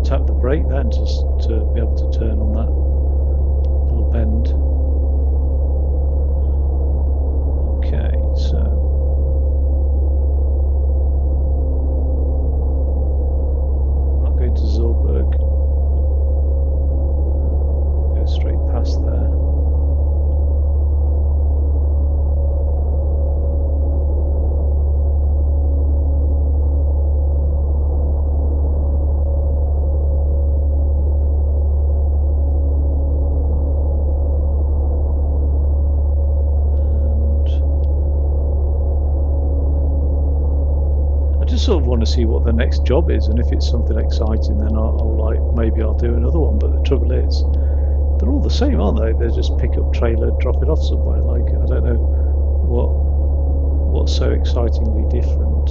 Tap the brake then just to be able to turn on that little bend. Okay, so I'm not going to Zolberg. Go straight past there. Sort of want to see what the next job is, and if it's something exciting, then I'll like maybe I'll do another one. But the trouble is, they're all the same, aren't they? They just pick up trailer, drop it off somewhere. Like I don't know what's so excitingly different.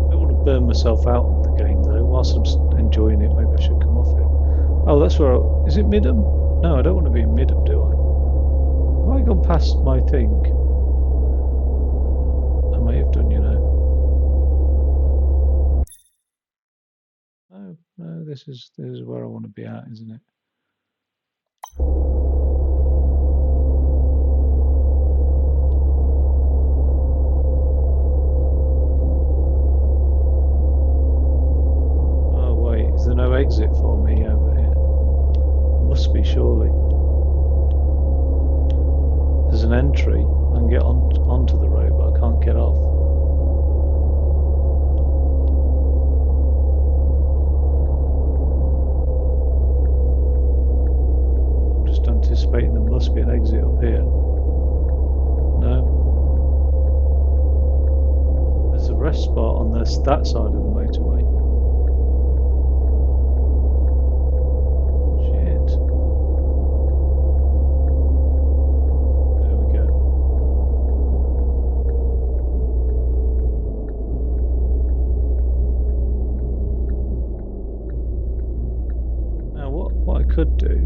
I don't want to burn myself out on the game though. Whilst I'm enjoying it, maybe I should come off it. Oh, that's where is it Midham? No, I don't want to be in Midham, do I? Have I gone past my thing? I may have done, you know. No, this is where I want to be at, isn't it? Oh wait, is there no exit for me over here? There must be, surely. There's an entry. I can get onto the road, but I can't get off. I'm just anticipating there must be an exit up here. No. There's a rest spot on that side of the motorway. Shit. There we go. Now what I could do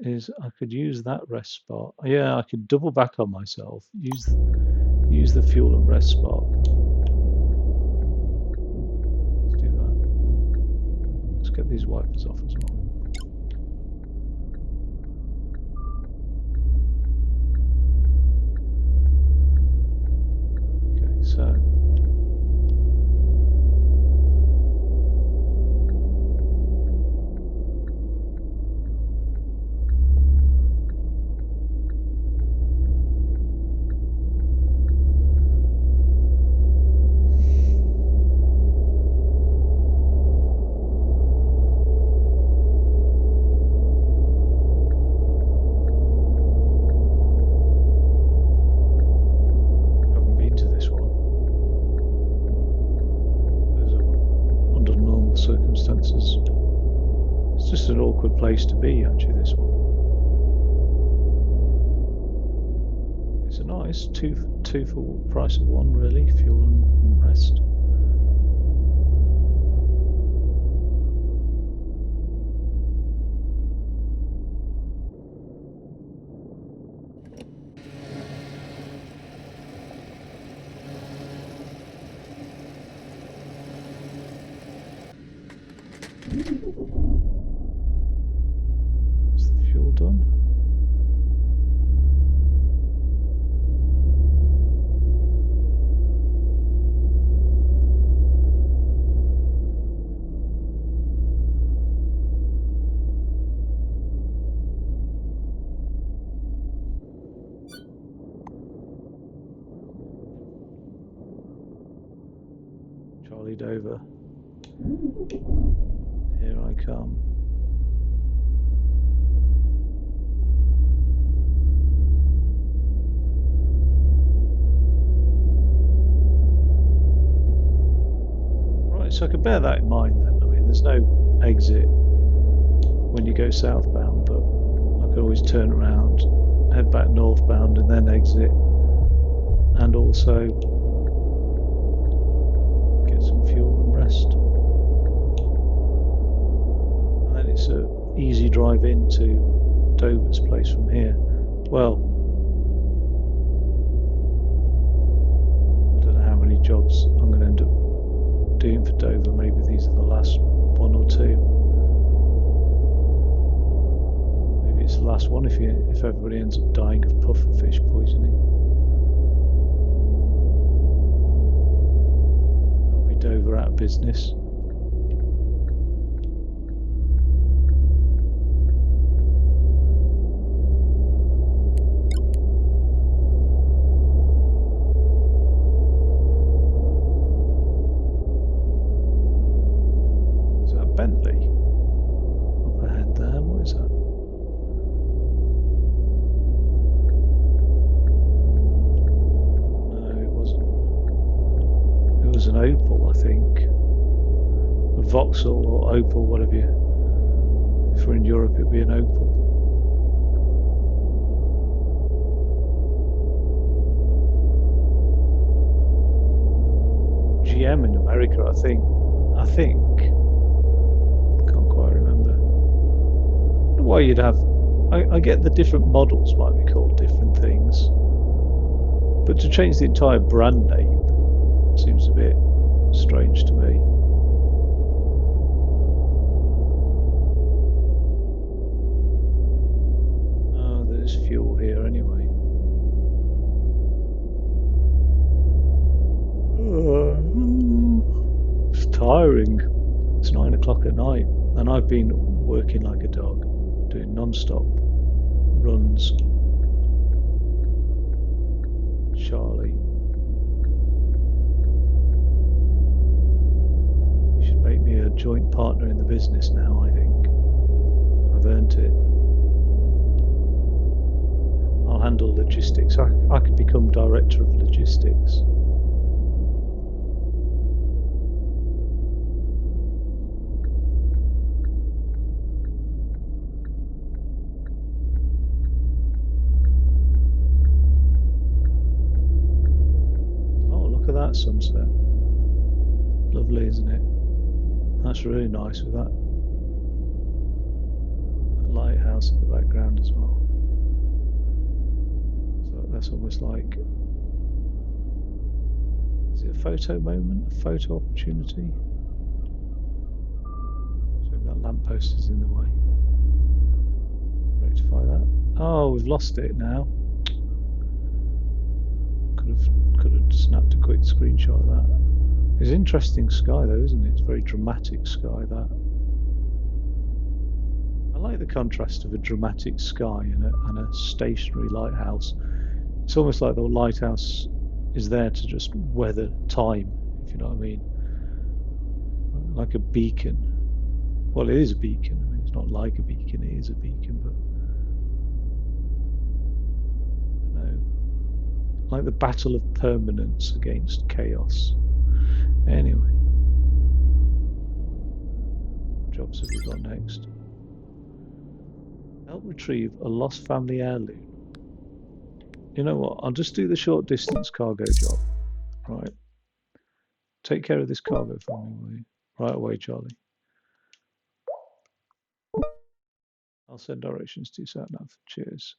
is I could use that rest spot. Yeah, I could double back on myself. Use the fuel and rest spot. Let's do that. Let's get these wipers off as well. Okay, so circumstances. It's just an awkward place to be, actually, this one. It's a nice two for price of one, really, fuel and rest. Is the fuel done? Charlie Dover. Here I come. Right, so I could bear that in mind then. I mean, there's no exit when you go southbound, but I could always turn around, head back northbound, and then exit, and also get some fuel and rest. And then it's a easy drive into Dover's place from here. Well, I don't know how many jobs I'm going to end up doing for Dover. Maybe these are the last one or two. Maybe it's the last one if everybody ends up dying of pufferfish poisoning. That'll be Dover out of business. Bentley up ahead there. What is that? No, it wasn't. It was an Opel, I think. A Vauxhall or Opel, whatever you. If we're in Europe, it'd be an Opel. GM in America, I think. Why you'd have I get the different models might be called different things, but to change the entire brand name seems a bit strange to me. Oh, there's fuel here anyway. It's tiring. It's 9 o'clock at night and I've been working like a dog, doing non-stop runs Charlie. You should make me a joint partner in the business now, I think. I've earned it. I'll handle logistics. I could become director of logistics. Oh, look at that sunset. Lovely, isn't it? That's really nice with that lighthouse in the background as well. So that's almost like, is it a photo moment, a photo opportunity? So that lamppost is in the way. Rectify that. Oh, we've lost it now. Could have snapped a quick screenshot of that. It's interesting sky though, isn't it? It's very dramatic sky, that. I like the contrast of a dramatic sky and a stationary lighthouse. It's almost like the lighthouse is there to just weather time, if you know what I mean. Like a beacon. Well, it is a beacon. I mean, it's not like a beacon, it is a beacon, but I don't know. Like the battle of permanence against chaos. Anyway, what jobs have we got next? Help retrieve a lost family heirloom. You know what? I'll just do the short distance cargo job. Right. Take care of this cargo for me, will you? Right away, Charlie. I'll send directions to you, SatNav. Cheers.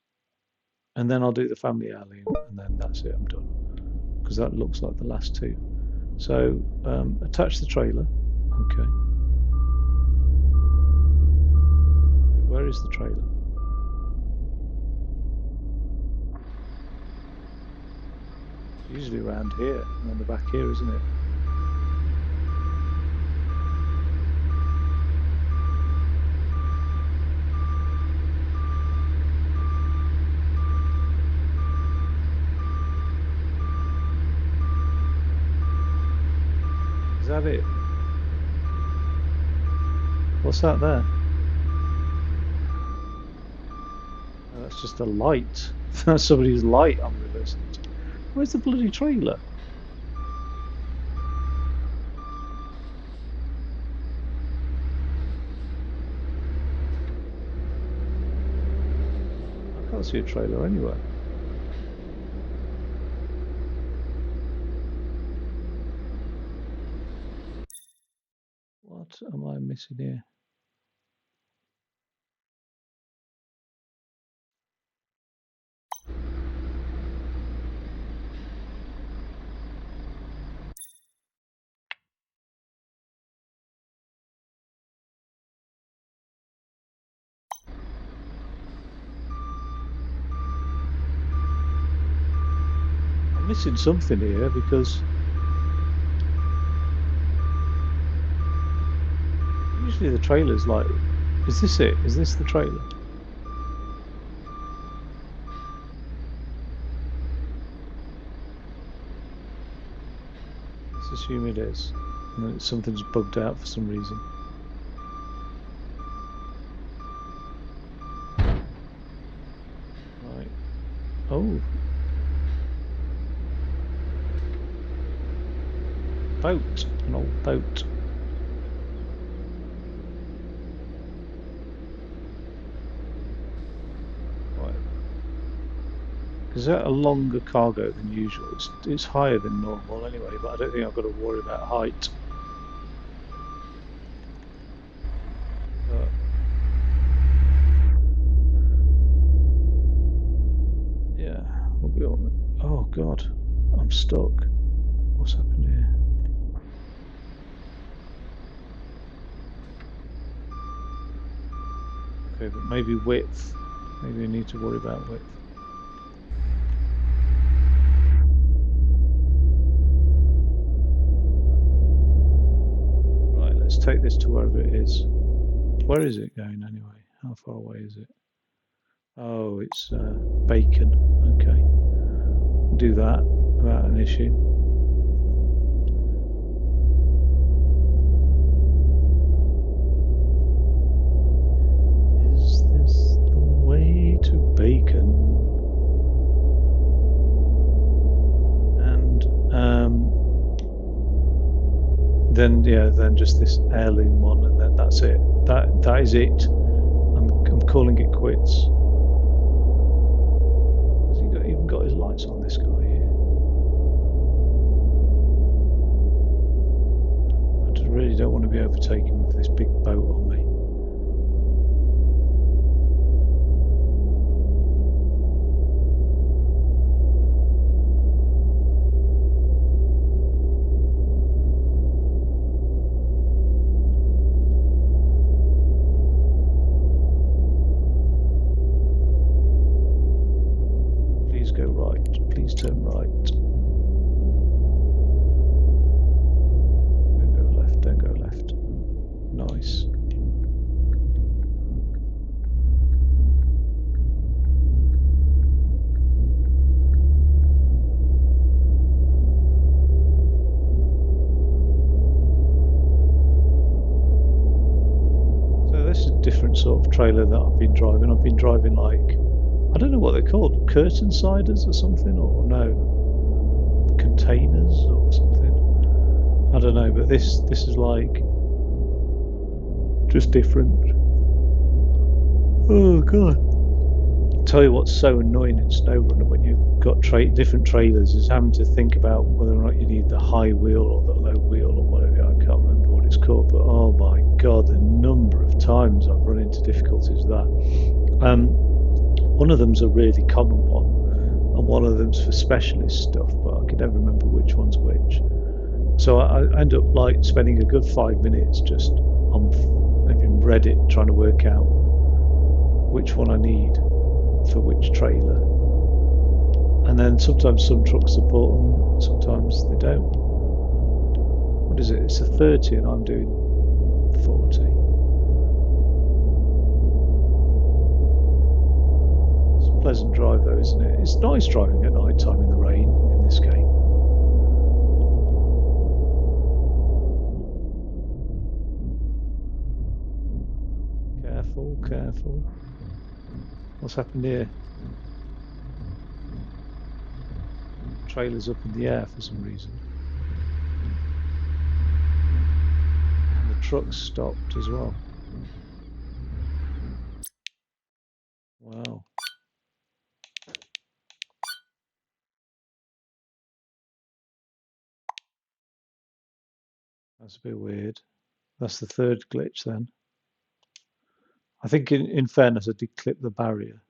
And then I'll do the family heirloom, and then that's it. I'm done. Because that looks like the last two. So attach the trailer. Okay. Where is the trailer? It's usually around here, around the back here, isn't it? Is that it? What's that there? Oh, that's just a light. That's somebody's light I'm reversing it. Where's the bloody trailer? I can't see a trailer anywhere. What am I missing here? I'm missing something here because usually the trailer's like, is this it? Is this the trailer? Let's assume it is. And then something's bugged out for some reason. Right. Oh. Boat. An old boat. Right. Is that a longer cargo than usual? It's higher than normal anyway, but I don't think I've got to worry about height. Yeah, we'll be all right. Oh God, I'm stuck. What's happened here? Okay, but maybe width. Maybe I need to worry about width. Right, let's take this to wherever it is. Where is it going anyway? How far away is it? Oh, it's Bacon. Okay, do that. about an issue. Is this the way to bacon? And then just this heirloom one, and then that's it. That is it. I'm calling it quits. Has he even got his lights on, this guy here? I just really don't want to be overtaken with this big boat on me. Please go right. Please turn right. Don't go left. Don't go left. Nice. So this is a different sort of trailer that I've been driving. I've been driving like, I don't know what they're called, curtain siders or something, or no, containers or something. I don't know, but this is like just different. Oh god! I'll tell you what's so annoying in SnowRunner when you've got different trailers is having to think about whether or not you need the high wheel or the low wheel or whatever. I can't remember what it's called, but oh my god, the number of times I've run into difficulties with that. One of them's a really common one, and one of them's for specialist stuff, but I can never remember which one's which. So I end up like spending a good 5 minutes just on maybe Reddit trying to work out which one I need for which trailer. And then sometimes some trucks support them, sometimes they don't. What is it? It's a 30 and I'm doing 40. It's a pleasant drive though, isn't it? It's nice driving at night time in the rain in this game. Careful, careful. What's happened here? Trailer's up in the air for some reason. And the truck's stopped as well. Wow. That's a bit weird. That's the third glitch then. I think in fairness I did clip the barrier.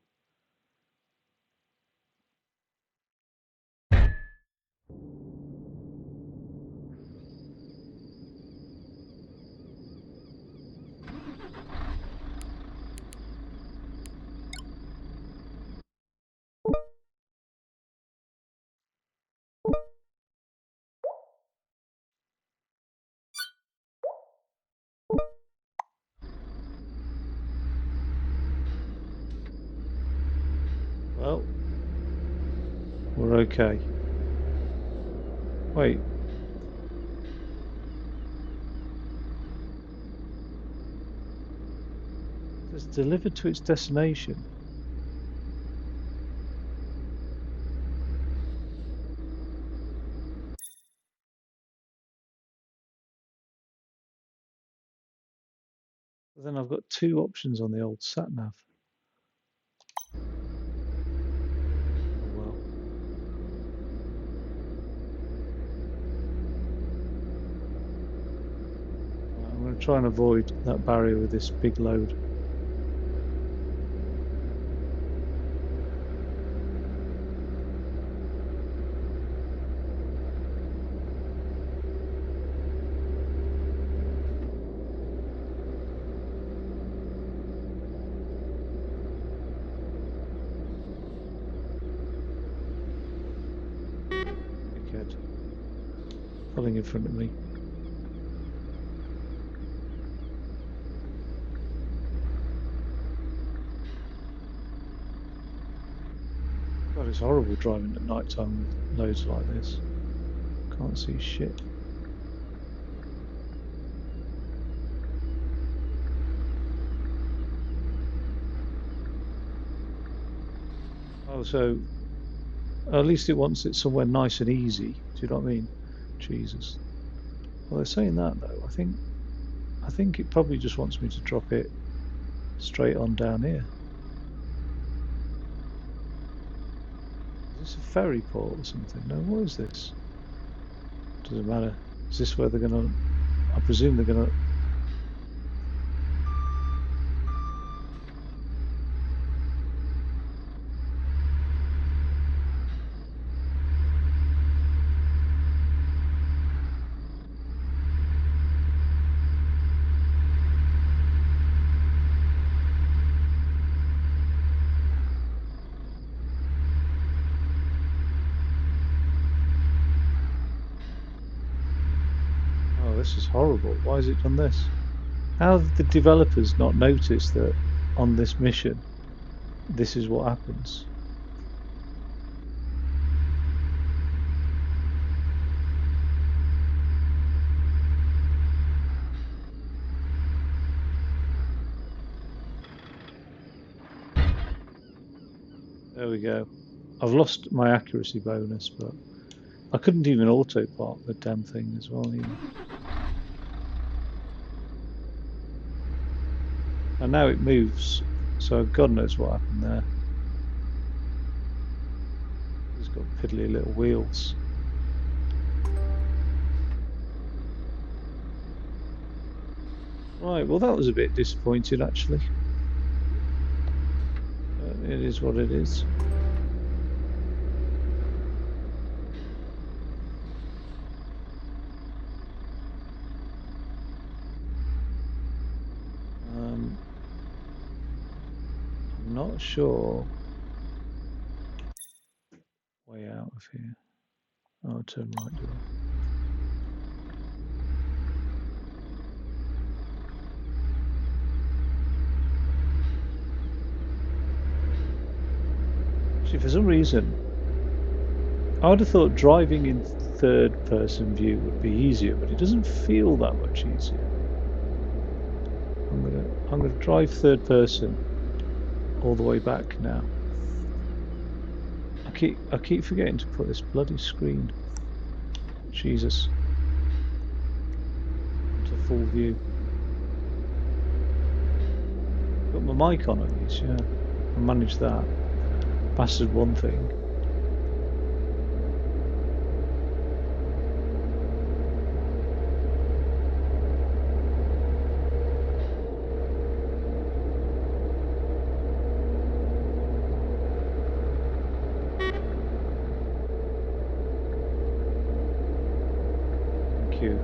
Well, we're okay. Wait. It's delivered to its destination. But then I've got two options on the old sat nav. Oh well. Right, I'm going to try and avoid that barrier with this big load. Dickhead. Pulling in front of me. God, It's horrible driving at night time with loads like this. Can't see shit. Oh, so at least it wants it somewhere nice and easy. Do you know what I mean? Jesus. Well, they're saying that though. I think it probably just wants me to drop it straight on down here. Is this a ferry port or something? No, what is this? Doesn't matter. Is this where they're gonna? I presume they're gonna. Oh, this is horrible. Why has it done this? How have the developers not noticed that on this mission, this is what happens? There we go. I've lost my accuracy bonus, but I couldn't even auto park the damn thing as well either. And now it moves, so God knows what happened there. It's got piddly little wheels. Right, well that was a bit disappointing actually. It is what it is. I'm not sure. Way out of here. Oh, turn right, do I? Actually, for some reason, I would have thought driving in third person view would be easier, but it doesn't feel that much easier. I'm gonna drive third person all the way back now. I keep forgetting to put this bloody screen. Jesus. To full view. Got my mic on at least, yeah. I managed that. Bastard one thing. Thank you.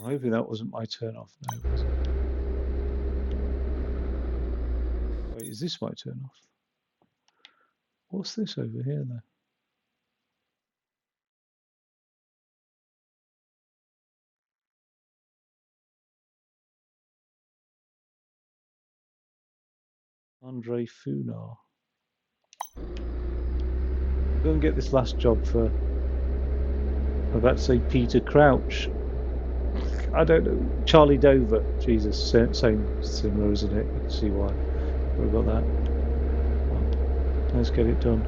Hopefully that wasn't my turn off now, was it? Wait, is this my turn off? What's this over here then? Andre Funar. I'm going to get this last job for, I'm about to say Peter Crouch. I don't know. Charlie Dover. Jesus, same similar, isn't it? You can see why we've got that. Well, let's get it done.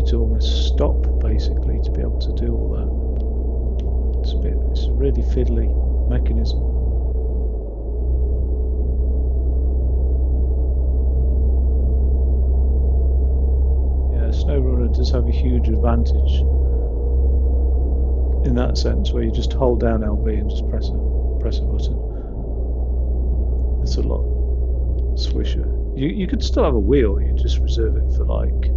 to almost stop basically to be able to do all that. It's a really fiddly mechanism. Yeah, SnowRunner does have a huge advantage in that sense, where you just hold down LB and just press a button. It's a lot swisher. You could still have a wheel, you just reserve it for like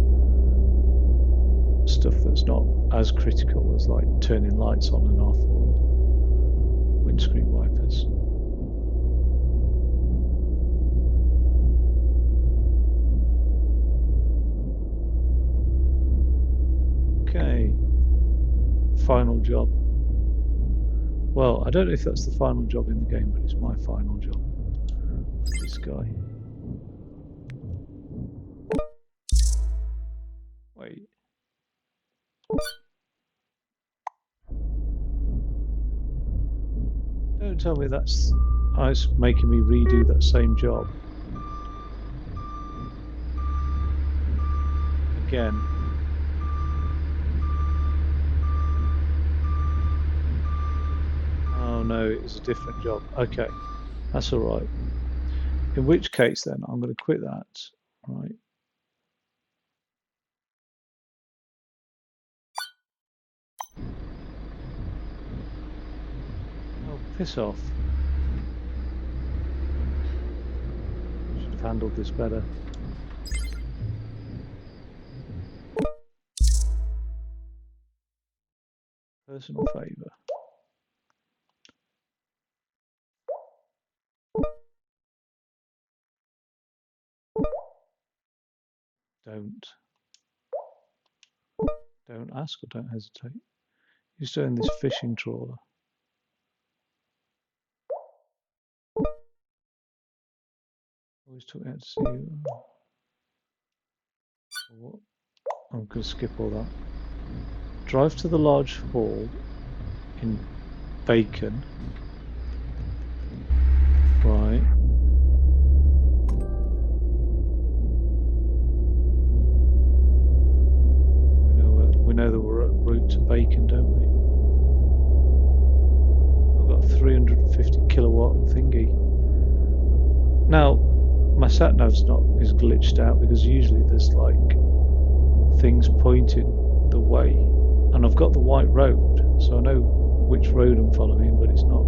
stuff that's not as critical as like turning lights on and off or windscreen wipers. Okay, final job. Well, I don't know if that's the final job in the game, but it's my final job. This guy. Wait. Don't tell me that's ice making me redo that same job. Again. Oh no, it was a different job. Okay, that's all right. In which case then, I'm going to quit that. Right. Oh, piss off. Should have handled this better. Personal favour. Don't ask or don't hesitate. Who's doing this fishing trawler? Always took out to see you. What? I'm going to skip all that. Drive to the large hall in Bacon. Right. We know the route to Bacon, don't we? I've got a 350 kilowatt thingy. Now, my sat nav's is glitched out because usually there's like things pointing the way, and I've got the white road, so I know which road I'm following, but it's not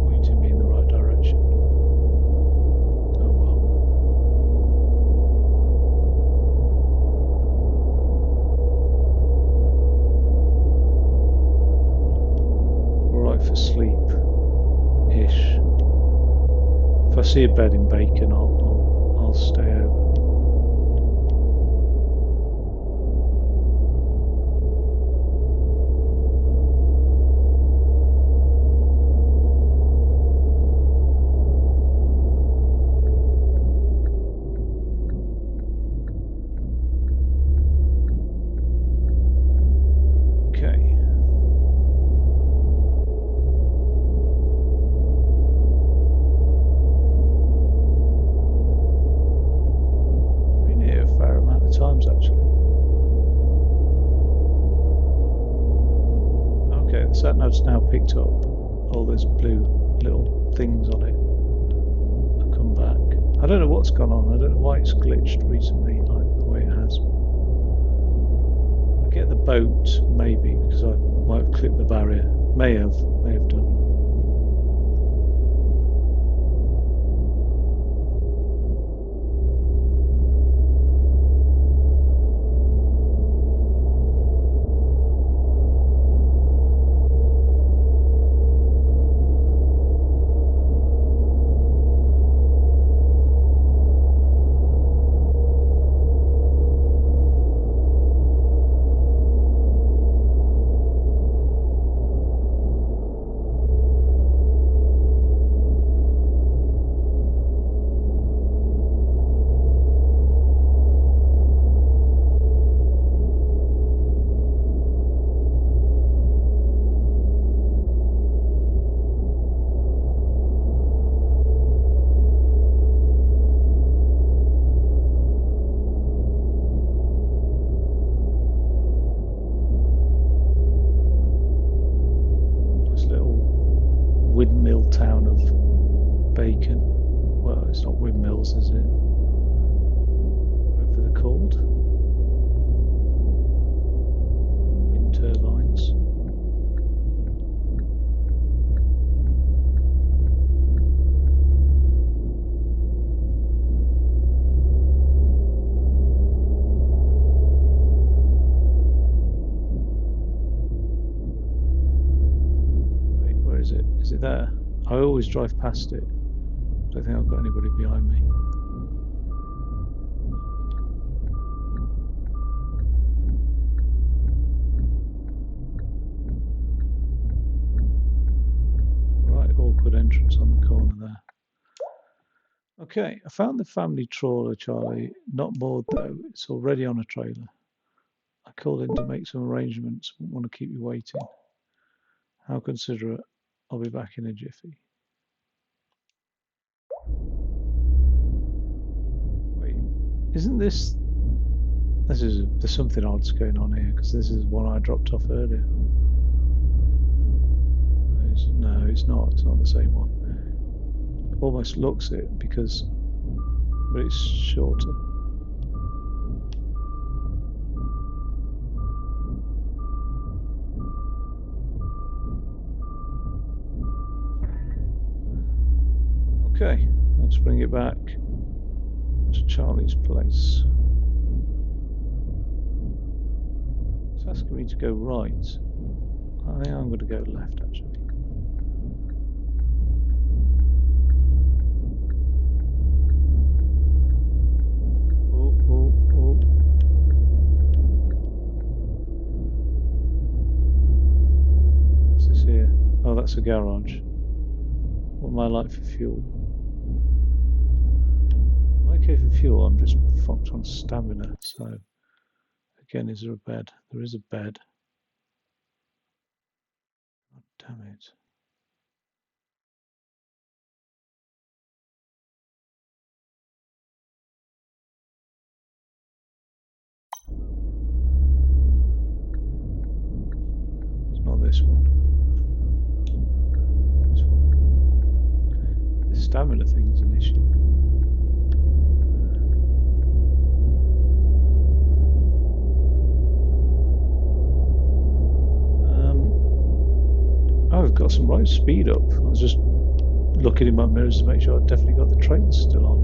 pointing me in the right direction. Oh well. Alright for sleep-ish. If I see a bed in Bacon, I'll stay over. Times actually. Okay, the sat nav's now picked up all those blue little things on it. I'll come back. I don't know what's gone on. I don't know why it's glitched recently, like the way it has. I get the boat maybe because I might have clipped the barrier. May have done. bacon. Well, it's not windmills, is it? Whatever they're called. Wind turbines. Wait, where is it? Is it there? I always drive past it. I don't think I've got anybody behind me. Right, awkward entrance on the corner there. Okay, I found the family trawler, Charlie. Not moored though, it's already on a trailer. I called in to make some arrangements, won't want to keep you waiting. How considerate. I'll be back in a jiffy. Wait, isn't this... There's something odd's going on here, because this is one I dropped off earlier. No, it's not the same one. Almost looks it, because... but it's shorter. Okay, let's bring it back to Charlie's place. It's asking me to go right. I think I'm going to go left, actually. Oh, oh, oh. What's this here? Oh, that's a garage. What am I like for fuel? I'm okay for fuel, I'm just fucked on stamina, so... Again, is there a bed? There is a bed. God damn it. It's not this one. This one. The stamina thing's an issue. I've got some right speed up. I was just looking in my mirrors to make sure I've definitely got the trailer still on.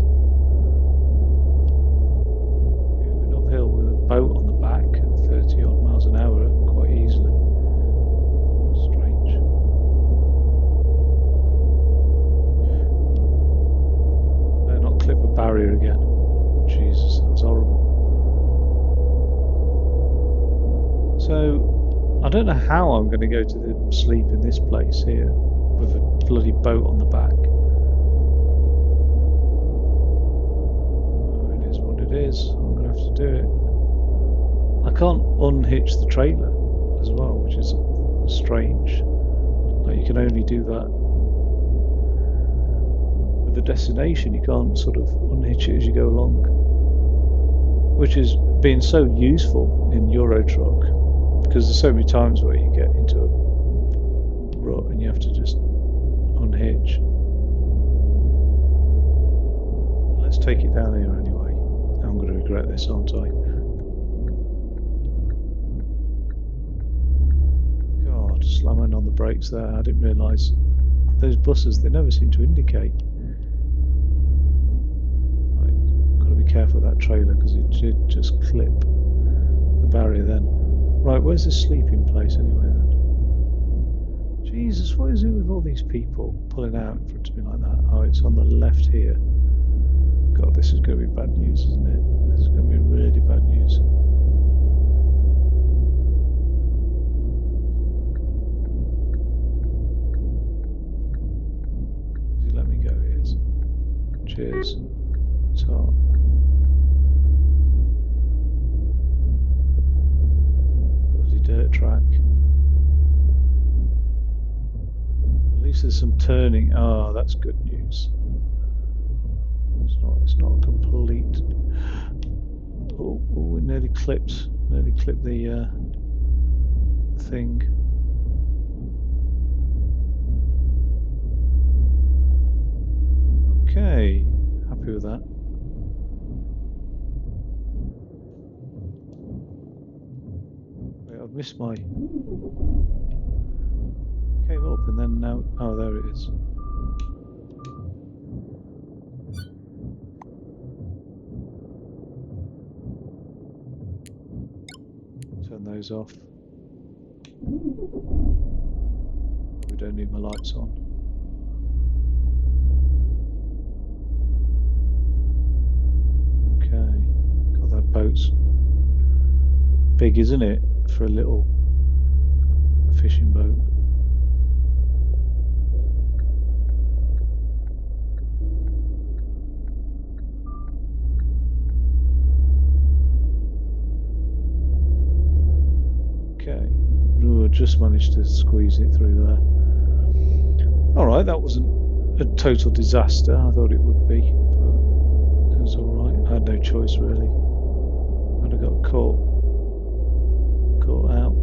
Going uphill with a boat on the back at 30 odd miles an hour quite easily. Strange. Better not clip a barrier again. Jesus, that's horrible. So, I don't know how I'm going to go to the sleep in this place here with a bloody boat on the back. Oh, it is what it is. I'm going to have to do it. I can't unhitch the trailer as well, which is strange. Like, you can only do that with the destination. You can't sort of unhitch it as you go along, which is being so useful in Euro Truck. Because there's so many times where you get into a rut and you have to just unhitch. Let's take it down here anyway. I'm going to regret this, aren't I? God, slamming on the brakes there. I didn't realise those buses, they never seem to indicate. Right, got to be careful with that trailer because it did just clip the barrier then. Right, where's the sleeping place anyway then? Jesus, what is it with all these people pulling out in front of me like that? Oh, it's on the left here. God, this is going to be bad news, isn't it? This is going to be really bad news. Does he let me go? He is. Cheers. So. Dirt track. At least there's some turning. Oh, that's good news. It's not complete. Oh, we nearly clipped the thing. happy with that. Wait, I've missed my... Came up and then now... Oh, there it is. Turn those off. Probably don't need my lights on. Okay. God, that boat's big, isn't it? For a little fishing boat. Okay. Ooh, just managed to squeeze it through there. Alright, that wasn't a total disaster. I thought it would be, but it was alright. I had no choice really. I'd have got caught out.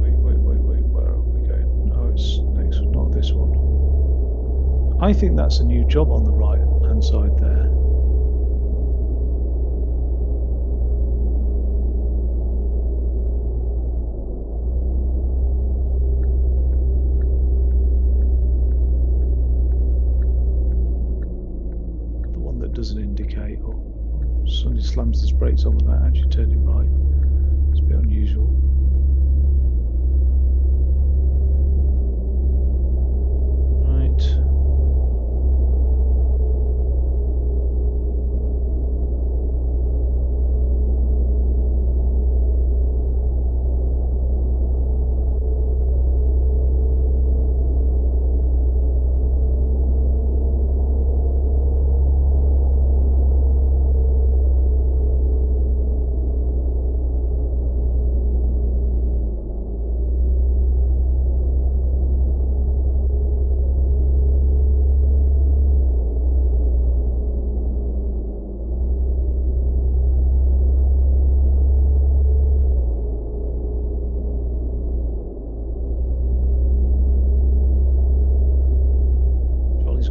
Wait, where are we going? Oh, it's next, not this one. I think that's a new job on the right hand side there. The one that doesn't indicate or suddenly slams his brakes on without actually turning right. It's a bit unusual. Right.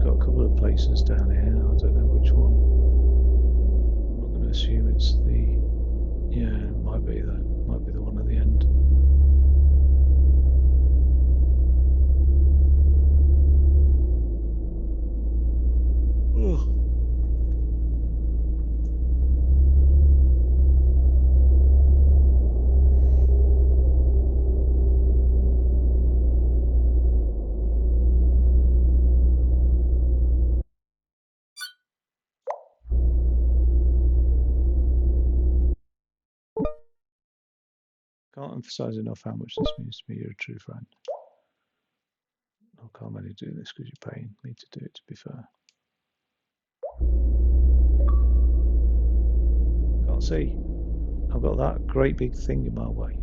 Got a couple of places down here. I don't know which one. I'm not going to assume it's the... Yeah, it might be the one at the end. Ugh. Can't emphasize enough how much this means to me. You're a true friend. I can't only do this because you're paying me to do it, to be fair. Can't see. I've got that great big thing in my way.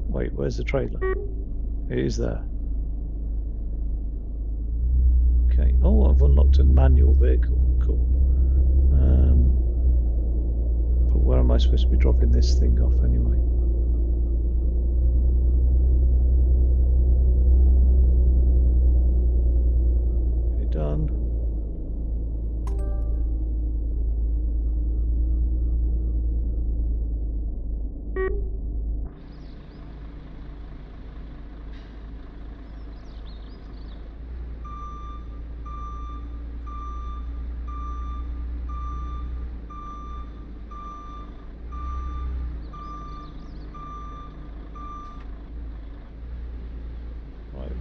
Wait, where's the trailer? It is there. Okay. Oh, I've unlocked a manual vehicle. Cool. But where am I supposed to be dropping this thing off anyway? Get it done.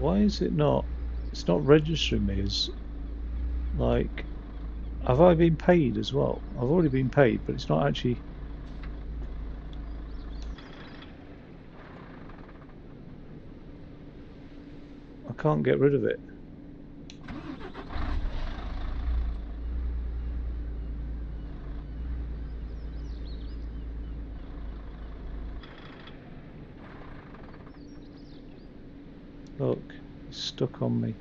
Why is it not? It's not registering me as like. Have I been paid as well? I've already been paid, but it's not actually. I can't get rid of it. Look, it's stuck on me.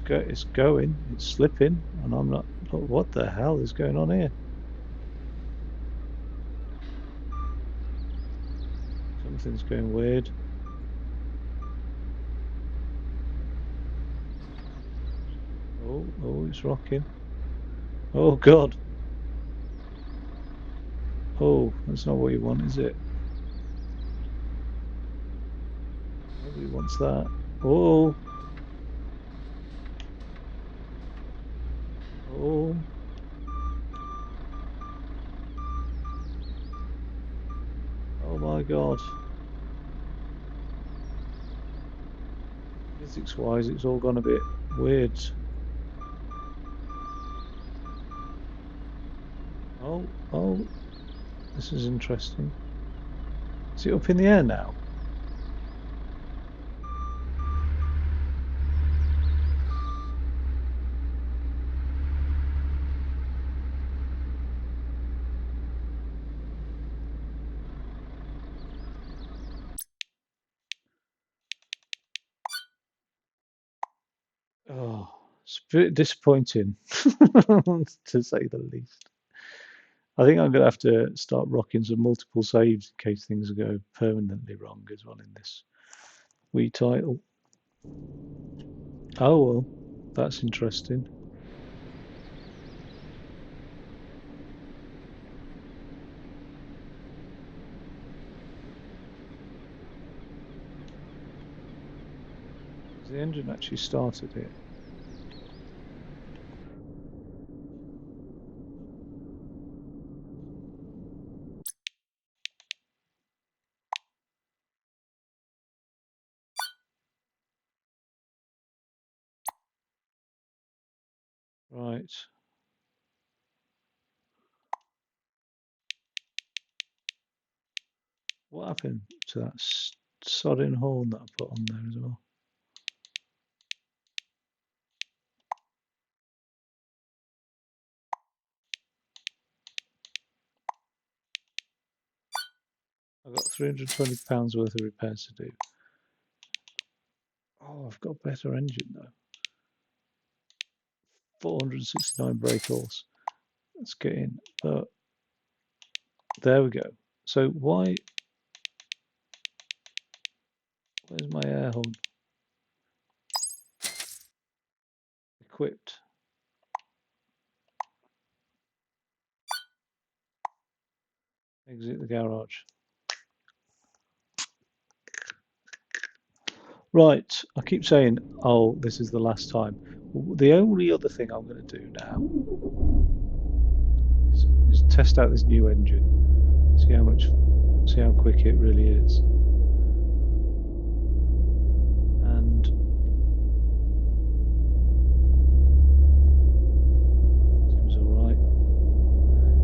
It's going. It's slipping, and I'm not. What the hell is going on here? Something's going weird. Oh, it's rocking. Oh God. Oh, that's not what you want, is it? Nobody wants that. Oh, oh, oh my God. Physics-wise, it's all gone a bit weird. Oh, this is interesting. Is it up in the air now? Oh, it's a bit disappointing, to say the least. I think I'm going to have to start rocking some multiple saves in case things go permanently wrong as well in this wee title. Oh well, that's interesting. Has the engine actually started here? Right. What happened to that sodding horn that I put on there as well? I've got £320 worth of repairs to do. Oh, I've got a better engine though. 469 brake horse. Let's get in. But there we go. So where's my air horn? Equipped. Exit the garage. Right, I keep saying, oh, this is the last time. The only other thing I'm going to do now is test out this new engine, see how quick it really is. And seems all right.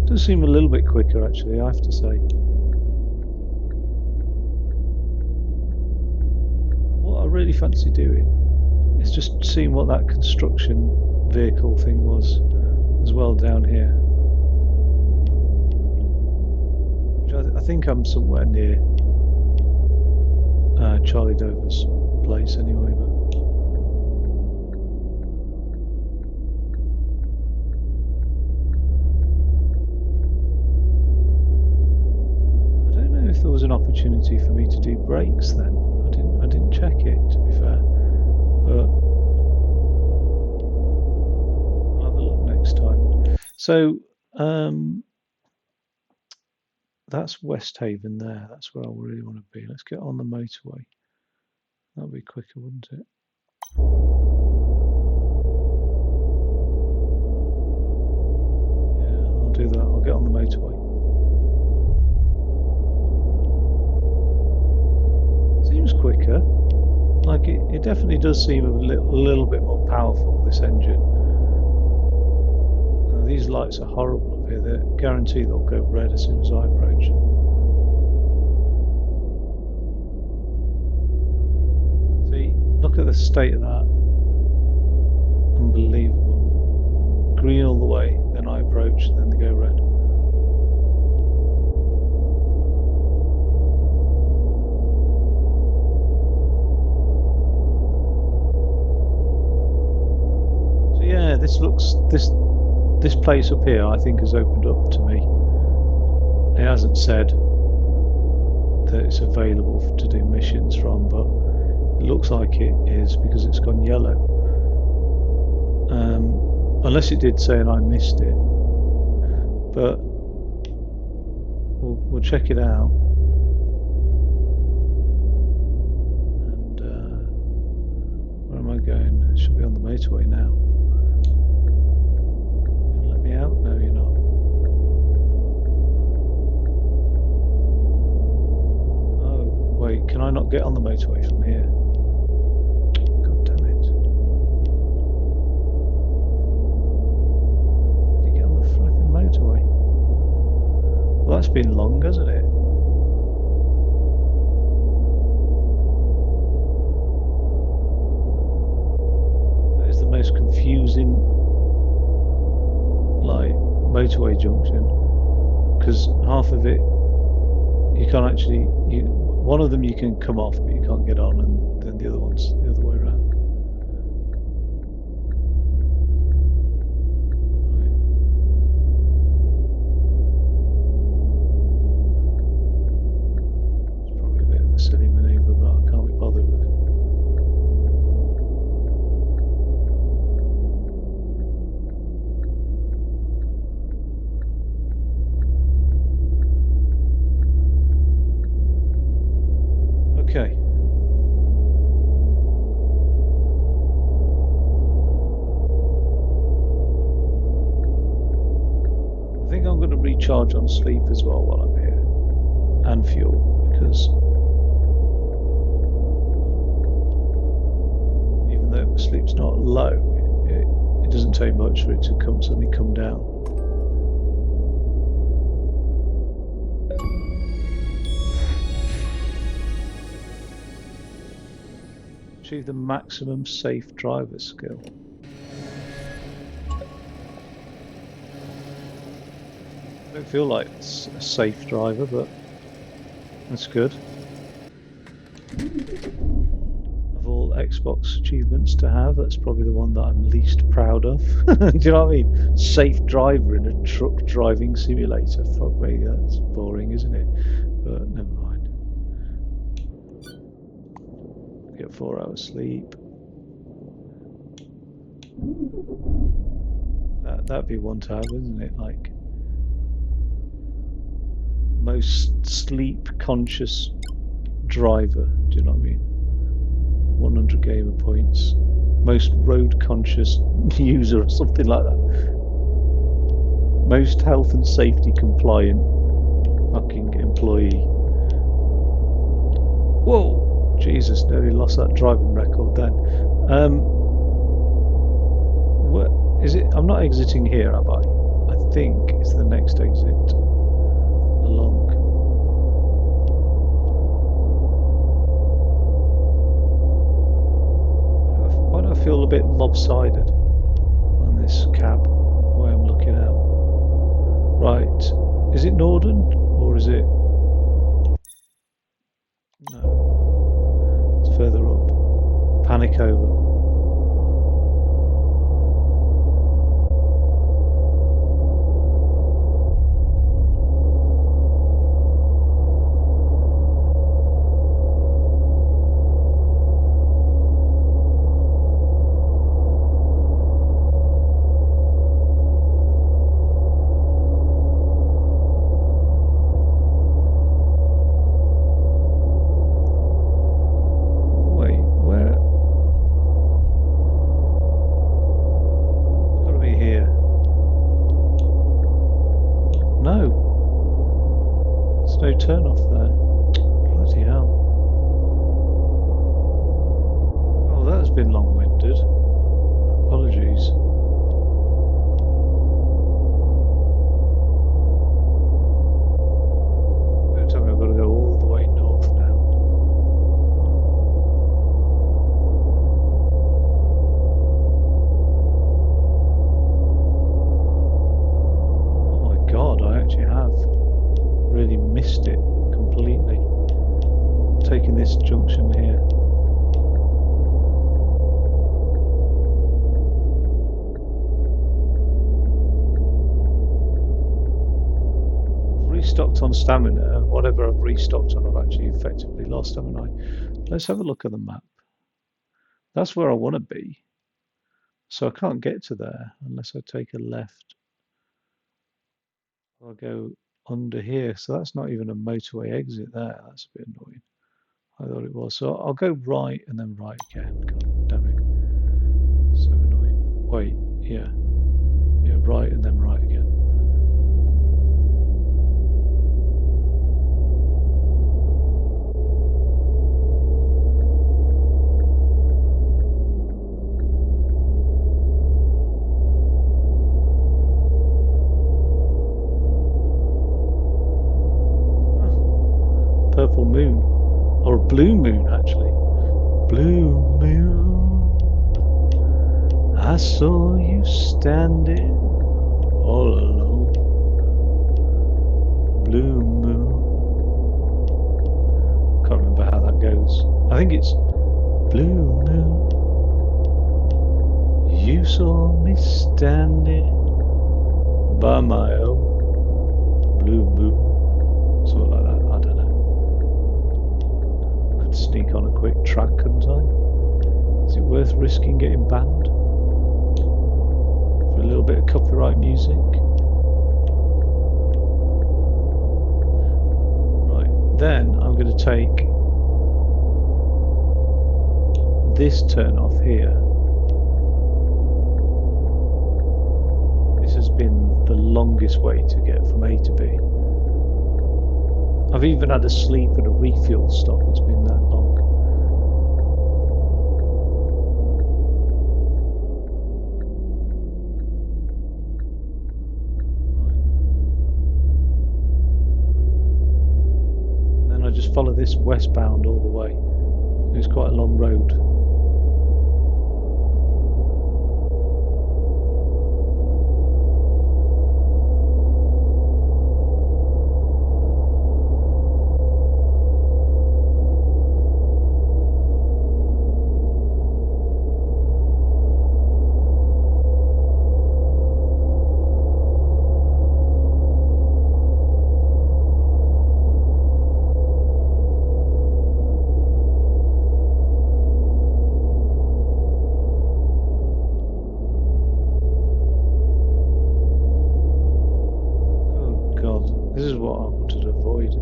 Does seem a little bit quicker actually, I have to say. What I really fancy doing is just seeing what that construction vehicle thing was as well down here. Which I think I'm somewhere near Charlie Dover's place anyway, but I don't know if there was an opportunity for me to do brakes then. I didn't check it, to be fair, but I'll have a look next time. So that's West Haven there. That's where I really want to be. Let's get on the motorway. That'll be quicker, wouldn't it? Yeah, I'll do that. I'll get on the motorway. Seems quicker. Like it definitely does seem a little bit more powerful, this engine. These lights are horrible up here. They're guaranteed they'll go red as soon as I approach. See, look at the state of that. Unbelievable. Green all the way, then I approach, then they go red. this place up here I think has opened up to me. It hasn't said that it's available to do missions from, but it looks like it is because it's gone yellow. Unless it did say and I missed it, but we'll check it out. And where am I going? It should be on the motorway now. You gonna let me out? No, you're not. Oh, wait, can I not get on the motorway from here? God damn it. Did you get on the flipping motorway? Well, that's been long, hasn't it? That is the most confusing, like, motorway junction, because half of it you can't actually. One of them you can come off, but you can't get on, and then the other one's the other way around. Silly manoeuvre, but I can't be bothered with it. Okay. I think I'm going to recharge on sleep as well while I'm here, and fuel, because though sleep's not low, it doesn't take much for it to suddenly come down. Achieve the maximum safe driver skill. I don't feel like it's a safe driver, but that's good. Xbox achievements to have, that's probably the one that I'm least proud of. Do you know what I mean? Safe driver in a truck driving simulator. Fuck me, that's boring, isn't it? But never mind. Get 4 hours sleep. That'd be one to have, isn't it? Like, most sleep conscious driver. Do you know what I mean? 100 gamer points. Most road conscious user or something like that. Most health and safety compliant fucking employee. Whoa! Jesus, nearly lost that driving record then. What is it? I'm not exiting here, am I? I think it's the next exit along. Why do I feel a bit lopsided on this cab, the way I'm looking out? Right, is it Norden or is it? No, it's further up. Panic over. Turn off there. Bloody hell. Oh, that's been long-winded. Apologies. Don't tell me I've got to go all the way north now. Oh my god, I actually have really missed it completely. Taking this junction here. restocked on stamina. Whatever I've restocked on, I've actually effectively lost, haven't I? Let's have a look at the map. That's where I want to be. So I can't get to there unless I take a left. I'll go under here. So that's not even a motorway exit there. That's a bit annoying. I thought it was. So I'll go right and then right again. God damn it. So annoying. Wait, yeah. Yeah, right and then right again. Purple moon. Or a blue moon, actually. Blue moon. I saw you standing all alone. Blue moon. Can't remember how that goes. I think it's blue moon. You saw me standing by my own blue moon. Something like that. I don't know. Could sneak on a quick track, couldn't I? Is it worth risking getting banned for a little bit of copyright music? Right, then I'm going to take this turn off here. This has been the longest way to get from A to B. I've even had a sleep and a refuel stop. It's been that long. Right. Then I just follow this westbound all the way. It's quite a long road. This is what I wanted to avoid.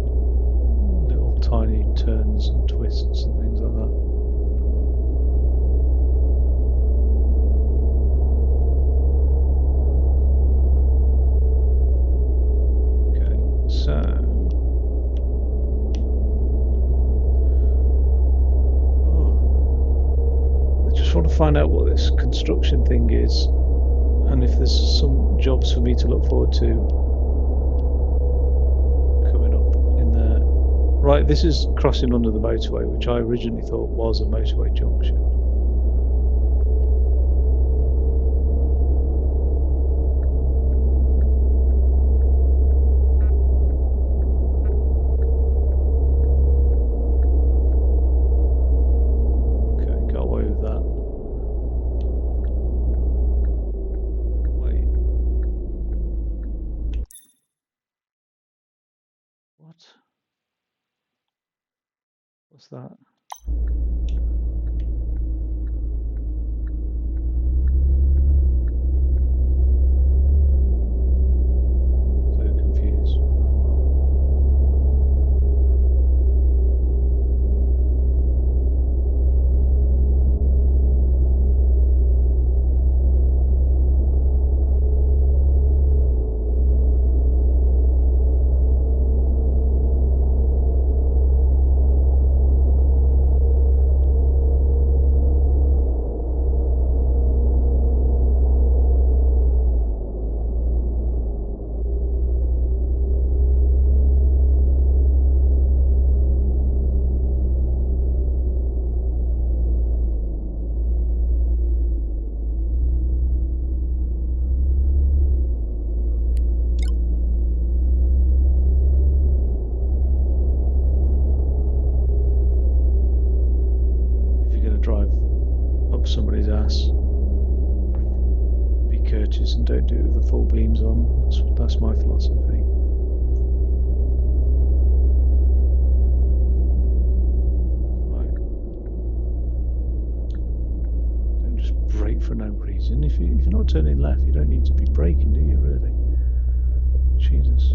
Little tiny turns and twists and things like that. Okay, so I just want to find out what this construction thing is and if there's some jobs for me to look forward to. Right, this is crossing under the motorway, which I originally thought was a motorway junction. Okay, got away with that. Wait. What? What's that? So confused. Somebody's ass. Be courteous and don't do it with the full beams on. That's my philosophy. you're not turning left, you don't need to be braking, do you, really? Jesus.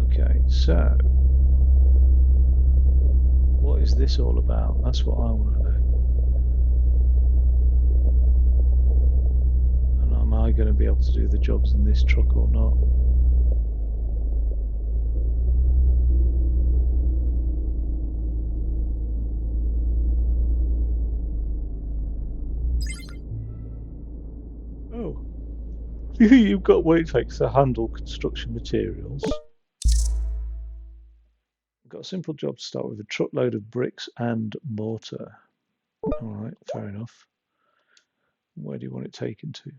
Okay, so what is this all about? That's what I want to know. And am I going to be able to do the jobs in this truck or not? Oh. You've got what it takes to handle construction materials. We've got a simple job to start with a truckload of bricks and mortar. All right, fair enough. Where do you want it taken to?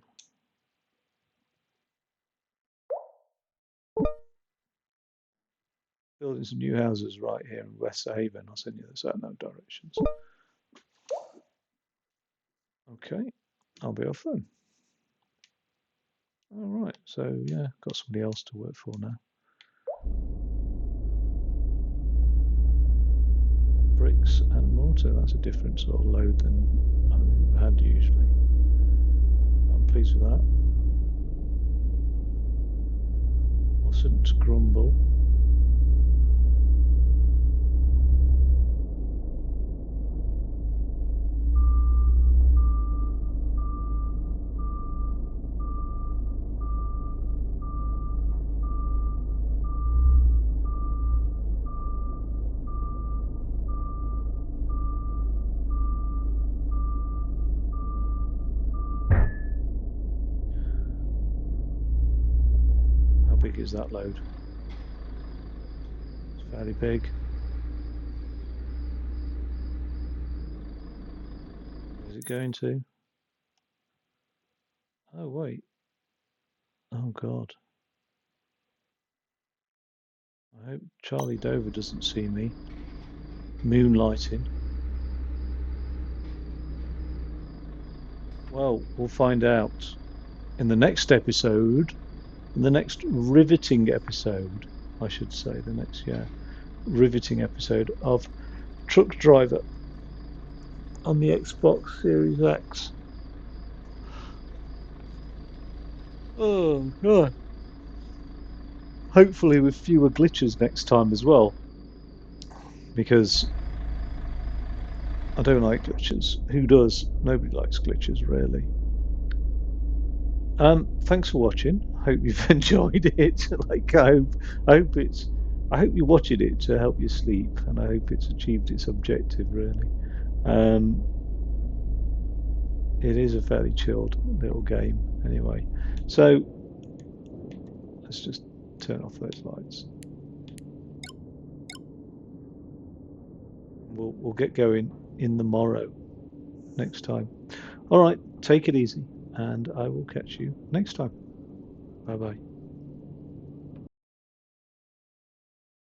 Building some new houses right here in West Haven. I'll send you the sat nav directions. Okay, I'll be off then. All right, so yeah, got somebody else to work for now. Bricks and mortar, that's a different sort of load than I've had usually. I'm pleased with that. Mustn't grumble. How big is that load? It's fairly big. Where's it going to? Oh, wait. Oh, God. I hope Charlie Dover doesn't see me moonlighting. Well, we'll find out in the next episode, in the next riveting episode, I should say, the next, yeah, riveting episode of Truck Driver on the Xbox Series X. Oh, God. Hopefully with fewer glitches next time as well, because I don't like glitches. Who does? Nobody likes glitches, really. Thanks for watching. Hope you've enjoyed it. I hope you're watching it to help you sleep, and I hope it's achieved its objective. Really, um, it is a fairly chilled little game, anyway. So let's just turn off those lights. We'll get going in the morrow next time. All right, take it easy, and I will catch you next time. Bye bye.